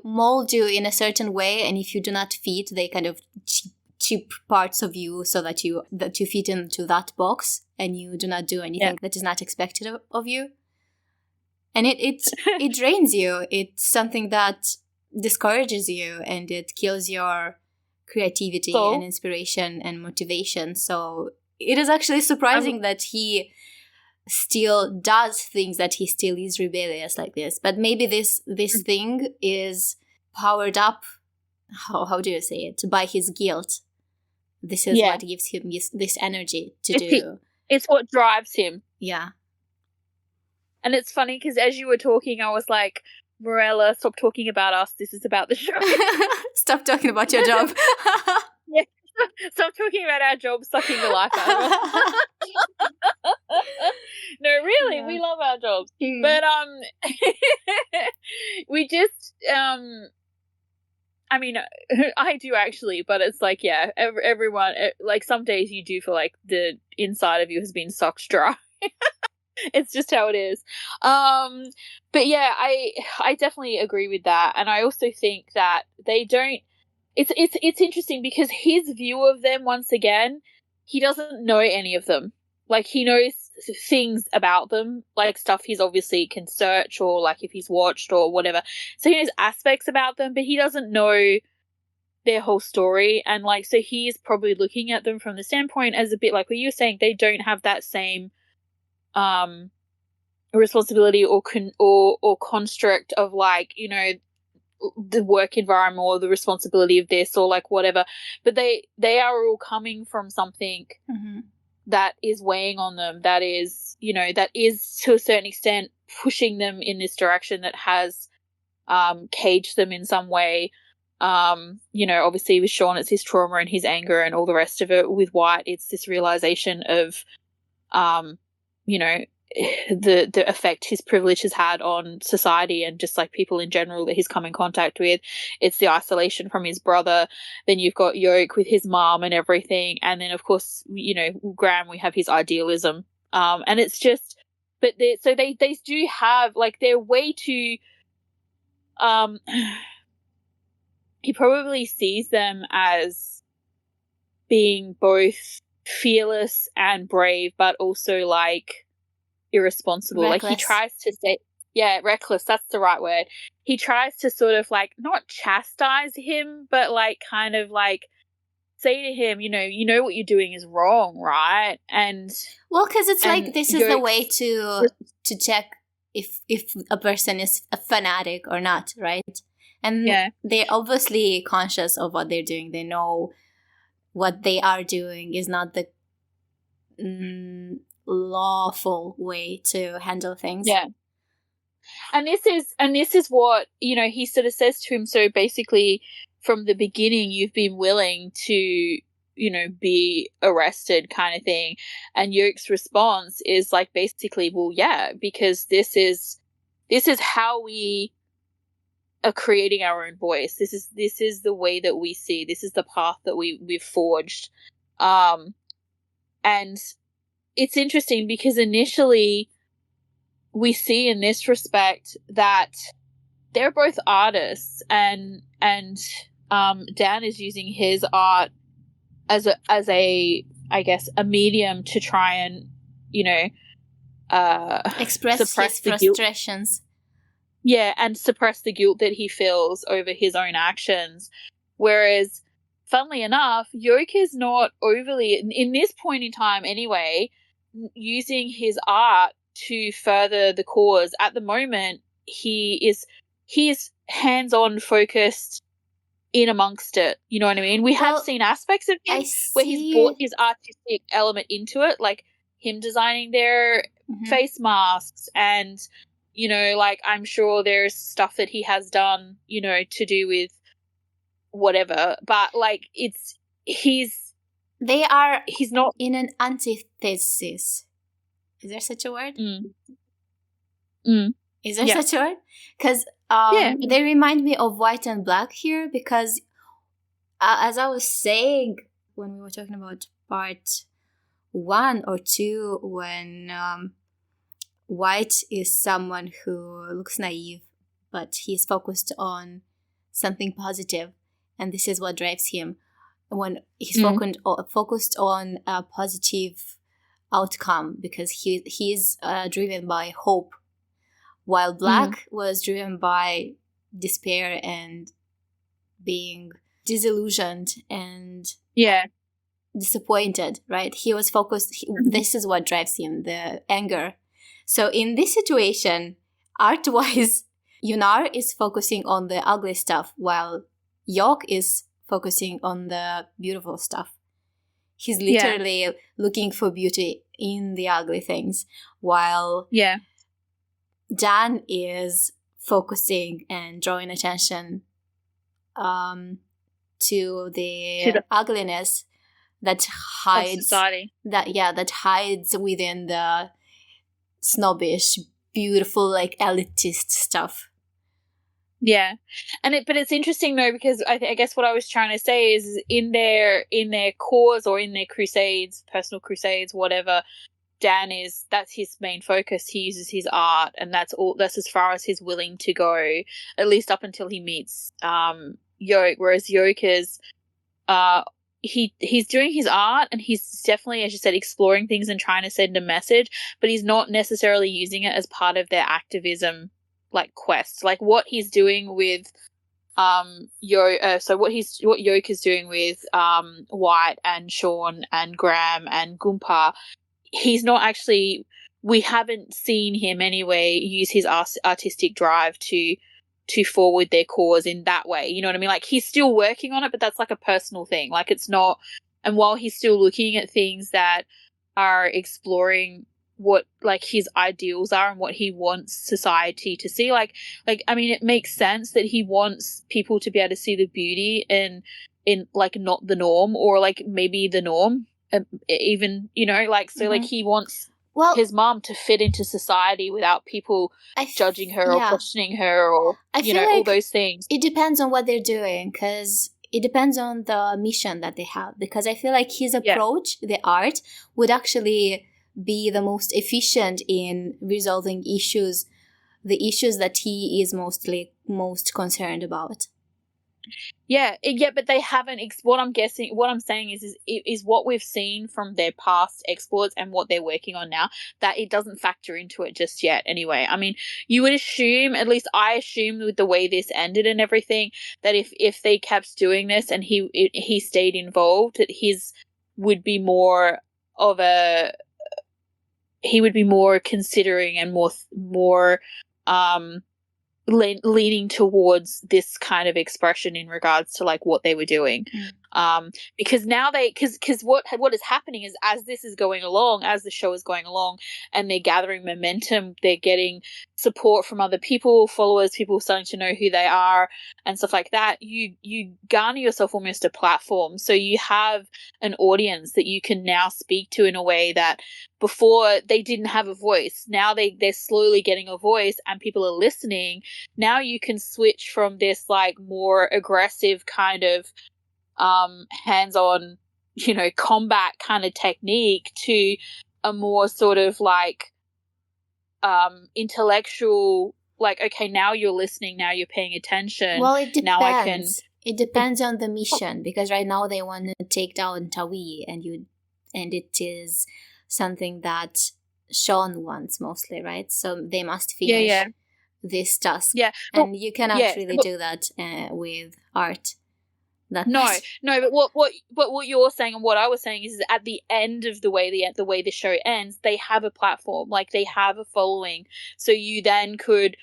mold you in a certain way, and if you do not fit, they kind of chip parts of you so that you fit into that box, and you do not do anything that is not expected of you. And it drains you. It's something that discourages you, and it kills your creativity and inspiration and motivation. So it is actually surprising that he still does things, that he still is rebellious like this. But maybe this thing is powered up, how do you say it, by his guilt. This is what gives him this energy to do. It's what drives him. Yeah. And it's funny because as you were talking, I was like, Morella, stop talking about us. This is about the show. Stop talking about your job. Yeah. Stop talking about our job sucking the life out of us. No, really, we love our jobs. But we just I mean, I do actually, but it's like, everyone, like some days you do feel like the inside of you has been sucked dry. It's just how it is. But yeah, I definitely agree with that. And I also think that they don't, it's interesting because his view of them, once again, he doesn't know any of them. Like, he knows things about them, like stuff he's obviously can search, or like if he's watched or whatever. So he knows aspects about them, but he doesn't know their whole story. And like, so he's probably looking at them from the standpoint as a bit like what you were saying, they don't have that same responsibility or construct of like, the work environment or the responsibility of this or like whatever. But they are all coming from something that is weighing on them, that is, that is to a certain extent pushing them in this direction, that has caged them in some way. Obviously with Sean, it's his trauma and his anger and all the rest of it. With White, it's this realization of, the effect his privilege has had on society and just like people in general that he's come in contact with. It's the isolation from his brother. Then you've got Yoke with his mom and everything, and then of course, you know, Graham, we have his idealism. And it's just, but they do have, like, they're way too he probably sees them as being both fearless and brave, but also like irresponsible. Reckless. Like he tries to say, yeah, reckless, that's the right word. He tries to sort of like not chastise him, but like kind of like say to him, you know what you're doing is wrong, right? And well, because it's like this is the Yoke's- way to check if a person is a fanatic or not, right? And Yeah. they're obviously conscious of what they're doing. They know what they are doing is not the lawful way to handle things. Yeah. And this is what, you know, he sort of says to him. So basically, from the beginning, you've been willing to, you know, be arrested, kind of thing. And Yoke's response is like basically, well, yeah, because this is how we are creating our own voice. This is the way that we see. This is the path that we've forged. And it's interesting because initially we see in this respect that they're both artists, and Dan is using his art as a I guess a medium to try and, you know, express his frustrations. Guilt. Yeah, and suppress the guilt that he feels over his own actions. Whereas, funnily enough, Yoke is not overly, in this point in time anyway, using his art to further the cause. At the moment, he is hands-on focused in amongst it. You know what I mean? We have seen aspects of him where he's brought his artistic element into it, like him designing their face masks, and, you know, like, I'm sure there's stuff that he has done, you know, to do with whatever, but like he's not in an antithesis. Is there such a word? Is there such a word? Because they remind me of White and Black here, because as I was saying when we were talking about part 1 or 2, when White is someone who looks naive, but he's focused on something positive, and this is what drives him. When he's focused on a positive outcome, because he's driven by hope, while Black was driven by despair and being disillusioned and disappointed, right? He was focused, this is what drives him, the anger. So in this situation, art-wise, Yunar is focusing on the ugly stuff, while Yoke is focusing on the beautiful stuff. He's literally looking for beauty in the ugly things, while Dan is focusing and drawing attention to the ugliness that hides society. that hides within the snobbish, beautiful, like elitist stuff. Yeah, but it's interesting though, because I guess what I was trying to say is in their cause, or in their crusades, personal crusades, whatever, that's his main focus. He uses his art, and that's as far as he's willing to go, at least up until he meets Yoke. Whereas Yoke is he's doing his art, and he's definitely, as you said, exploring things and trying to send a message, but he's not necessarily using it as part of their activism, like, quest. Like what he's doing with what Yoke is doing with White and Sean and Graham and Goompa, he's not actually, we haven't seen him anyway use his artistic drive to forward their cause in that way. You know what I mean? Like, he's still working on it, but that's like a personal thing. Like, it's not, and while he's still looking at things that are exploring what, like, his ideals are and what he wants society to see, like I mean, it makes sense that he wants people to be able to see the beauty in like not the norm, or like maybe the norm, even, you know, like, so like he wants his mom to fit into society without people judging her or questioning her or, all those things. It depends on what they're doing, because it depends on the mission that they have. Because I feel like his approach, the art, would actually be the most efficient in resolving issues, the issues that he is most concerned about. Yeah, but they haven't. What I'm saying is what we've seen from their past exports and what they're working on now, that it doesn't factor into it just yet. Anyway, I mean, you would assume, at least I assumed with the way this ended and everything, that if they kept doing this and he stayed involved, that his would be more of a, he would be more considering and more leaning towards this kind of expression in regards to like what they were doing. Because now because what is happening is, as this is going along, as the show is going along and they're gathering momentum, they're getting support from other people, followers, people starting to know who they are and stuff like that. You garner yourself almost a platform, so you have an audience that you can now speak to in a way that before they didn't have a voice. Now they're slowly getting a voice and people are listening. Now you can switch from this like more aggressive kind of hands-on, combat kind of technique to a more sort of like intellectual, like, okay, now you're listening, now you're paying attention. Well, it depends. Now I can... It depends on the mission, because right now they want to take down Tawi, and it is something that Sean wants mostly, right? So they must finish this task. Yeah, and you cannot really do that with art. But what you're saying and what I was saying is at the end of the way the show ends, they have a platform, like they have a following, so you then could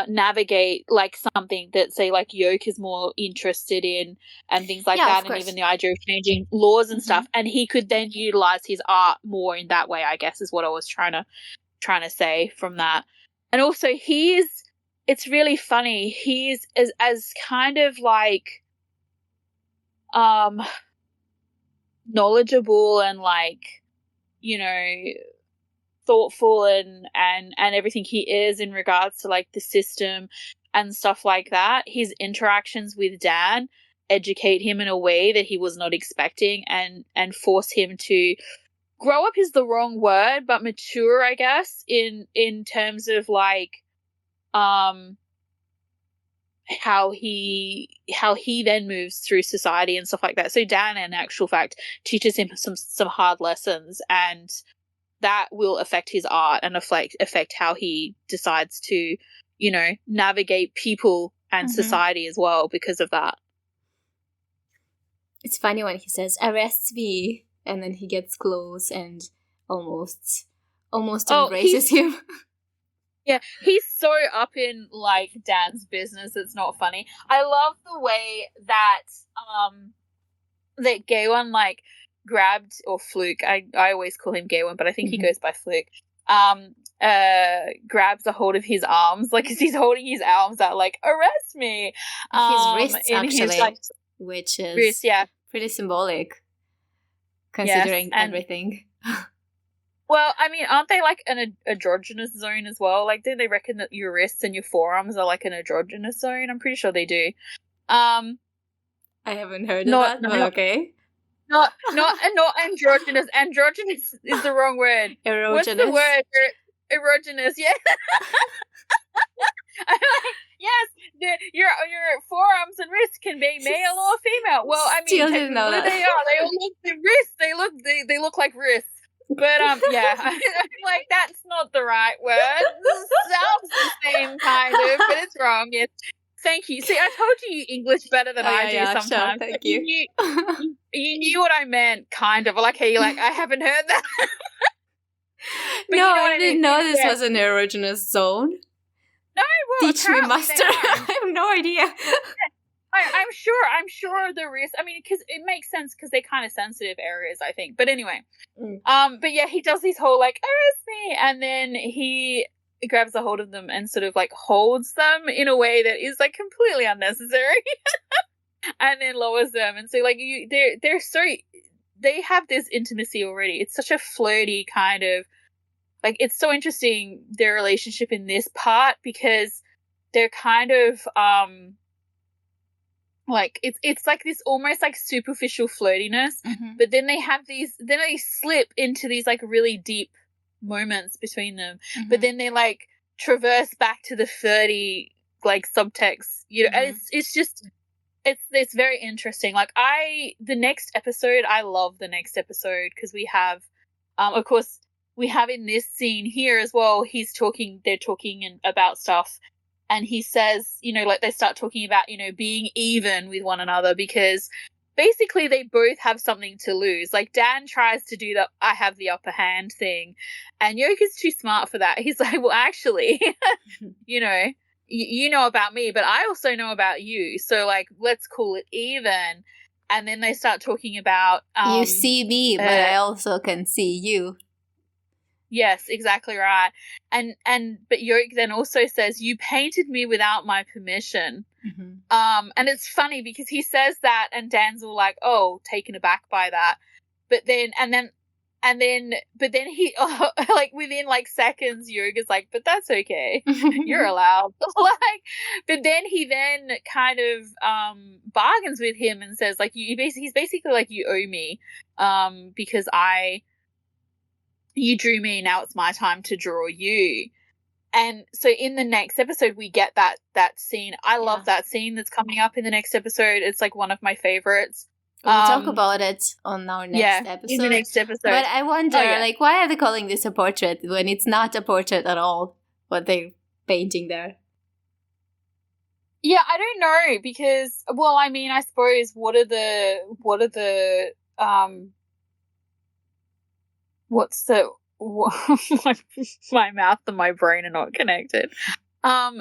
navigate like something that, say, like Yoke is more interested in and things like that, and even the idea of changing laws and stuff, and he could then utilize his art more in that way, I guess, is what I was trying to say from that. And also it's really funny, he's as kind of like knowledgeable and like, thoughtful and everything he is in regards to like the system and stuff like that. His interactions with Dan educate him in a way that he was not expecting and force him to grow up is the wrong word, but mature, I guess, in terms of like how he then moves through society and stuff like that. So Dan, in actual fact, teaches him some hard lessons, and that will affect his art and affect how he decides to, navigate people and society as well because of that. It's funny when he says, "Arrest me," and then he gets close and almost embraces him. Yeah, he's so up in like Dan's business. It's not funny. I love the way that that Gaywan like grabbed, or Fluke, I always call him Gaywan, but I think he goes by Fluke, grabs a hold of his arms, like, 'cause he's holding his arms out like, "Arrest me." His wrists, actually, like, which is wrist, pretty symbolic considering everything. Well, I mean, aren't they like an androgynous zone as well? Like, do they reckon that your wrists and your forearms are like an androgynous zone? I'm pretty sure they do. I haven't heard of that, but okay. Not androgynous. Androgynous is the wrong word. Erogenous. What's the word? Erogenous, yeah. Yes, your forearms and wrists can be male or female. Well, I mean, technically they are. They all look the wrists. They look like wrists. But yeah, I'm like, that's not the right word. It sounds the same kind of, but it's wrong. Yes. Thank you. See, I told you English better than I do sometimes. Sure, thank you. You knew what I meant, kind of. Like, hey, like, I haven't heard that. No, I didn't know this was an erogenous zone. No, well, teach me, master. I have no idea. I'm sure the wrist. I mean, because it makes sense because they're kind of sensitive areas, I think. But anyway, but yeah, he does this whole like, arrest me, and then he grabs a hold of them and sort of like holds them in a way that is like completely unnecessary, and then lowers them. And so like they have this intimacy already. It's such a flirty kind of like, it's so interesting, their relationship in this part, because they're kind of like, it's like this almost like superficial flirtiness, but then they slip into these like really deep moments between them, but then they like traverse back to the flirty like subtext, and it's just it's very interesting. Like, the next episode, I love the next episode, because we have of course we have in this scene here as well, they're talking about stuff. And he says, like, they start talking about, being even with one another, because basically they both have something to lose. Like, Dan tries to do the I have the upper hand thing, and Yoka's too smart for that. He's like, well, actually, you know about me, but I also know about you. So, like, let's call it even. And then they start talking about... you see me, but I also can see you. Yes, exactly right. But Yoke then also says, you painted me without my permission. And it's funny because he says that and Dan's all like, oh, taken aback by that. But then he like within like seconds, Yoga's like, but that's okay. You're allowed. Like, but then he kind of bargains with him and says, like, he's basically like, you owe me because you drew me, now it's my time to draw you. And so in the next episode we get that scene. I love that scene that's coming up in the next episode. It's like one of my favorites. We'll talk about it on our next episode. In the next episode. But I wonder, like, why are they calling this a portrait when it's not a portrait at all, what they're painting there? Yeah, I don't know, because, well, I mean, I suppose what are the my mouth and my brain are not connected. How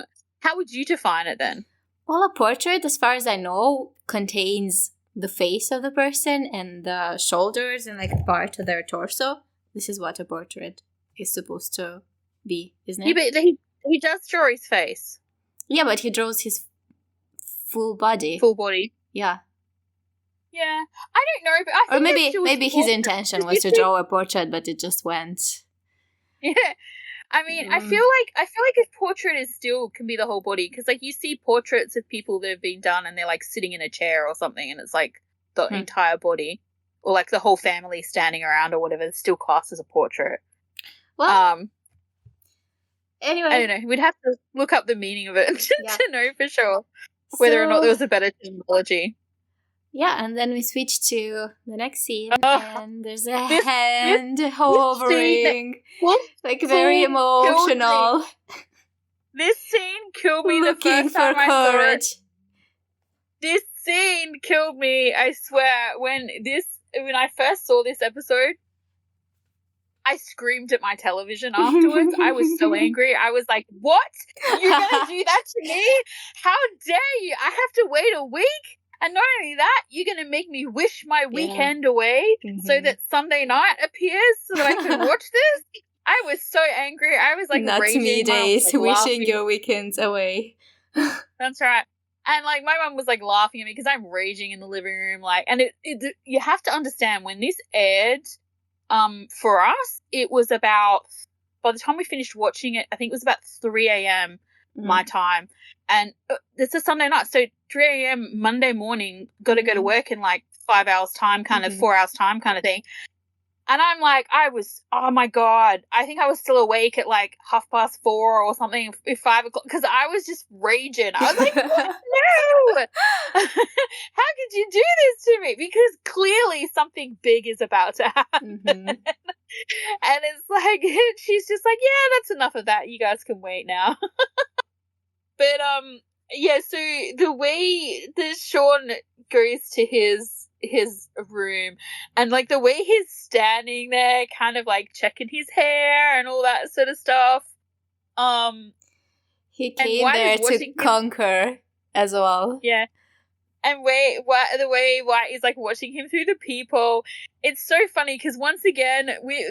would you define it then? Well, a portrait, as far as I know, contains the face of the person and the shoulders and like part of their torso. This is what a portrait is supposed to be, isn't it? Yeah, but he does draw his face. Yeah, but he draws his full body. Full body. Yeah. Yeah, I don't know, but I think maybe his intention was to draw a portrait, but it just went. Yeah, I mean, I feel like his portrait is still can be the whole body, because like you see portraits of people that have been done and they're like sitting in a chair or something, and it's like the entire body, or like the whole family standing around or whatever. It's still classed as a portrait. Well, anyway, I don't know. We'd have to look up the meaning of it to know for sure whether or not there was a better terminology. Yeah, and then we switch to the next scene, and there's a hand hovering, like very emotional. This scene killed me the Looking first time for I saw courage. it. This scene killed me, I swear. When I first saw this episode, I screamed at my television afterwards. I was so angry. I was like, what? You're going to do that to me? How dare you? I have to wait a week? And not only that, you're going to make me wish my weekend away so that Sunday night appears so that I can watch this? I was so angry. I was like Not raging. me days, like, wishing your weekends away. That's right. And like my mum was like laughing at me because I'm raging in the living room. Like, and it you have to understand, when this aired for us, it was about, by the time we finished watching it, I think it was about 3 a.m. my time. And it's a Sunday night, so 3 a.m. Monday morning, got to go to work in like 5 hours time, kind of 4 hours time kind of thing. And I'm like, oh my God, I think I was still awake at like 4:30 or something, 5 o'clock, because I was just raging. I was like, no! How could you do this to me? Because clearly something big is about to happen. And it's like, she's just like, yeah, that's enough of that. You guys can wait now. But, yeah, so the way that Sean goes to his room, and like the way he's standing there kind of like checking his hair and all that sort of stuff, he came there to conquer as well. Yeah. And the way White is like watching him through the peephole, it's so funny because once again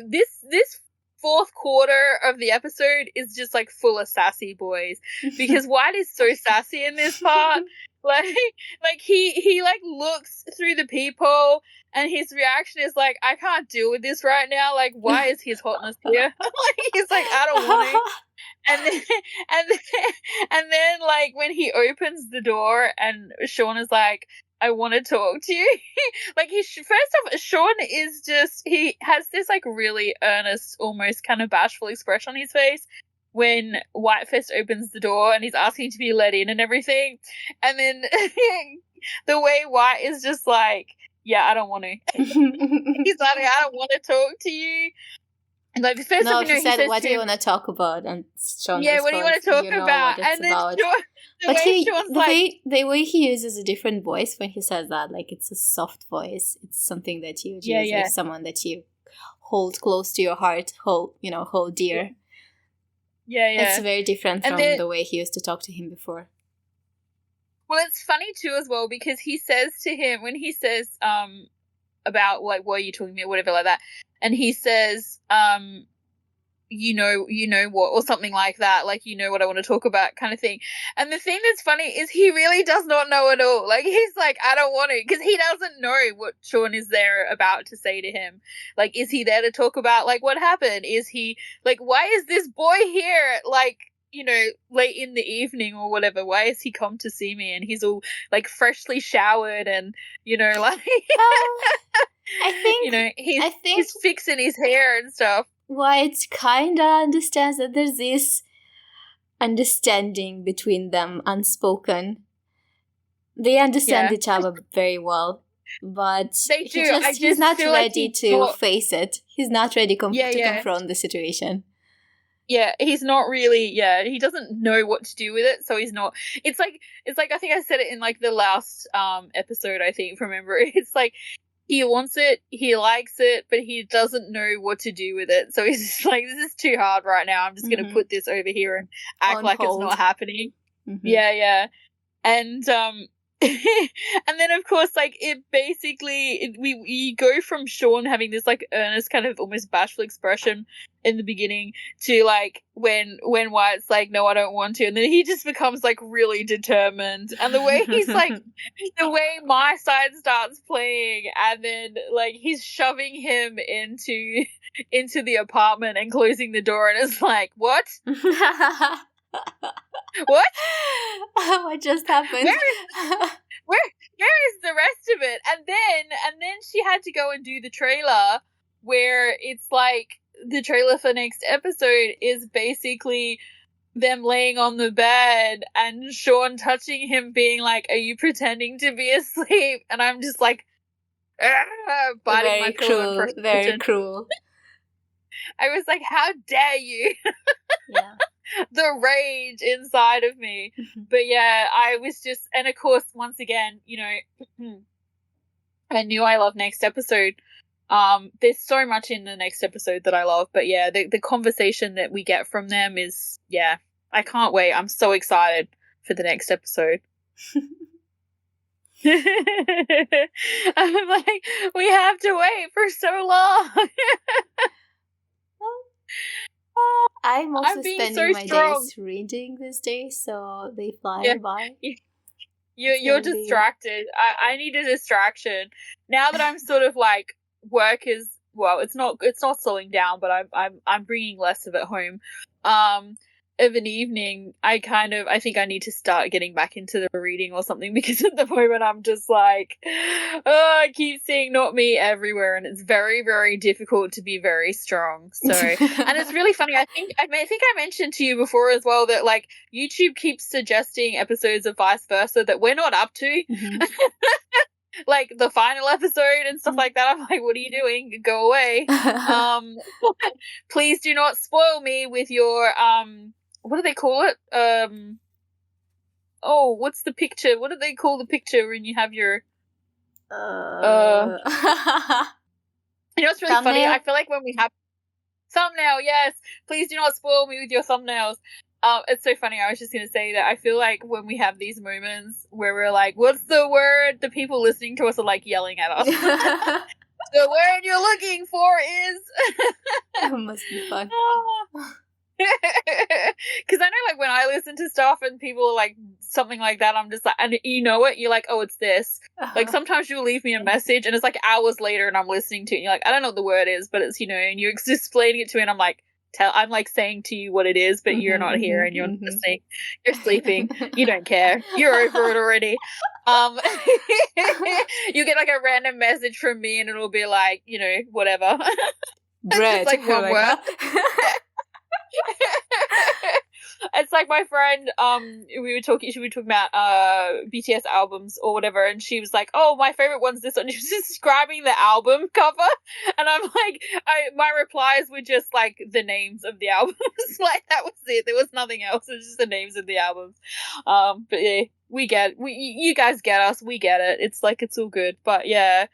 this fourth quarter of the episode is just like full of sassy boys, because White is so sassy in this part. like he like looks through the people, and his reaction is like, I can't deal with this right now. Like, why is his hotness here? Like, he's like, I don't want to. And then, and then, and then, like, when he opens the door and Sean is like, I want to talk to you. Like, first off, Sean is just, he has this, like, really earnest, almost kind of bashful expression on his face when White first opens the door and he's asking to be let in and everything. And then the way White is just like, yeah, I don't want to. He's like, I don't want to talk to you. And like, first no, off, you know, he said, says what do you want to talk about? And Sean yeah, what do you want to talk about? And then about. Sean, the way he uses a different voice when he says that, like, it's a soft voice. It's something that you would use with someone that you hold close to your heart, hold dear. Yeah. It's very different from the way he used to talk to him before. Well, it's funny too as well, because he says to him, when he says about, like, what are you talking about, whatever like that, and he says you know what, or something like that, like, you know what I want to talk about, kind of thing. And the thing that's funny is he really does not know at all. Like, he's like, I don't want to, because he doesn't know what Sean is there about to say to him. Like, is he there to talk about, like, what happened? Is he, like, why is this boy here, like, you know, late in the evening or whatever? Why has he come to see me? And he's all, like, freshly showered and, you know, like, I think, you know, he's fixing his hair and stuff. White kinda understands that there's this understanding between them, unspoken. They understand each other very well, but they do. He's not ready to face it. He's not ready to confront the situation. Yeah, he's not really. Yeah, he doesn't know what to do with it, so he's not. It's like I think I said it in, like, the last episode. I think, remember, it's like, he wants it, he likes it, but he doesn't know what to do with it. So he's just like, this is too hard right now. I'm just going to put this over here and act like it's not happening. Mm-hmm. Yeah. And and then, of course, like, it basically, we go from Sean having this, like, earnest, kind of almost bashful expression in the beginning to, like, when Wyatt's like, no, I don't want to, and then he just becomes, like, really determined. And the way he's like, the way My Side starts playing, and then, like, he's shoving him into the apartment and closing the door, and it's like, what? What? What just happened? Where is the rest of it? And then she had to go and do the trailer, where it's like, the trailer for next episode is basically them laying on the bed and Sean touching him, being like, are you pretending to be asleep? And I'm just like, biting very my cruel, very cruel. I was like, how dare you? Yeah. The rage inside of me. But yeah, I was just, and of course, once again, you know, I knew I loved next episode. There's so much in the next episode that I love, but yeah, the conversation that we get from them is, yeah, I can't wait. I'm so excited for the next episode. I'm like, we have to wait for so long. I'm also spending my days reading these days, so they fly by. You're distracted. I need a distraction. Now that I'm sort of like, work is, well, it's not slowing down, but I'm bringing less of it home. Of an evening, I think I need to start getting back into the reading or something, because at the moment I'm just like, oh, I keep seeing not me everywhere, and it's very, very difficult to be very strong. So, and it's really funny. I think I mentioned to you before as well that, like, YouTube keeps suggesting episodes of Vice Versa that we're not up to. Mm-hmm. Like the final episode and stuff like that. I'm like, what are you doing? Go away. Please do not spoil me with your what do they call it? Oh, what's the picture? What do they call the picture when you have your You know what's really thumbnail? Funny? I feel like when we have thumbnail, yes, please do not spoil me with your thumbnails. It's so funny. I was just going to say that I feel like when we have these moments where we're like, what's the word? The people listening to us are like yelling at us. The word you're looking for is... That must be fun. Because I know, like, when I listen to stuff and people are like something like that, I'm just like, and you know it, you're like, oh, it's this. Like sometimes you'll leave me a message and it's like hours later and I'm listening to it and you're like, I don't know what the word is, but it's, and you're explaining it to me and I'm like saying to you what it is, but you're not here and you're listening. You're sleeping. You don't care. You're over it already. You get like a random message from me and it'll be like, whatever. Bread. It's like one word. It's like my friend, we were talking about BTS albums or whatever, and she was like, oh, my favorite one's this one. She was describing the album cover, and I'm like, my replies were just like the names of the albums. Like that was it. There was nothing else. It was just the names of the albums. But yeah, you guys get us. We get it. It's like, it's all good. But yeah,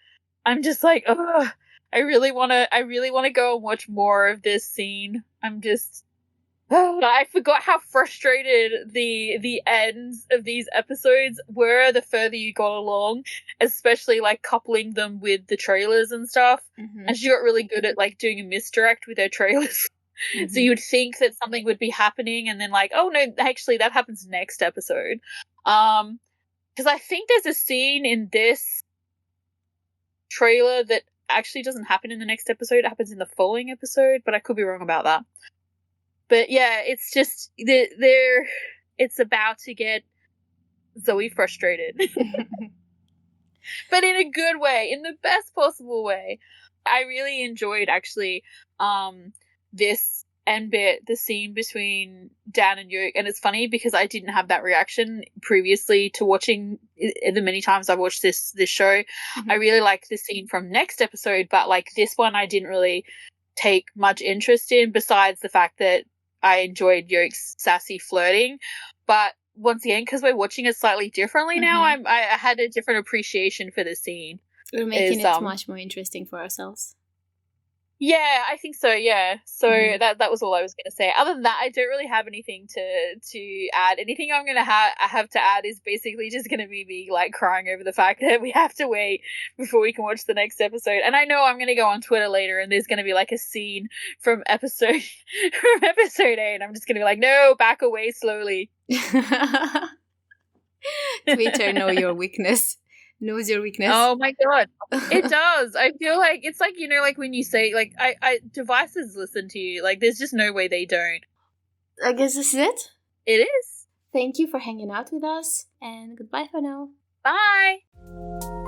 I'm just like, ugh. I really want to go and watch more of this scene. I forgot how frustrated the ends of these episodes were the further you got along, especially like coupling them with the trailers and stuff. And she got really good at like doing a misdirect with her trailers. So you'd think that something would be happening and then like, oh no, actually that happens next episode. Because I think there's a scene in this trailer that actually doesn't happen in the next episode. It happens in the following episode, but I could be wrong about that. But yeah, it's just it's about to get Zoe frustrated. But in a good way, in the best possible way. I really enjoyed actually this end bit, the scene between Dan and Yoke, and it's funny because I didn't have that reaction previously to watching the many times I've watched this show. I really liked the scene from next episode, but like this one I didn't really take much interest in, besides the fact that I enjoyed Yoke's sassy flirting. But once again, because we're watching it slightly differently now, I had a different appreciation for the scene. We're making it much more interesting for ourselves. Yeah, I think so, yeah. So that was all I was going to say. Other than that, I don't really have anything to add. Anything I'm going to have to add is basically just going to be me like crying over the fact that we have to wait before we can watch the next episode. And I know I'm going to go on Twitter later and there's going to be like a scene from episode 8 and I'm just going to be like, no, back away slowly. Twitter, know your weakness. Knows your weakness. Oh my god, it does. I feel like it's like, like when you say like I devices listen to you, like there's just no way they don't. I guess this is it. It is. Thank you for hanging out with us and goodbye for now. Bye.